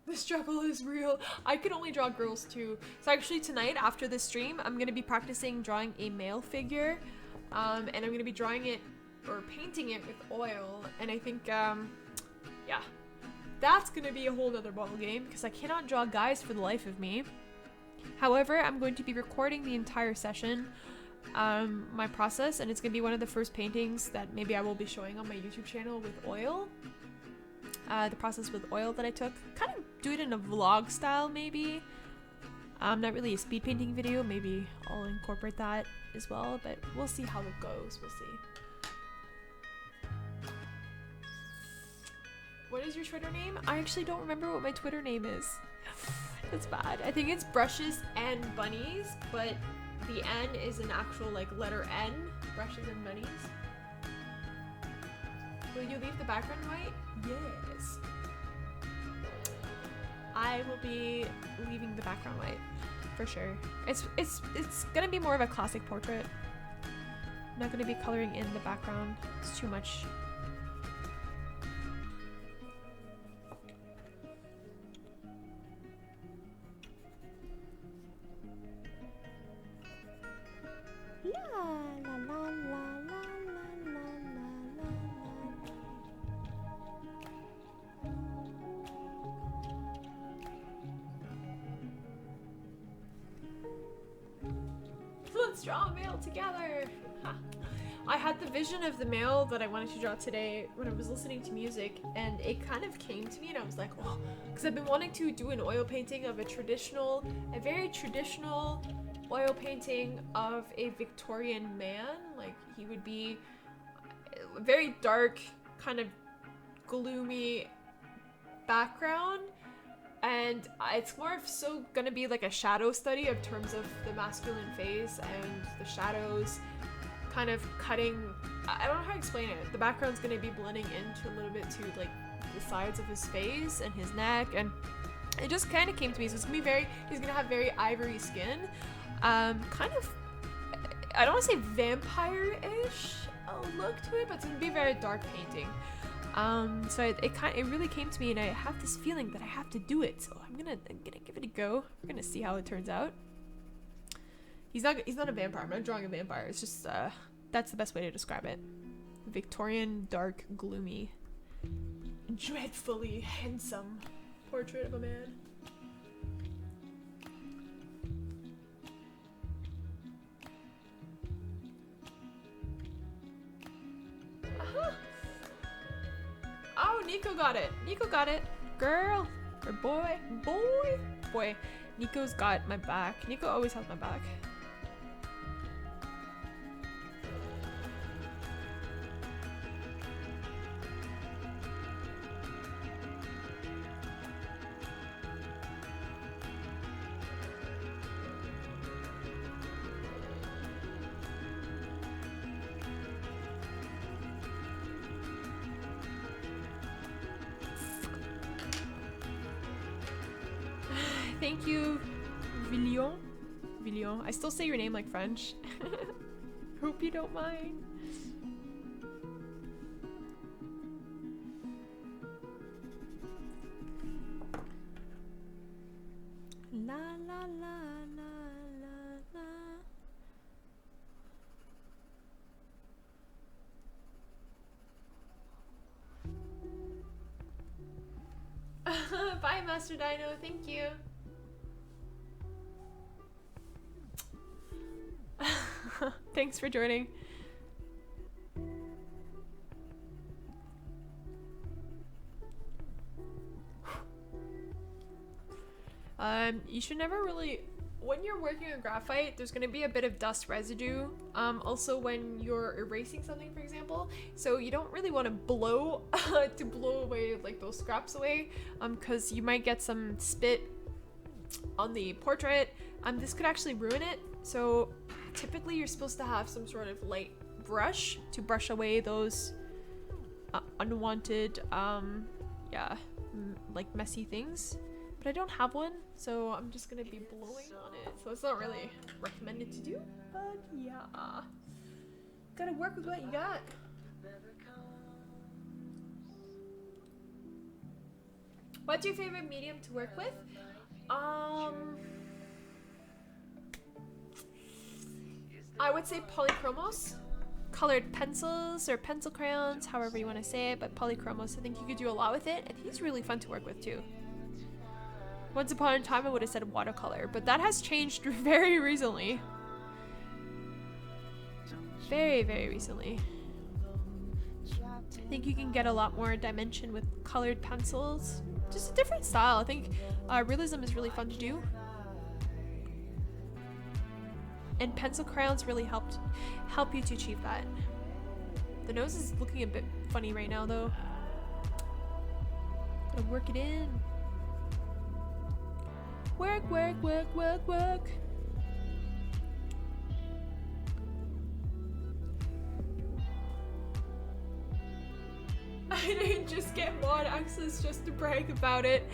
The struggle is real. I can only draw girls too. So actually tonight after this stream, I'm gonna be practicing drawing a male figure, and I'm gonna be drawing it or painting it with oil. And I think, yeah, that's gonna be a whole other ball game because I cannot draw guys for the life of me. However, I'm going to be recording the entire session, my process, and it's gonna be one of the first paintings that maybe I will be showing on my YouTube channel with oil. The process with oil that I took. Kind of do it in a vlog style maybe. Not really a speed painting video. Maybe I'll incorporate that as well, but we'll see how it goes. We'll see. What is your Twitter name? I actually don't remember what my Twitter name is. That's bad. I think it's Brushes and Bunnies, but the N is an actual like letter N. Brushes and Bunnies. Will you leave the background white? Yes. I will be leaving the background white for sure. It's gonna be more of a classic portrait. I'm not gonna be coloring in the background. It's too much. La la la la la la la la. Let's draw a male together. Ha. I had the vision of the male that I wanted to draw today when I was listening to music, and it kind of came to me and I was like, oh, because I've been wanting to do an oil painting of a very traditional oil painting of a Victorian man. Like he would be very dark, kind of gloomy background, and it's more of so gonna be like a shadow study of terms of the masculine face and the shadows kind of cutting. I don't know how to explain it. The background's gonna be blending into a little bit to like the sides of his face and his neck, and it just kind of came to me. So it's gonna be he's gonna have very ivory skin, kind of, I don't want to say vampire-ish look to it, but it's gonna be a very dark painting. So it really came to me, and I have this feeling that I have to do it. So I'm gonna give it a go. We're gonna see how it turns out. He's not a vampire. I'm not drawing a vampire. It's just that's the best way to describe it. Victorian, dark, gloomy, dreadfully handsome portrait of a man. Nico got it. Nico got it. Girl. Or boy. Boy. Boy. Nico's got my back. Nico always has my back. Thank you, Villion. Villion. I still say your name like French. Hope you don't mind. La la la la la la. Bye, Master Dino. Thank you. Thanks for joining. You should never really, when you're working on graphite, there's going to be a bit of dust residue. Also when you're erasing something, for example, so you don't really want to blow to blow away like those scraps away, because you might get some spit on the portrait. This could actually ruin it. So typically you're supposed to have some sort of light brush to brush away those unwanted, like messy things. But I don't have one, so I'm just gonna be blowing on it. So it's not really recommended to do, but yeah. Gotta work with what you got. What's your favorite medium to work with? I would say polychromos. Colored pencils or pencil crayons, however you want to say it, but polychromos, I think you could do a lot with it, and he's really fun to work with too. Once upon a time I would have said watercolor, but that has changed very recently. Very, very recently. I think you can get a lot more dimension with colored pencils. Just a different style. I think realism is really fun to do. And pencil crayons really help you to achieve that. The nose is looking a bit funny right now though. Gotta work it in. Work, work, work, work, work. I didn't just get mod access just to brag about it.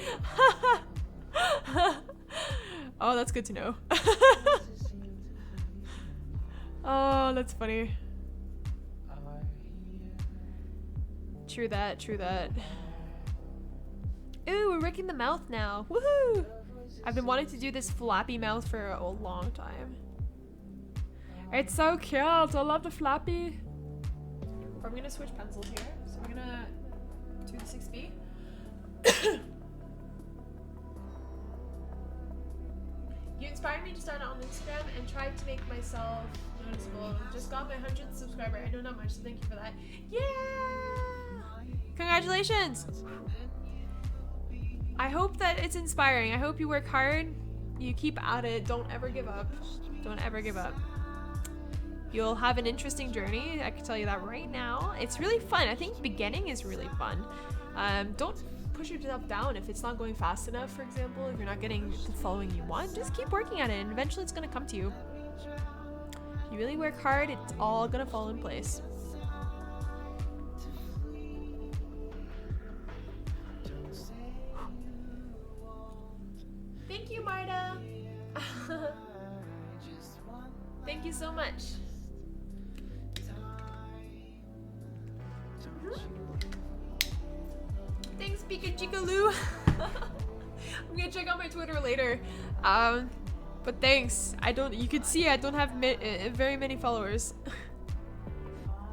Oh, that's good to know. Oh, that's funny. True that, true that. Ooh, we're rigging the mouth now. Woohoo! I've been wanting to do this flappy mouth for a long time. It's so cute. I love the flappy. I'm gonna switch pencils here. So we're gonna do the 6B. You inspired me to start on Instagram and tried to make myself noticeable. Just got my 100th subscriber. I know not much, so thank you for that. Yeah! Congratulations! I hope that it's inspiring. I hope you work hard. You keep at it. Don't ever give up. Don't ever give up. You'll have an interesting journey. I can tell you that right now. It's really fun. I think beginning is really fun. Don't push yourself down if it's not going fast enough, for example. If you're not getting the following you want, just keep working at it and eventually it's going to come to you. If you really work hard, it's all going to fall in place. Thank you, Marta. Thank you so much. Thanks, Pikachu. I'm gonna check out my Twitter later. But thanks. You could see I don't have very many followers.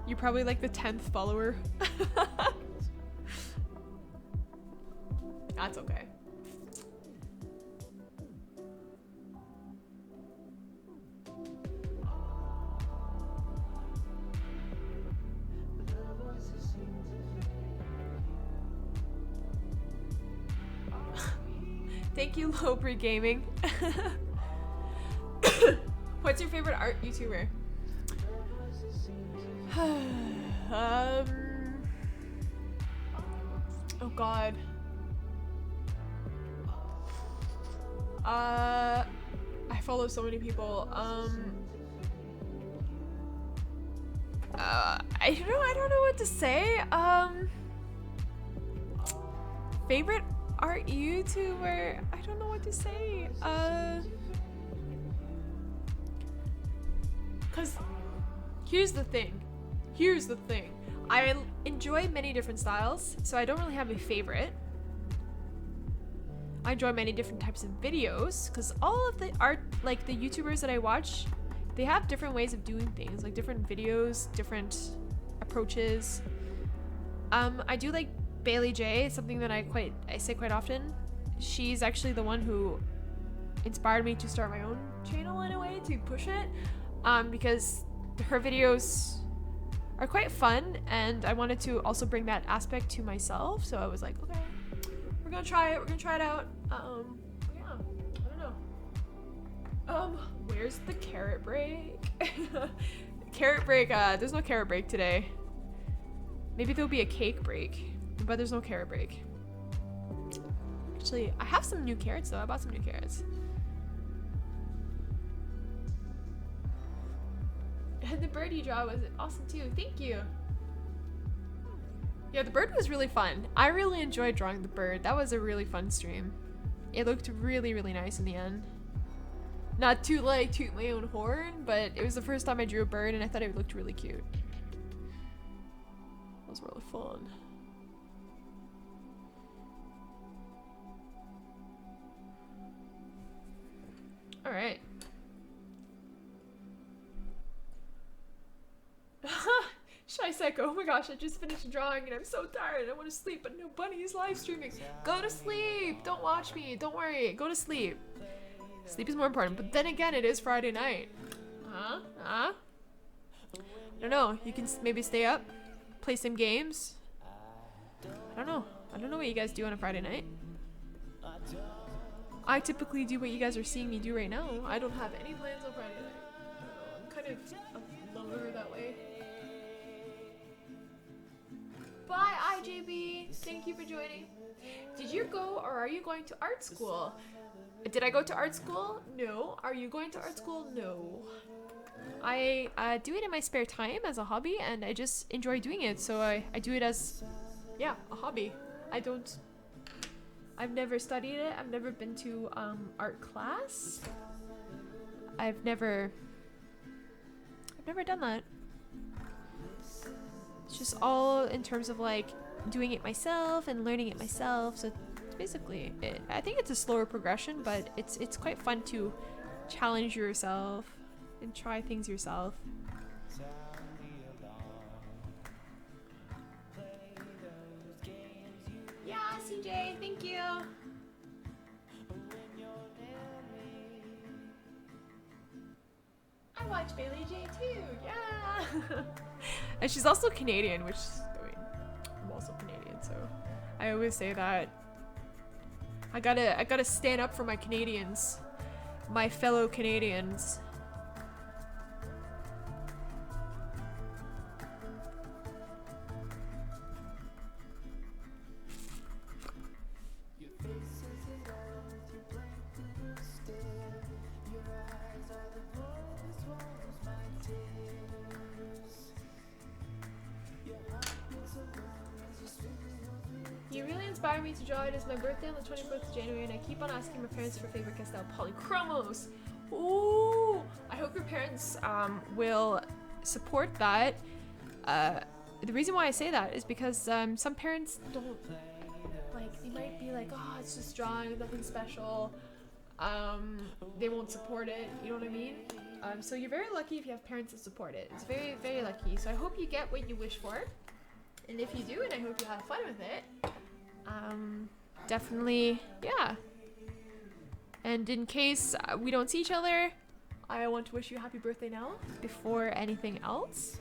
You're probably like the 10th follower. That's okay. Thank you, Lowbri Gaming. What's your favorite art YouTuber? Oh god. I follow so many people. I don't know what to say. Favorite art YouTuber? I don't know what to say. Cause here's the thing. I enjoy many different styles, so I don't really have a favorite. I enjoy many different types of videos, because all of the art, like the YouTubers that I watch, they have different ways of doing things, like different videos, different approaches. I do like Bailey J, something that I say quite often. She's actually the one who inspired me to start my own channel in a way, to push it, because her videos are quite fun, and I wanted to also bring that aspect to myself, so I was like, okay, we're gonna try it out. Yeah, I don't know. Where's the carrot break? Carrot break, there's no carrot break today. Maybe there'll be a cake break, but there's no carrot break. Actually, I have some new carrots though. I bought some new carrots. And the bird you draw was awesome too. Thank you. Yeah, the bird was really fun. I really enjoyed drawing the bird. That was a really fun stream. It looked really, really nice in the end. Not to like toot my own horn, but it was the first time I drew a bird and I thought it looked really cute. It was really fun. All right. Shy Psycho, oh my gosh, I just finished drawing and I'm so tired. I want to sleep, but no, Bunny is live streaming. Go to sleep. Don't watch me. Don't worry. Go to sleep. Sleep is more important. But then again, it is Friday night. I don't know. You can maybe stay up, play some games. I don't know. I don't know what you guys do on a Friday night. I typically do what you guys are seeing me do right now. I don't have any plans on Friday night. I'm kind of a loner that way. Bye, IJB. Thank you for joining. Did you go or are you going to art school? Did I go to art school? No. Are you going to art school? No. I do it in my spare time as a hobby, and I just enjoy doing it. So I do it as, yeah, a hobby. I've never studied it. I've never been to art class. I've never done that. It's just all in terms of like doing it myself and learning it myself. So it's basically it. I think it's a slower progression, but it's quite fun to challenge yourself and try things yourself. Yeah, CJ, thank you. I watch Bailey J too, yeah. And she's also Canadian, which, I mean, I'm also Canadian, so I always say that I gotta stand up for my Canadians, my fellow Canadians. You really inspire me to draw. It is my birthday on the 24th of January, and I keep on asking my parents for Faber-Castell polychromos. Ooh! I hope your parents will support that. The reason why I say that is because some parents don't, like, they might be like, oh, it's just drawing, nothing special. They won't support it, you know what I mean? So you're very lucky if you have parents that support it. It's very, very lucky. So I hope you get what you wish for. And if you do, and I hope you have fun with it, definitely, yeah. And in case we don't see each other, I want to wish you a happy birthday now before anything else.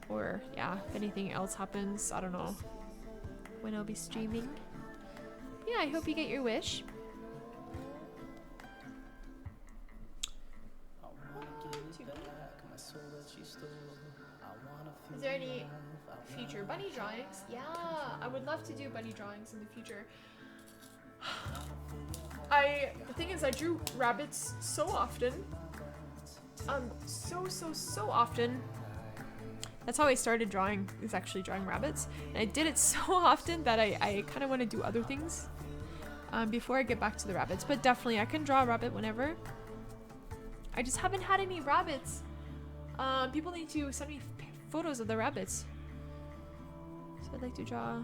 Or, yeah, if anything else happens, I don't know when I'll be streaming. Yeah, I hope you get your wish. Is there any future bunny drawings? Yeah, I would love to do bunny drawings in the future. The thing is, I drew rabbits so often. So often. That's how I started drawing, is actually drawing rabbits. And I did it so often that I kind of want to do other things before I get back to the rabbits. But definitely, I can draw a rabbit whenever. I just haven't had any rabbits. People need to send me photos of the rabbits. So I'd like to draw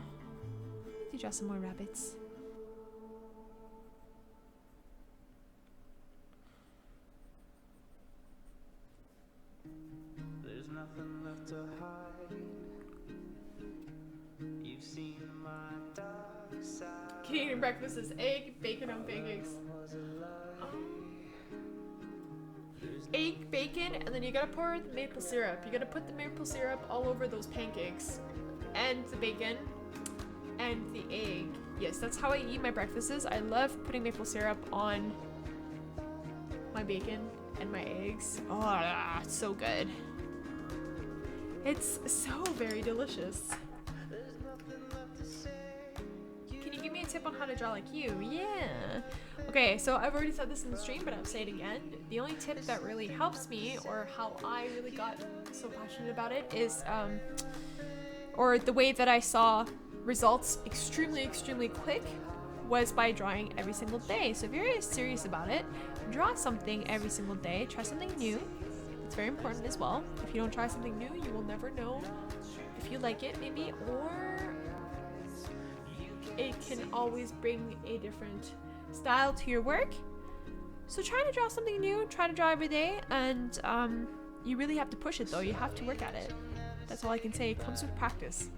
some more rabbits. There's nothing left to hide. You've seen my dark side. Canadian breakfast is egg, bacon, and pancakes. Egg, bacon, and then you gotta pour the maple syrup. You gotta put the maple syrup all over those pancakes. And the bacon. And the egg. Yes, that's how I eat my breakfasts. I love putting maple syrup on my bacon and my eggs. Oh, it's so good. It's so very delicious. Can you give me a tip on how to draw like you? Yeah. Okay, so I've already said this in the stream, but I'll say it again. The only tip that really helps me, or how I really got so passionate about it, is, or the way that I saw results extremely quick, was by drawing every single day. So if you're serious about it, draw something every single day. Try something new. It's very important as well. If you don't try something new, you will never know if you like it, maybe, or it can always bring a different style to your work. So try to draw something new, try to draw every day, and you really have to push it though. You have to work at it. That's all I can say. It comes with practice.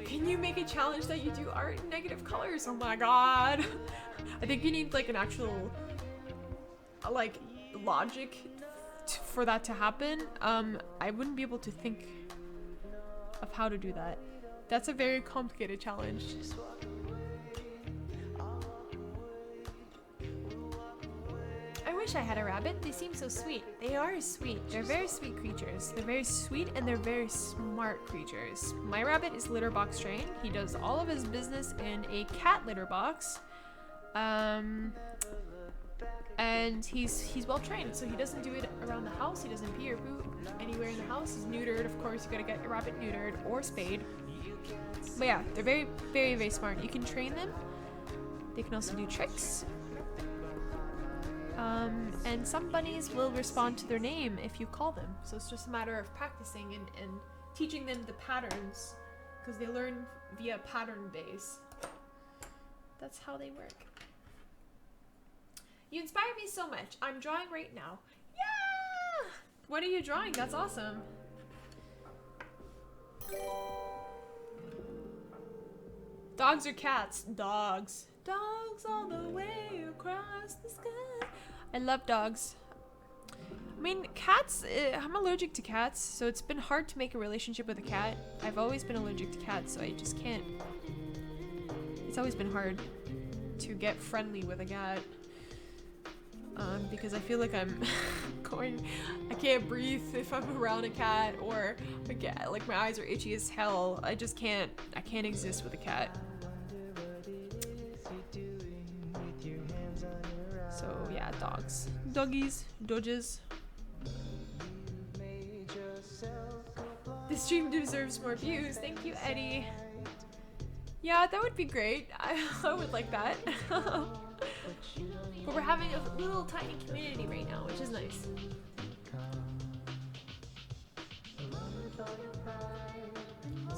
Can you make a challenge that you do art in negative colors? Oh my god. I think you need like an actual like logic for that to happen. I wouldn't be able to think of how to do that. That's a very complicated challenge. I wish I had a rabbit. They seem so sweet. They are sweet. They're very sweet creatures. They're very sweet and they're very smart creatures. My rabbit is litter box trained. He does all of his business in a cat litter box. And he's well trained, so he doesn't do it around the house. He doesn't pee or poop anywhere in the house. He's neutered, of course. You gotta get your rabbit neutered or spayed. But yeah, they're very smart. You can train them. They can also do tricks. And some bunnies will respond to their name if you call them. So it's just a matter of practicing and teaching them the patterns, because they learn via pattern base. That's how they work. You inspire me so much. I'm drawing right now. Yeah! What are you drawing? That's awesome. Dogs or cats? Dogs. Dogs all the way across the sky. I love dogs. I mean, cats, I'm allergic to cats, so it's been hard to make a relationship with a cat. I've always been allergic to cats, so I just can't. It's always been hard to get friendly with a cat. Because I feel like I'm I can't breathe if I'm around a cat, or like my eyes are itchy as hell. I can't exist with a cat. So yeah, dogs. Doggies. Dodges. This stream deserves more views. Thank you, Eddie. Yeah, that would be great. I would like that. But we're having a little tiny community right now, which is nice.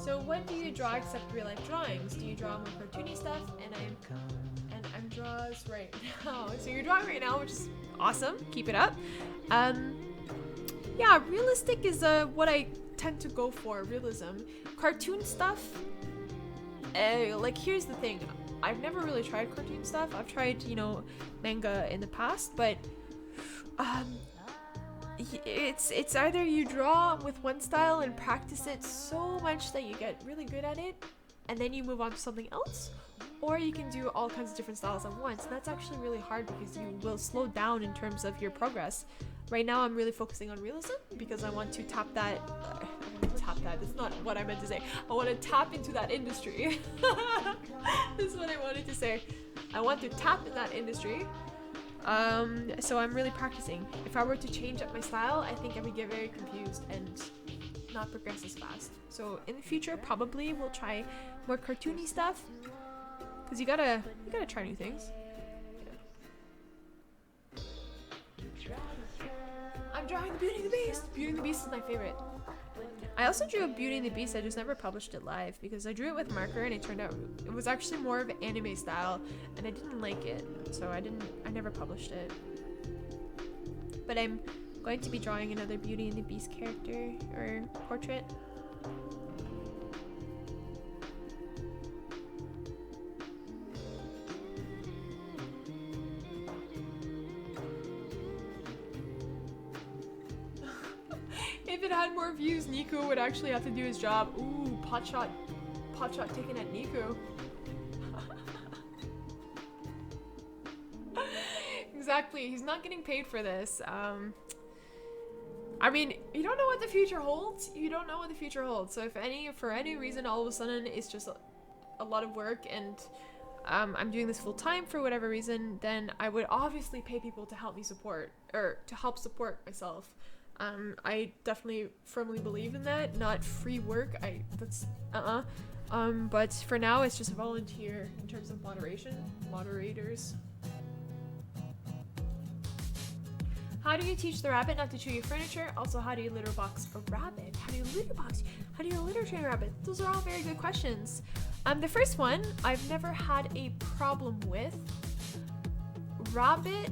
So what do you draw except real life drawings? Do you draw more cartoony stuff? And I'm draws right now. So you're drawing right now, which is awesome. Keep it up. Yeah, realistic is what I tend to go for. Realism. Cartoon stuff. Like here's the thing. I've never really tried cartoon stuff. I've tried, manga in the past, but it's either you draw with one style and practice it so much that you get really good at it, and then you move on to something else, or you can do all kinds of different styles at once. And that's actually really hard because you will slow down in terms of your progress. Right now I'm really focusing on realism because I want to tap that. That's not what I meant to say. I want to tap into that industry. This is what I wanted to say. I want to tap in that industry. So I'm really practicing. If I were to change up my style, I think I would get very confused and not progress as fast. So in the future, probably we'll try more cartoony stuff, because you gotta try new things. Yeah. I'm drawing the Beauty and the Beast. Beauty and the Beast is my favorite. I also drew a Beauty and the Beast. I just never published it live because I drew it with marker and it turned out it was actually more of an anime style and I didn't like it, so I never published it. But I'm going to be drawing another Beauty and the Beast character or portrait. If it had more views, Nico would actually have to do his job. Ooh, pot shot taken at Nico. Exactly, he's not getting paid for this. I mean, you don't know what the future holds. You don't know what the future holds. So if for any reason, all of a sudden it's just a lot of work and I'm doing this full time for whatever reason, then I would obviously pay people to help me support support myself. I definitely firmly believe in that. Not free work. But for now, it's just a volunteer in terms of moderators. How do you teach the rabbit not to chew your furniture? Also, how do you litter box a rabbit? How do you litter train a rabbit? Those are all very good questions. The first one, I've never had a problem with. Rabbit.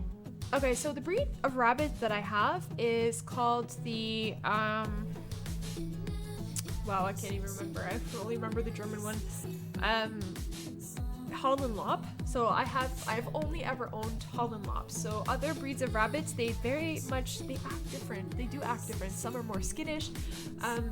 Okay, so the breed of rabbit that I have is called the, wow, I can't even remember. I only remember the German one. Holland Lop. So I've only ever owned Holland Lops. So other breeds of rabbits, they act different. They do act different. Some are more skittish.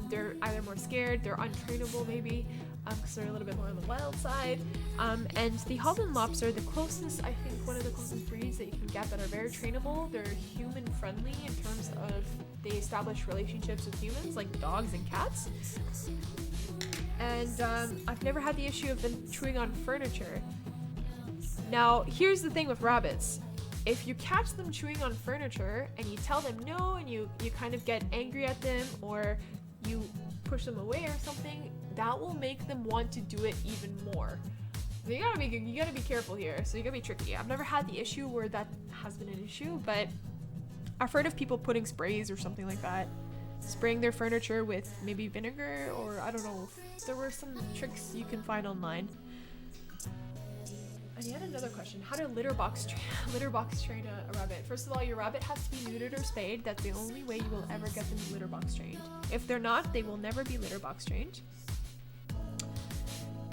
They're either more scared, they're untrainable maybe, because they're a little bit more on the wild side. And the Holland Lops are the closest, I think, one of the closest breeds that you can get that are very trainable. They're human friendly in terms of they establish relationships with humans, like dogs and cats. And I've never had the issue of them chewing on furniture. Now, here's the thing with rabbits. If you catch them chewing on furniture and you tell them no and you kind of get angry at them or you push them away or something, that will make them want to do it even more. So you gotta be careful here. So you gotta be tricky. I've never had the issue where that has been an issue, but I've heard of people putting sprays or something like that, spraying their furniture with maybe vinegar, or I don't know. There were some tricks you can find online. And yet another question: how to litter box train a rabbit? First of all, your rabbit has to be neutered or spayed. That's the only way you will ever get them litter box trained. If they're not, they will never be litter box trained.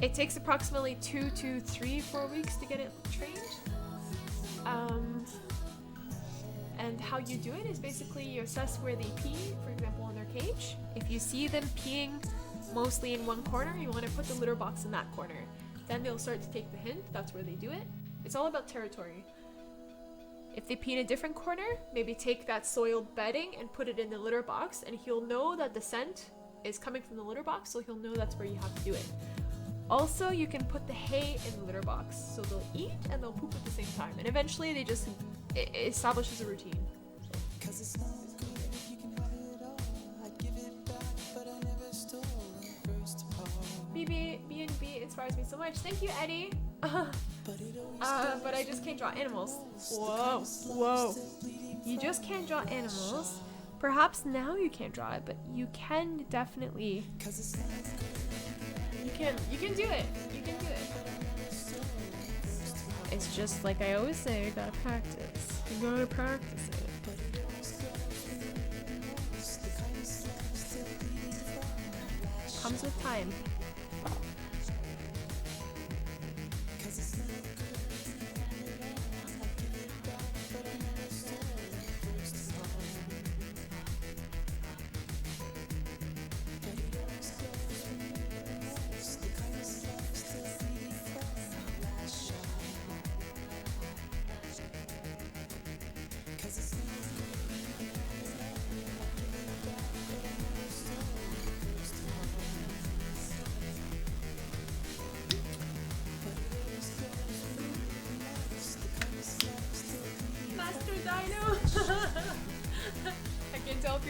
It takes approximately 2 to 4 weeks to get it trained. And how you do it is basically you assess where they pee, for example, in their cage. If you see them peeing mostly in one corner, you want to put the litter box in that corner. Then they'll start to take the hint, that's where they do it. It's all about territory. If they pee in a different corner, maybe take that soiled bedding and put it in the litter box, and he'll know that the scent is coming from the litter box, so he'll know that's where you have to do it. Also, you can put the hay in the litter box, so they'll eat and they'll poop at the same time, and eventually it establishes a routine. B&B inspires me so much. Thank you, Eddie. But I just can't draw animals. Whoa. You just can't draw animals. Perhaps now you can't draw it, but you can definitely. You can do it. You can do it. It's just like I always say, you gotta practice. You gotta practice it. Comes with time.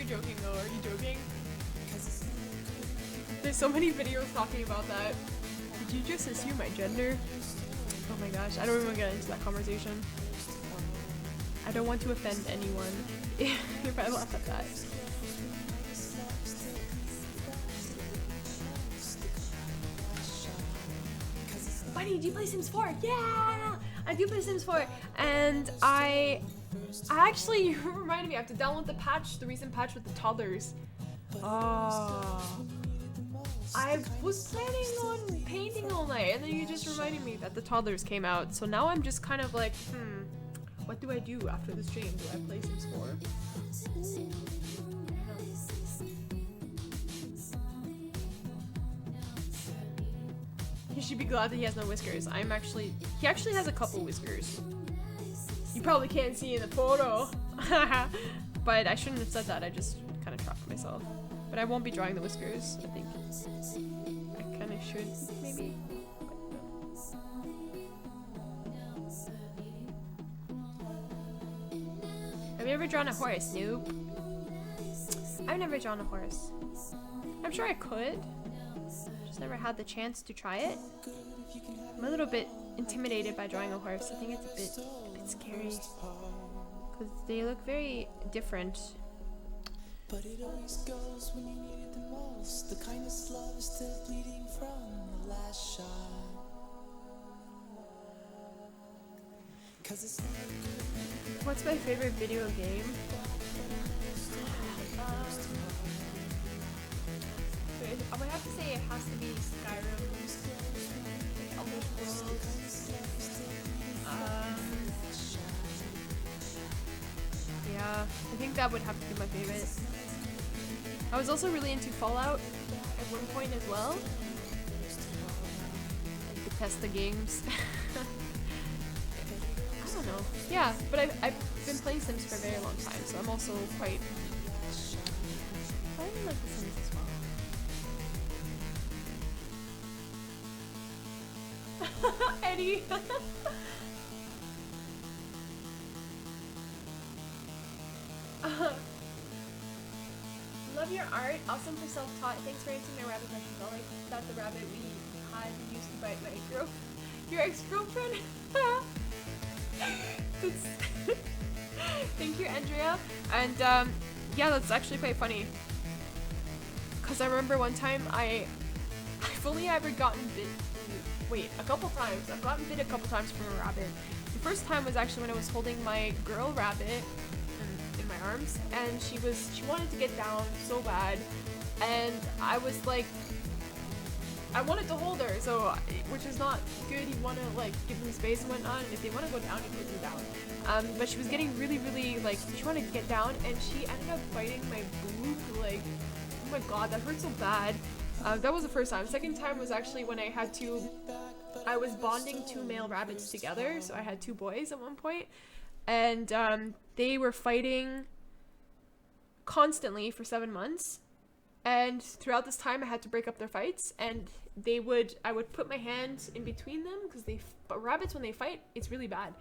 you're joking though. Are you joking? There's so many videos talking about that. Did you just assume my gender? Oh my gosh, I don't even get into that conversation. I don't want to offend anyone if I laugh at that. Buddy, do you play Sims 4? Yeah! I do play Sims 4, and I actually, you reminded me, I have to download the patch, the recent patch with the toddlers. Oh. I was planning on painting all night, and then you just reminded me that the toddlers came out, so now I'm just kind of like, what do I do after the stream? Do I play Sims 4? He should be glad that he has no whiskers. He actually has a couple whiskers. You probably can't see in the photo. But I shouldn't have said that, I just kind of trapped myself. But I won't be drawing the whiskers, I think. I kind of should, maybe. Have you ever drawn a horse? Nope. I've never drawn a horse. I'm sure I could. Just never had the chance to try it. I'm a little bit intimidated by drawing a horse. I think it's a bit scary. Because they look very different. But it always goes when you need it the most. The kindest love is still bleeding from the last shot. What's my favorite video game? I would have to say it has to be Skyrim. Elder Scrolls. Yeah, I think that would have to be my favorite. I was also really into Fallout at one point as well. And Bethesda games. I don't know. Yeah, but I've been playing Sims for a very long time, so I'm also quite... I really like The Sims as well. Eddie! Love your art. Awesome for self-taught. Thanks for answering my rabbit questions. I like that the rabbit we had used to bite my your ex-girlfriend. Thank you, Andrea. And yeah, that's actually quite funny. Cause I remember one time I've only ever gotten bit. Wait, a couple times. I've gotten bit a couple times from a rabbit. The first time was actually when I was holding my girl rabbit in my arms, and she wanted to get down so bad, and I was like, I wanted to hold her, so which is not good. You want to like give them space and whatnot, and if they want to go down, you put them down. But she was getting really like, she wanted to get down, and she ended up biting my boob. Like, oh my god, that hurt so bad. That was the first time. Second time was actually when I was bonding two male rabbits together, so I had two boys at one point, and they were fighting constantly for 7 months, and throughout this time I had to break up their fights, and I would put my hand in between them, because but rabbits, when they fight, it's really bad,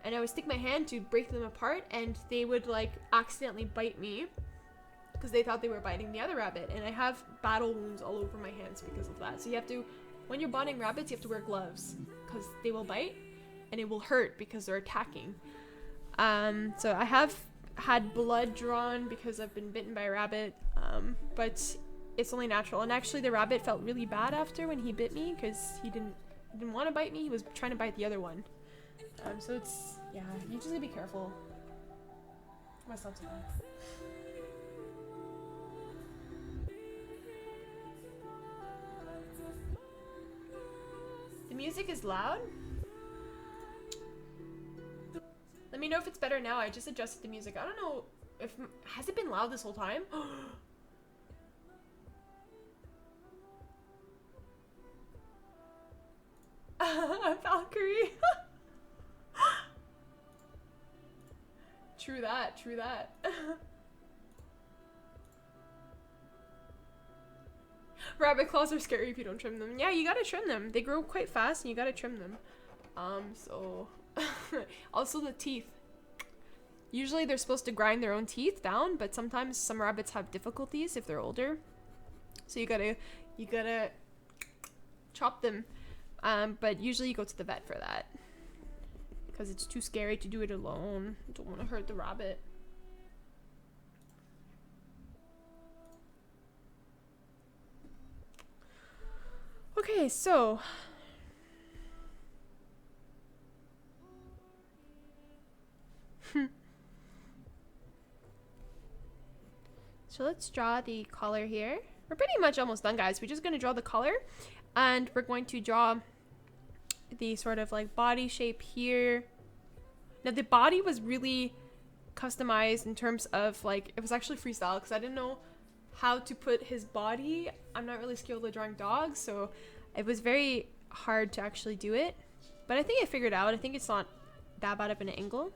and I would stick my hand to break them apart, and they would like accidentally bite me because they thought they were biting the other rabbit, and I have battle wounds all over my hands because of that. So you have to, when you're bonding rabbits, you have to wear gloves because they will bite and it will hurt because they're attacking. So I have had blood drawn because I've been bitten by a rabbit, but it's only natural. And actually the rabbit felt really bad after when he bit me, because he didn't want to bite me. He was trying to bite the other one. So it's, yeah, you just gotta be careful. Myself to that. The music is loud. Let me know if it's better now. I just adjusted the music. I don't know if... Has it been loud this whole time? Valkyrie. True that, true that. Rabbit claws are scary if you don't trim them. Yeah, you gotta trim them. They grow quite fast and you gotta trim them. So... also the teeth. Usually they're supposed to grind their own teeth down, but sometimes some rabbits have difficulties if they're older. So you gotta chop them. But usually you go to the vet for that. Because it's too scary to do it alone. Don't want to hurt the rabbit. Okay, so so let's draw the collar here. We're pretty much almost done, guys. We're just going to draw the collar, and we're going to draw the sort of like body shape here. Now the body was really customized in terms of like, it was actually freestyle because I didn't know how to put his body. I'm not really skilled at drawing dogs, so it was very hard to actually do it. But I think I figured out. I think it's not that bad of an angle.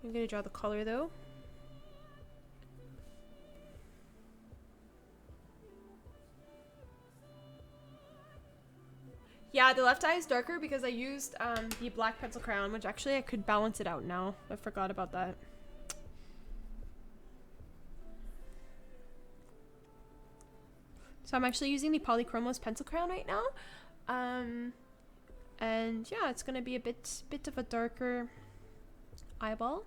I'm gonna draw the color though. Yeah, the left eye is darker because I used the black pencil crayon, which actually I could balance it out now. I forgot about that. So I'm actually using the Polychromos pencil crayon right now. And yeah, it's gonna be a bit of a darker eyeball.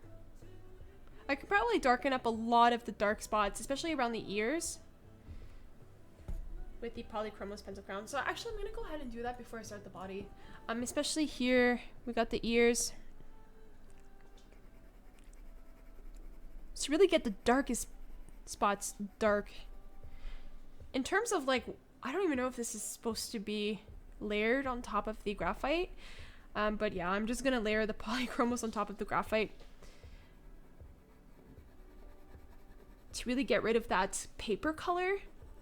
I could probably darken up a lot of the dark spots, especially around the ears, with the Polychromos pencil crayon. So actually I'm gonna go ahead and do that before I start the body. Especially here, we got the ears. To really get the darkest spots dark. In terms of like, I don't even know if this is supposed to be layered on top of the graphite. But yeah, I'm just gonna layer the Polychromos on top of the graphite to really get rid of that paper color.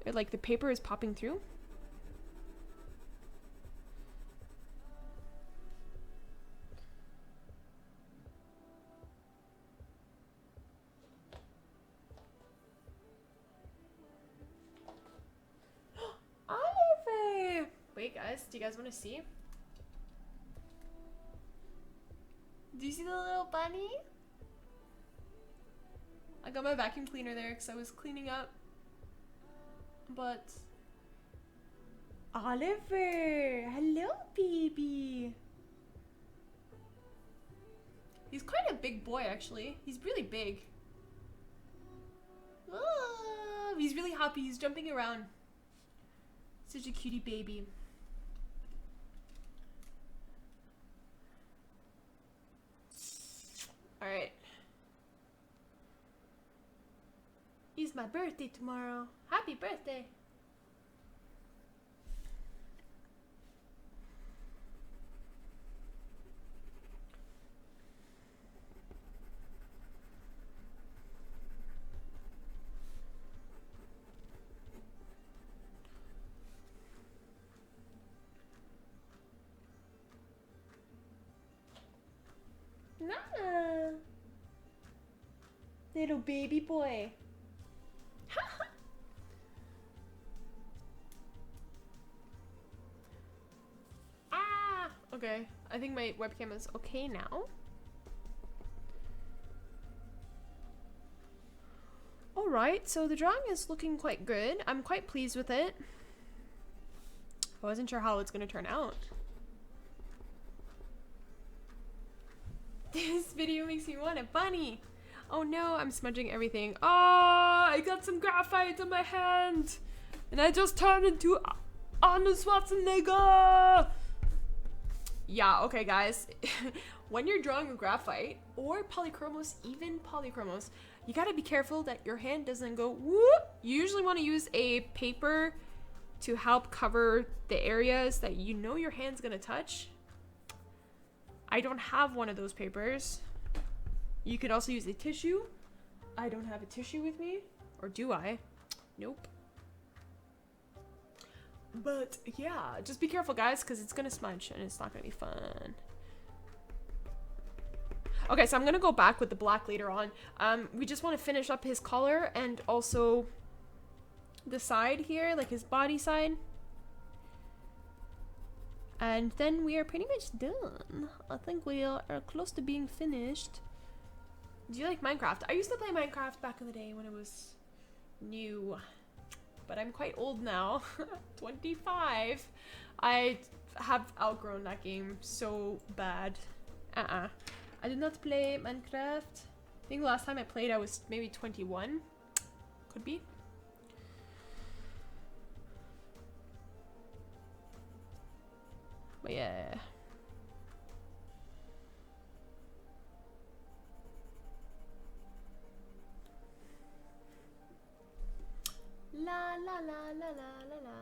Like the paper is popping through. Oliver! Wait guys, do you guys want to see? Do you see the little bunny? I got my vacuum cleaner there because I was cleaning up. But Oliver, hello baby. He's quite a big boy actually. He's really big. Oh, he's really happy. He's jumping around. Such a cutie baby. All right. It's my birthday tomorrow. Happy birthday. Nana. Little baby boy. Okay, I think my webcam is okay now. Alright, so the drawing is looking quite good. I'm quite pleased with it. I wasn't sure how it's gonna turn out. This video makes me want a bunny. Oh no, I'm smudging everything. Oh, I got some graphite on my hand. And I just turned into Arnold Schwarzenegger. Yeah, okay guys, when you're drawing with graphite or polychromos, even polychromos, you gotta be careful that your hand doesn't go whoop. You usually want to use a paper to help cover the areas that you know your hand's gonna touch. I don't have one of those papers. You could also use a tissue. I don't have a tissue with me, or do I? Nope. But yeah, just be careful guys, because it's gonna smudge and it's not gonna be fun. Okay, so I'm gonna go back with the black later on. We just want to finish up his collar and also the side here, like his body side. And then we are pretty much done. I think we are close to being finished. Do you like Minecraft? I used to play Minecraft back in the day when it was new. But I'm quite old now. 25. I have outgrown that game so bad. I did not play Minecraft. I think the last time I played I was maybe 21. Could be. But yeah. La la la la la la la.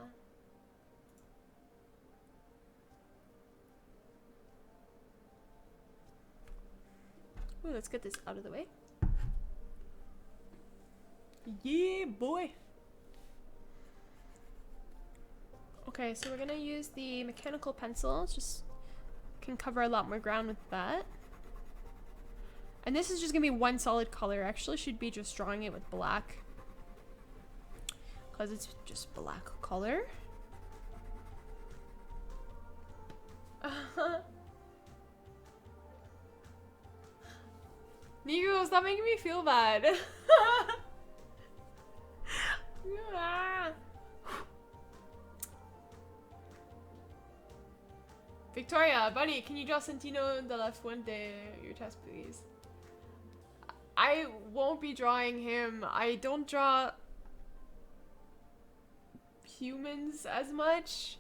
Ooh, let's get this out of the way. Yeah, boy. Okay, so we're gonna use the mechanical pencil. Just can cover a lot more ground with that. And this is just gonna be one solid color. Actually, should be just drawing it with black, because it's just black color. Nico, stop making me feel bad. Victoria, buddy, can you draw Santino de la Fuente your test, please? I won't be drawing him. I don't draw humans as much.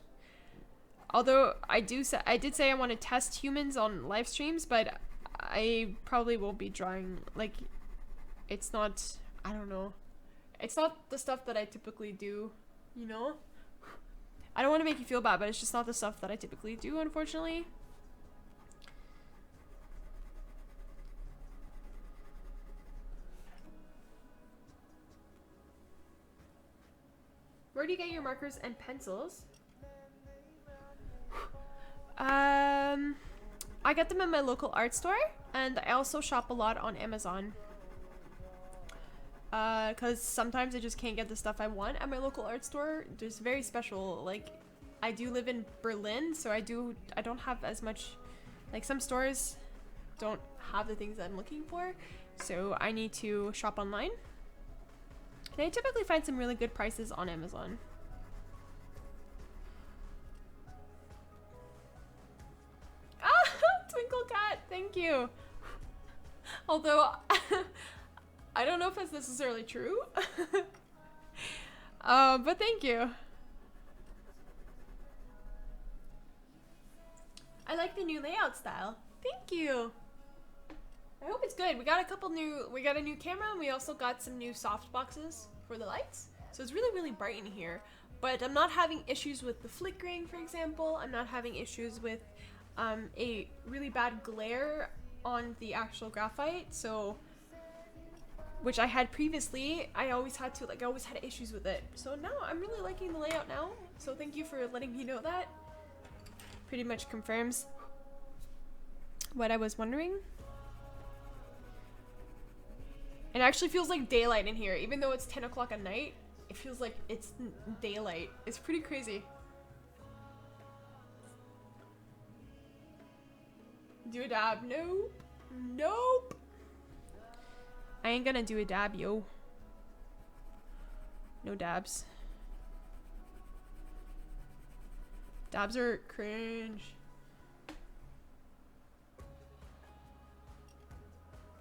Although I did say I want to test humans on live streams, but I probably won't be drawing, like, it's not, I don't know. It's not the stuff that I typically do, you know? I don't want to make you feel bad, but it's just not the stuff that I typically do, unfortunately. Where do you get your markers and pencils? I get them in my local art store, and I also shop a lot on Amazon. Because sometimes I just can't get the stuff I want at my local art store. Just very special, like, I do live in Berlin, so I don't have as much, like, some stores don't have the things I'm looking for, so I need to shop online. And I typically find some really good prices on Amazon. Ah, Twinkle Cat, thank you. Although, I don't know if that's necessarily true. But thank you. I like the new layout style. Thank you. I hope it's good. We got a new camera, and we also got some new soft boxes for the lights. So it's really, really bright in here. But I'm not having issues with the flickering, for example. I'm not having issues with a really bad glare on the actual graphite. So, which I had previously, I always had issues with it. So now I'm really liking the layout now. So thank you for letting me know that. Pretty much confirms what I was wondering. It actually feels like daylight in here. Even though it's 10 o'clock at night, it feels like it's daylight. It's pretty crazy. Do a dab. Nope. Nope. I ain't gonna do a dab, yo. No dabs. Dabs are cringe.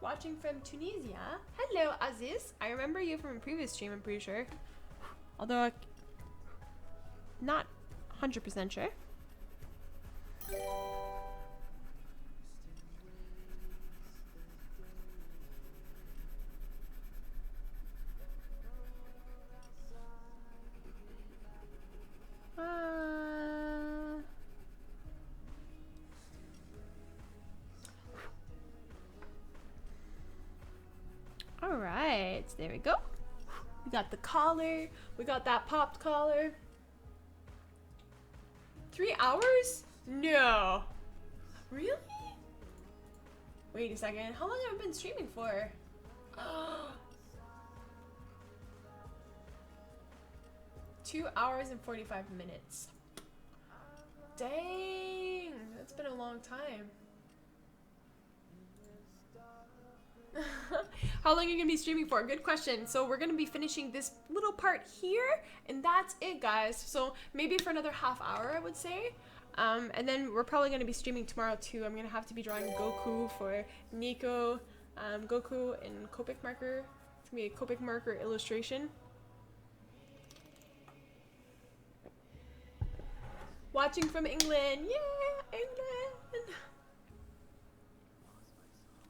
Watching from Tunisia. Hello, Aziz. I remember you from a previous stream, I'm pretty sure. Although, not 100% sure. Alright, there we go. We got the collar. We got that popped collar. 3 hours? No. Really? Wait a second. How long have I been streaming for? 2 hours and 45 minutes. Dang, that's been a long time. How long are you gonna be streaming for? Good question. So we're gonna be finishing this little part here, and that's it, guys. So maybe for another half hour, I would say. And then we're probably gonna be streaming tomorrow too. I'm gonna have to be drawing Goku for Nico. Goku in Copic marker. It's gonna be a Copic marker illustration. Watching from England. Yeah, England.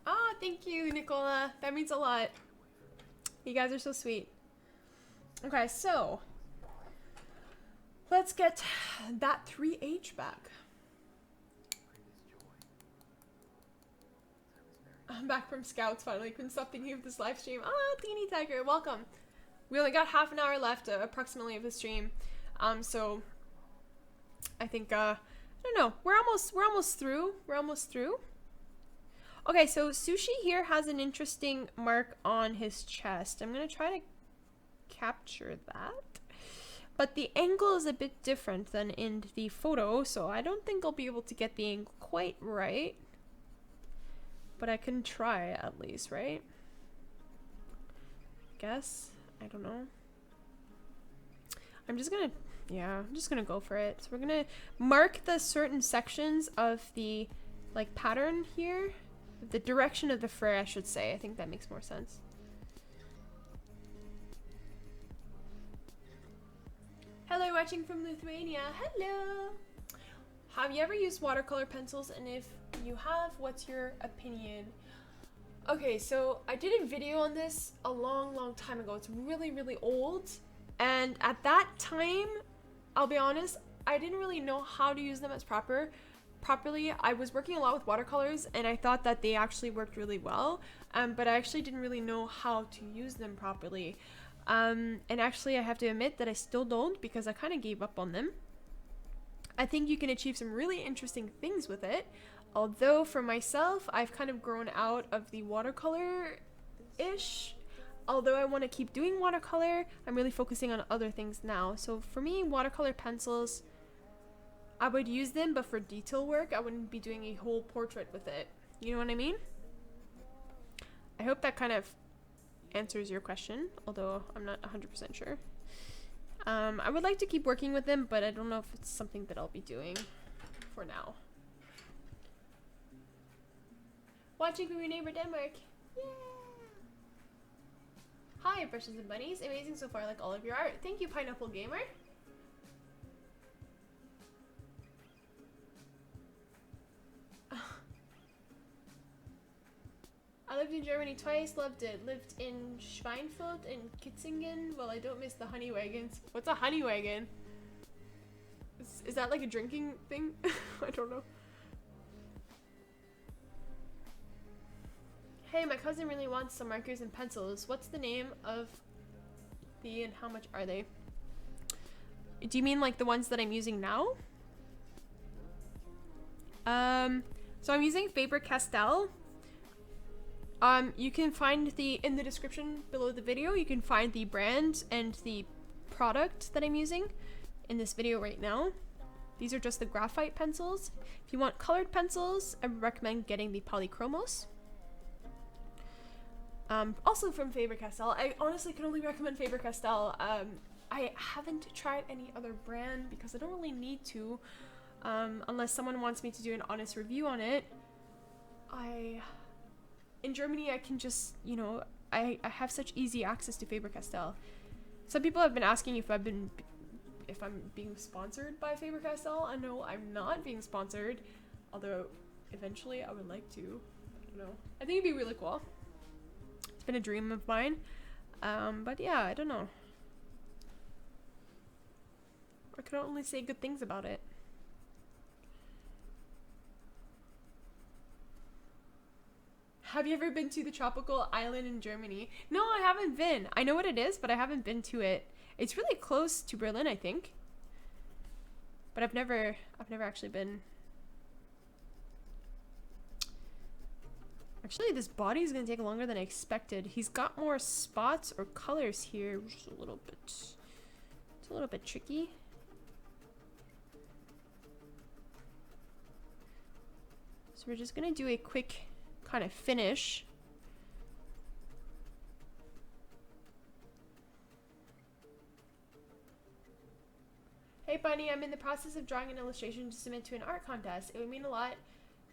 Ah, thank you, Nicola. That means a lot. You guys are so sweet. Okay, so let's get that 3H back. I'm back from Scouts finally. Couldn't stop thinking of this live stream. Ah, Teeny Tiger, welcome. We only got half an hour left, approximately, of the stream. So I think I don't know. We're almost through. We're almost through. Okay, so Sushi here has an interesting mark on his chest. I'm gonna try to capture that, but the angle is a bit different than in the photo, so I don't think I'll be able to get the angle quite right. But I can try at least, right? Guess. I don't know. I'm just gonna go for it. So we're gonna mark the certain sections of the like pattern here. The direction of the fray, I should say. I think that makes more sense. Hello, watching from Lithuania. Hello! Have you ever used watercolor pencils? And if you have, what's your opinion? Okay, so I did a video on this a long time ago. It's really old. And at that time, I'll be honest, I didn't really know how to use them as properly. I was working a lot with watercolors and I thought that they actually worked really well, but I actually didn't really know how to use them properly. And actually I have to admit that I still don't, because I kind of gave up on them. I think you can achieve some really interesting things with it, although for myself I've kind of grown out of the watercolor-ish. Although I want to keep doing watercolor, I'm really focusing on other things now. So for me, watercolor pencils, I would use them, but for detail work, I wouldn't be doing a whole portrait with it. You know what I mean? I hope that kind of answers your question, although I'm not 100% sure. I would like to keep working with them, but I don't know if it's something that I'll be doing for now. Watching from your neighbor Denmark. Yeah. Hi, brushes and bunnies. Amazing so far, like all of your art. Thank you, Pineapple Gamer. I lived in Germany twice, loved it. Lived in Schweinfurt and Kitzingen. Well, I don't miss the honey wagons. What's a honey wagon? Is that like a drinking thing? I don't know. Hey, my cousin really wants some markers and pencils. What's the name of the and how much are they? Do you mean like the ones that I'm using now? So I'm using Faber-Castell. You can find in the description below the video, you can find the brand and the product that I'm using in this video right now. These are just the graphite pencils. If you want colored pencils, I would recommend getting the polychromos. Also from Faber-Castell. I honestly can only recommend Faber-Castell. I haven't tried any other brand because I don't really need to, unless someone wants me to do an honest review on it. In Germany, I can just, you know, I have such easy access to Faber-Castell. Some people have been asking if I'm being sponsored by Faber-Castell. I know I'm not being sponsored, although eventually I would like to. I don't know. I think it'd be really cool. It's been a dream of mine. But yeah, I don't know. I can only say good things about it. Have you ever been to the tropical island in Germany? No, I haven't been. I know what it is, but I haven't been to it. It's really close to Berlin, I think. But I've never actually been. Actually, this body is gonna take longer than I expected. He's got more spots or colors here, which is a little bit tricky. So we're just gonna do a quick kind of finish. Hey Bunny, I'm in the process of drawing an illustration to submit to an art contest. It would mean a lot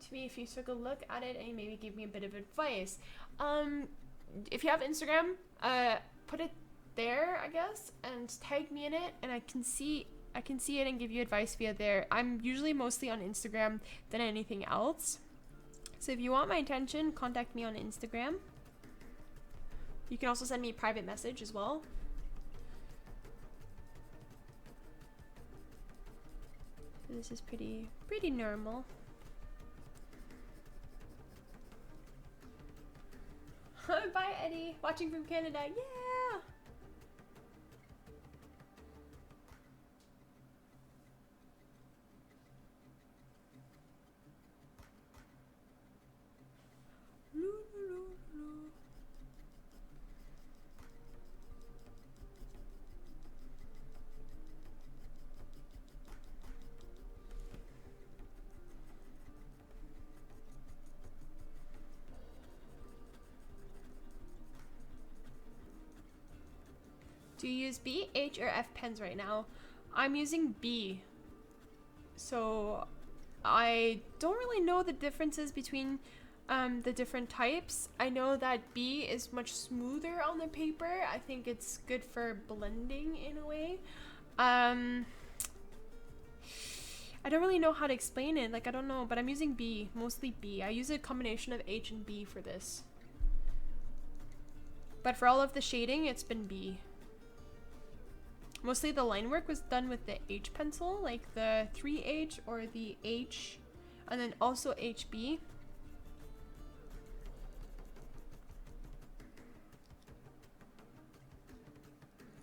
to me if you took a look at it and maybe give me a bit of advice. If you have Instagram, put it there, I guess, and tag me in it, and I can see it and give you advice via there. I'm usually mostly on Instagram than anything else. So if you want my attention, contact me on Instagram. You can also send me a private message as well. This is pretty normal. Bye, Eddie. Watching from Canada. Yeah. Do you use B, H, or F pens right now? I'm using B. So I don't really know the differences between the different types. I know that B is much smoother on the paper. I think it's good for blending in a way. I don't really know how to explain it. Like, I don't know, but I'm using B, mostly B. I use a combination of H and B for this. But for all of the shading, it's been B. Mostly the line work was done with the H pencil, like the 3H or the H, and then also HB.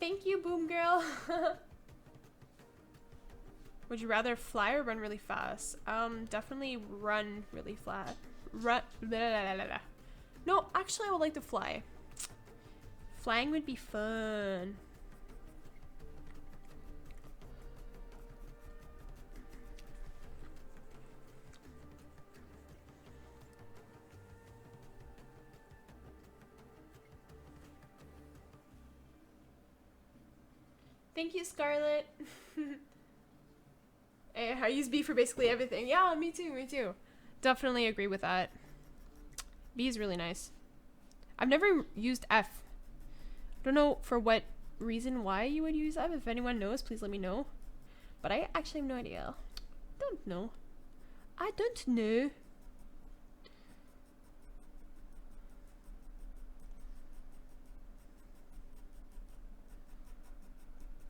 Thank you, Boom Girl. Would you rather fly or run really fast? Definitely run really flat. Run. Blah, blah, blah, blah. No, actually, I would like to fly. Flying would be fun. Thank you, Scarlett. I use B for basically everything. Yeah, me too, me too. Definitely agree with that. B is really nice. I've never used F. I don't know for what reason why you would use F. If anyone knows, please let me know. But I actually have no idea. Don't know. I don't know.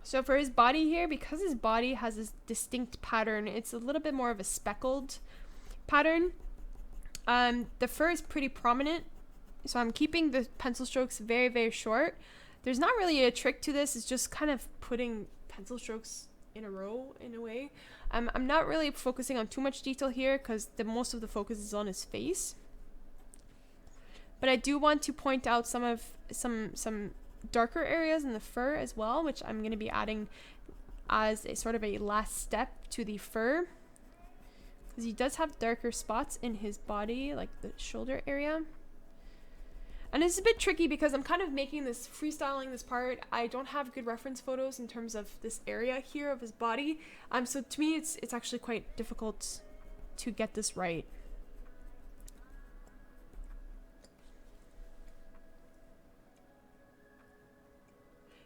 So for his body here, because his body has this distinct pattern, it's a little bit more of a speckled pattern. The fur is pretty prominent, so I'm keeping the pencil strokes very, very short. There's not really a trick to this. It's just kind of putting pencil strokes in a row in a way. I'm not really focusing on too much detail here because most of the focus is on his face. But I do want to point out some darker areas in the fur as well, which I'm going to be adding as a sort of a last step to the fur, because he does have darker spots in his body, like the shoulder area. And it's a bit tricky because I'm kind of making this, freestyling this part. I don't have good reference photos in terms of this area here of his body, so to me it's actually quite difficult to get this right.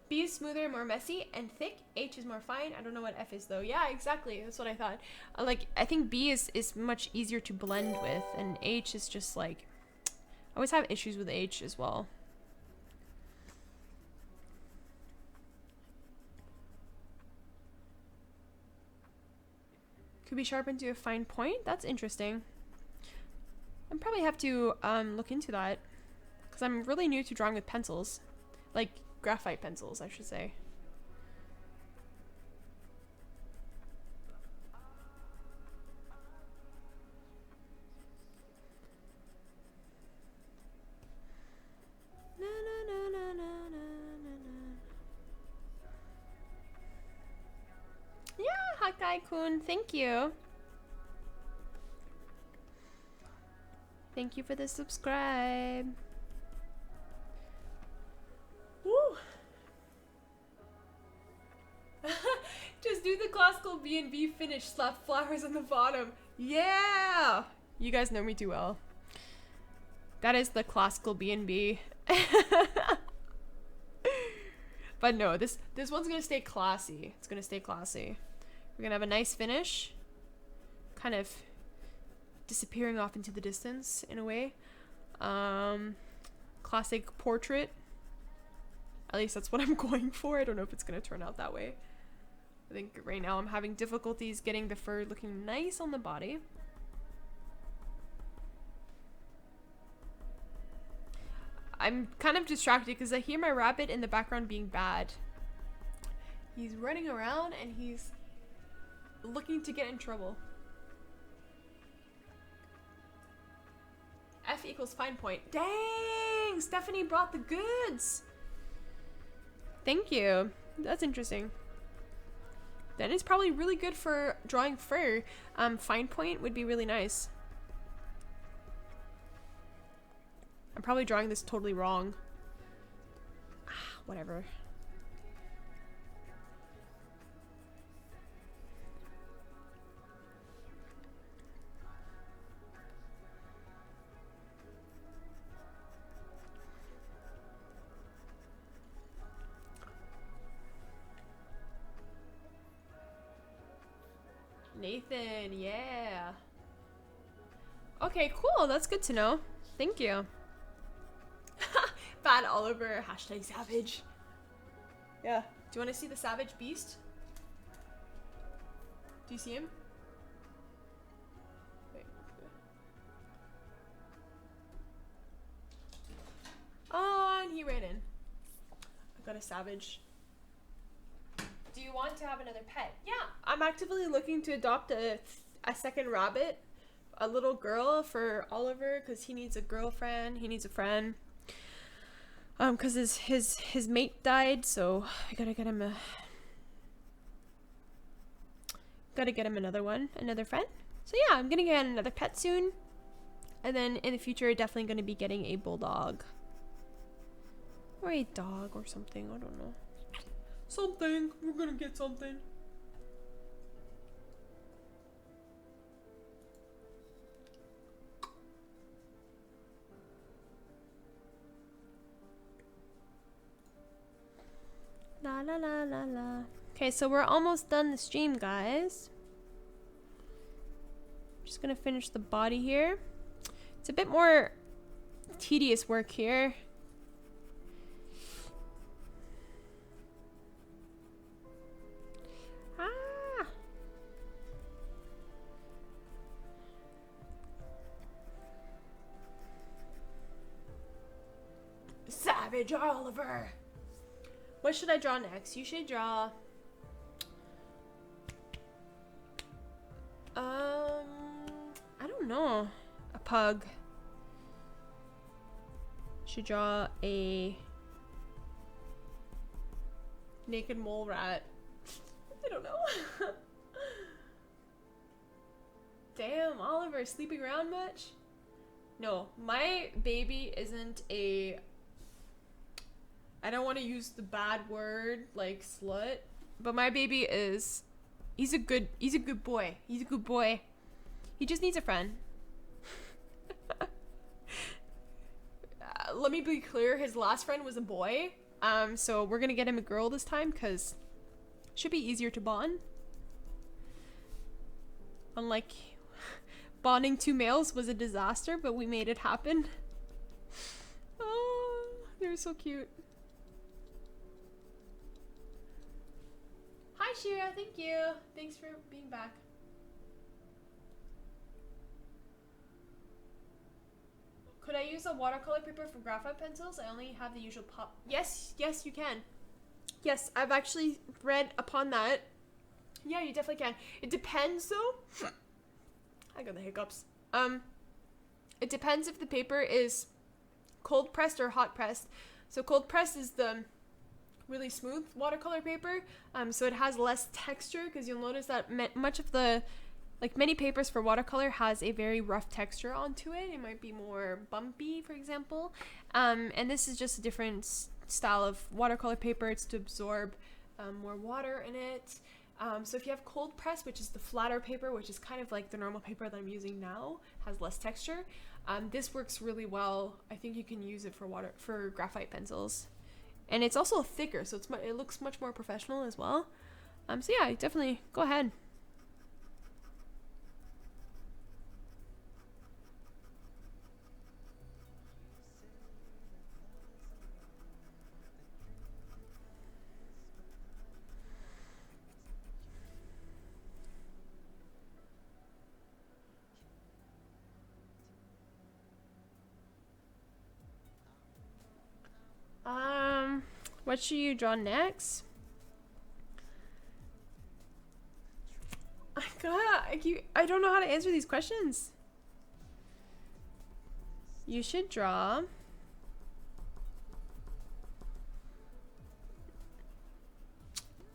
B is smoother, more messy, and thick. H is more fine. I don't know what F is though. Yeah, exactly. That's what I thought. I think B is much easier to blend with, and H is just like, I always have issues with H as well. Could be sharpened to a fine point. That's interesting. I probably have to look into that, because I'm really new to drawing with pencils, like graphite pencils, I should say. Na, na, na, na, na, na, na. Yeah, Hakai-kun, thank you. Thank you for the subscribe. Woo! Just do the classical B&B finish. Slap flowers on the bottom. Yeah! You guys know me too well. That is the classical B&B. But no, this one's gonna stay classy. It's gonna stay classy. We're gonna have a nice finish. Kind of disappearing off into the distance in a way. Classic portrait. At least that's what I'm going for. I don't know if it's gonna turn out that way. I think right now I'm having difficulties getting the fur looking nice on the body. I'm kind of distracted because I hear my rabbit in the background being bad. He's running around and he's looking to get in trouble. F equals fine point. Dang! Stephanie brought the goods! Thank you. That's interesting. Then it's probably really good for drawing fur. Fine point would be really nice. I'm probably drawing this totally wrong. Whatever. Nathan, yeah. Okay, cool. That's good to know. Thank you. Bad Oliver, hashtag savage. Yeah. Do you want to see the savage beast? Do you see him? Wait. Oh, and he ran in. I got a savage. Do you want to have another pet? Yeah, I'm actively looking to adopt a second rabbit, a little girl for Oliver, because he needs a girlfriend. He needs a friend. Because his mate died, so I gotta get him another one, another friend. So yeah, I'm gonna get another pet soon, and then in the future, definitely gonna be getting a bulldog or a dog or something. I don't know. Something. We're gonna get something. La la la la la. Okay, so we're almost done the stream, guys. Just gonna finish the body here. It's a bit more tedious work here. Ah. Savage Oliver. What should I draw next? You should draw... I don't know. A pug. Should draw a... naked mole rat. I don't know. Damn, Oliver, sleeping around much? No, my baby isn't a... I don't want to use the bad word like slut, but my baby is, he's a good boy. He's a good boy. He just needs a friend. Let me be clear, his last friend was a boy. So we're gonna get him a girl this time because it should be easier to bond. Unlike bonding two males was a disaster, but we made it happen. Oh, they're so cute. Hi Shira, thank you. Thanks for being back. Could I use a watercolor paper for graphite pencils? I only have the usual pop. Yes, yes you can. Yes, I've actually read upon that. Yeah, you definitely can. It depends though. I got the hiccups. It depends if the paper is cold pressed or hot pressed. So cold pressed is the really smooth watercolor paper, so it has less texture because you'll notice that much of the like many papers for watercolor has a very rough texture onto it. It might be more bumpy, for example. And this is just a different style of watercolor paper. It's to absorb more water in it. So if you have cold press, which is the flatter paper, which is kind of like the normal paper that I'm using now, has less texture. This works really well. I think you can use it for graphite pencils. And it's also thicker, so it looks much more professional as well. So yeah, definitely go ahead. What should you draw next? I don't know how to answer these questions. You should draw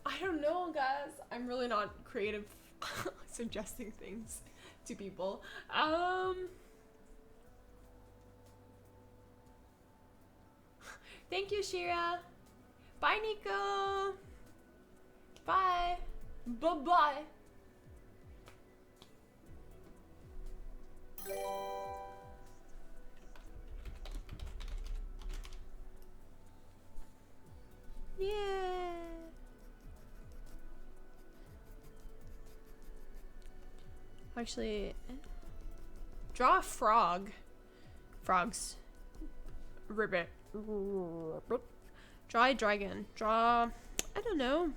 I don't know, guys. I'm really not creative suggesting things to people. Thank you, Shira. Bye, Nico. Bye. Bye-bye. Yeah. Actually, draw a frog. Frogs. Ribbit. Draw a dragon. Draw, I don't know.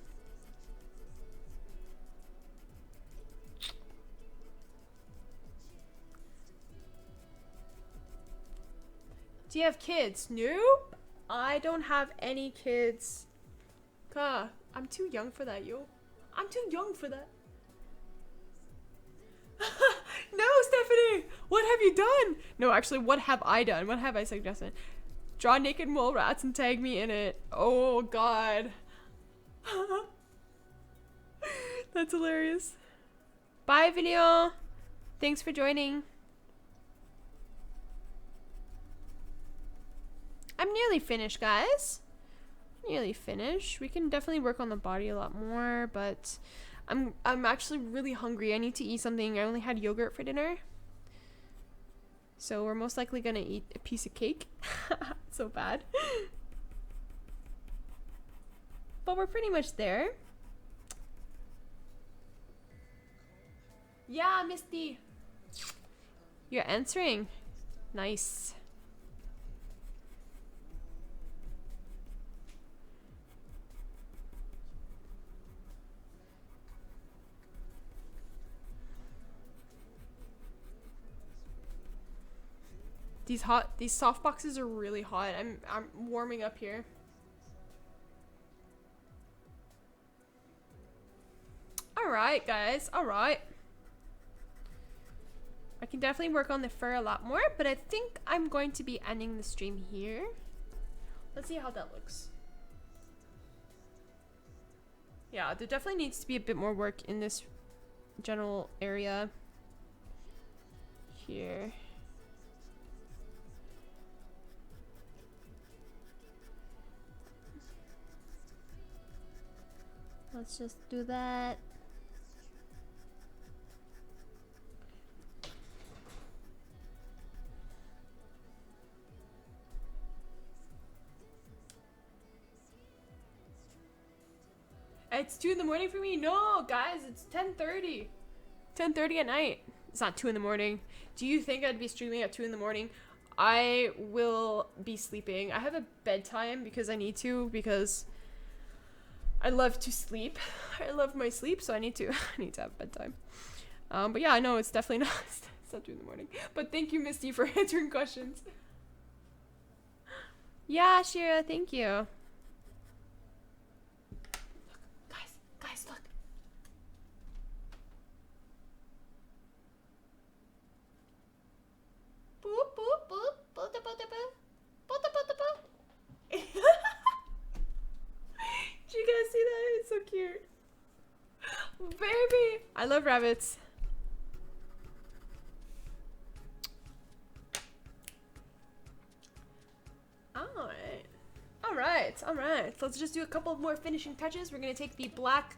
Do you have kids? Nope. I don't have any kids. I'm too young for that, yo. I'm too young for that. No, Stephanie! What have you done? No, actually, what have I done? What have I suggested? Draw naked mole rats and tag me in it. Oh, God. That's hilarious. Bye, video. Thanks for joining. I'm nearly finished, guys. Nearly finished. We can definitely work on the body a lot more, but I'm actually really hungry. I need to eat something. I only had yogurt for dinner. So we're most likely gonna eat a piece of cake. So bad. But we're pretty much there. Yeah, Misty. You're answering. Nice. These soft boxes are really hot. I'm warming up here. Alright, guys. Alright. I can definitely work on the fur a lot more, but I think I'm going to be ending the stream here. Let's see how that looks. Yeah, there definitely needs to be a bit more work in this general area. Here. Let's just do that. It's 2 in the morning for me? No, guys, it's 10:30. 10:30 at night. It's not 2 in the morning. Do you think I'd be streaming at 2 in the morning? I will be sleeping. I have a bedtime because I need to, because I love to sleep. I love my sleep, so I need to have bedtime. But yeah, I know it's definitely not, it's not 2 in the morning. But thank you, Misty, for answering questions. Yeah, Shira, thank you. Look, guys, look. Boop, boop, boop, boop, boop, boop, boop, boop, boop, boop. Did you guys see that? It's so cute. Baby! I love rabbits. right. So let's just do a couple more finishing touches. We're gonna take the black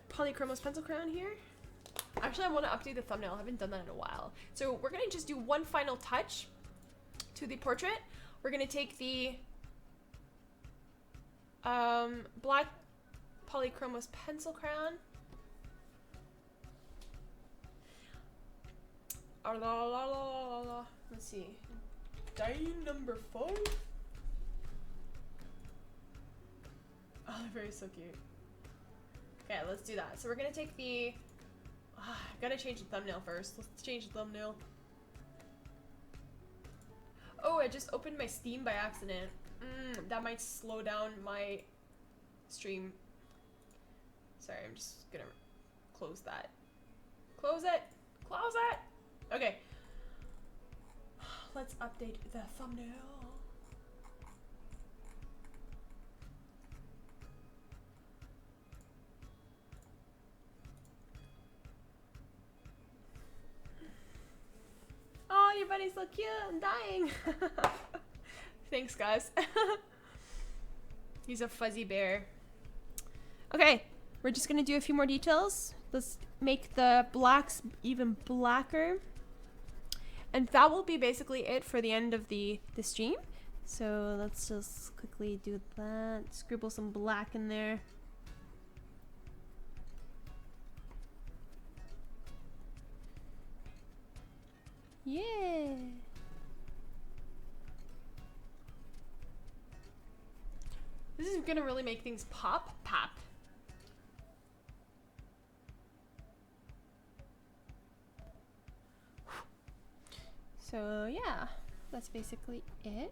polychromos pencil crayon here. Actually, I want to update the thumbnail. I haven't done that in a while. So we're gonna just do one final touch to the portrait. We're gonna take the black polychromos pencil crayon. Let's see. Dane number 5. Oh, they're very so cute. Okay, let's do that. So we're gonna take the... I gotta change the thumbnail first. Let's change the thumbnail. Oh, I just opened my Steam by accident. That might slow down my stream. Sorry, I'm just gonna close that. Close it! Close it! Okay. Let's update the thumbnail. Oh, your buddy's so cute. I'm dying. Thanks, guys. He's a fuzzy bear. Okay, we're just gonna do a few more details. Let's make the blacks even blacker. And that will be basically it for the end of the stream. So let's just quickly do that. Scribble some black in there. Yeah. This is gonna really make things pop. So yeah, that's basically it.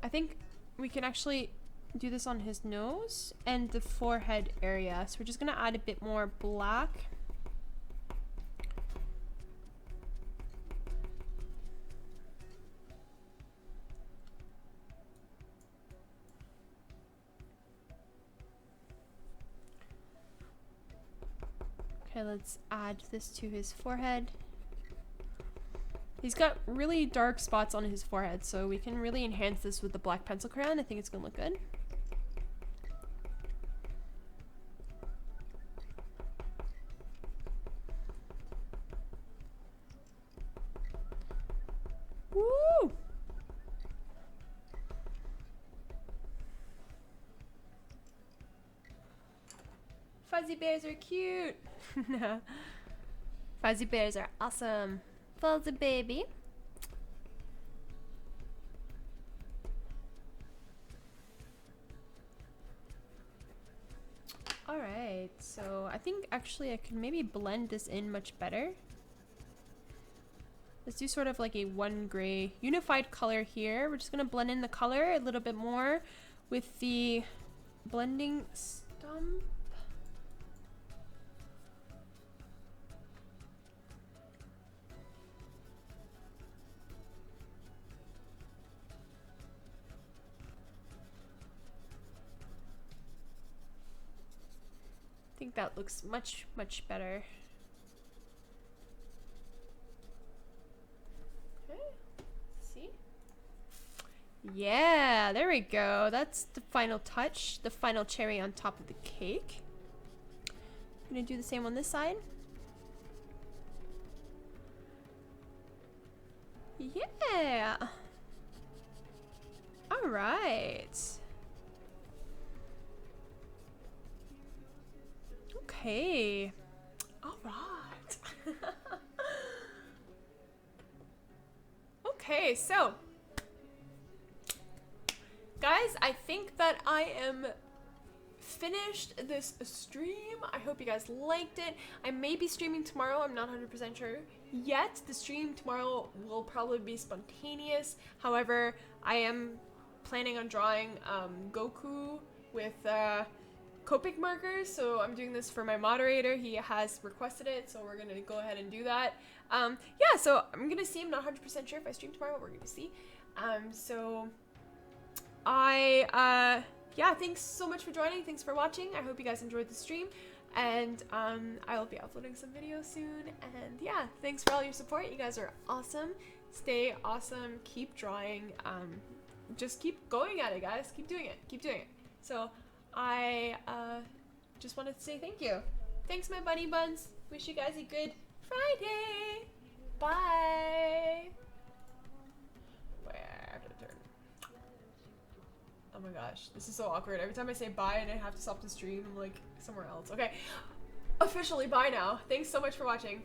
I think we can actually do this on his nose and the forehead area. So we're just gonna add a bit more black. Okay, let's add this to his forehead. He's got really dark spots on his forehead, so we can really enhance this with the black pencil crayon. I think it's gonna look good. Woo! Fuzzy bears are cute. Fuzzy bears are awesome. Fuzzy baby. Alright, so I think actually I can maybe blend this in much better. Let's do sort of like a one gray unified color here. We're just gonna blend in the color a little bit more with the blending stump. I think that looks much better. Okay, see? Yeah, there we go. That's the final touch, the final cherry on top of the cake. I'm gonna do the same on this side. Yeah. All right. Okay. All right. Okay, so guys, I think that I am finished this stream. I hope you guys liked it. I may be streaming tomorrow. I'm not 100% sure yet. The stream tomorrow will probably be spontaneous. However, I am planning on drawing Goku with Copic markers, so I'm doing this for my moderator. He has requested it, so we're gonna go ahead and do that. Yeah, so I'm gonna see. I'm not 100% sure if I stream tomorrow, but we're gonna see. So yeah, thanks so much for joining. Thanks for watching. I hope you guys enjoyed the stream, and I will be uploading some videos soon. And yeah, thanks for all your support. You guys are awesome. Stay awesome. Keep drawing. Just keep going at it, guys. Keep doing it. Keep doing it. So I just wanted to say thank you. Thanks, my bunny buns. Wish you guys a good Friday. Bye. Where I have to turn. Oh my gosh, this is so awkward. Every time I say bye and I have to stop the stream, I'm like somewhere else. Okay, officially bye now. Thanks so much for watching.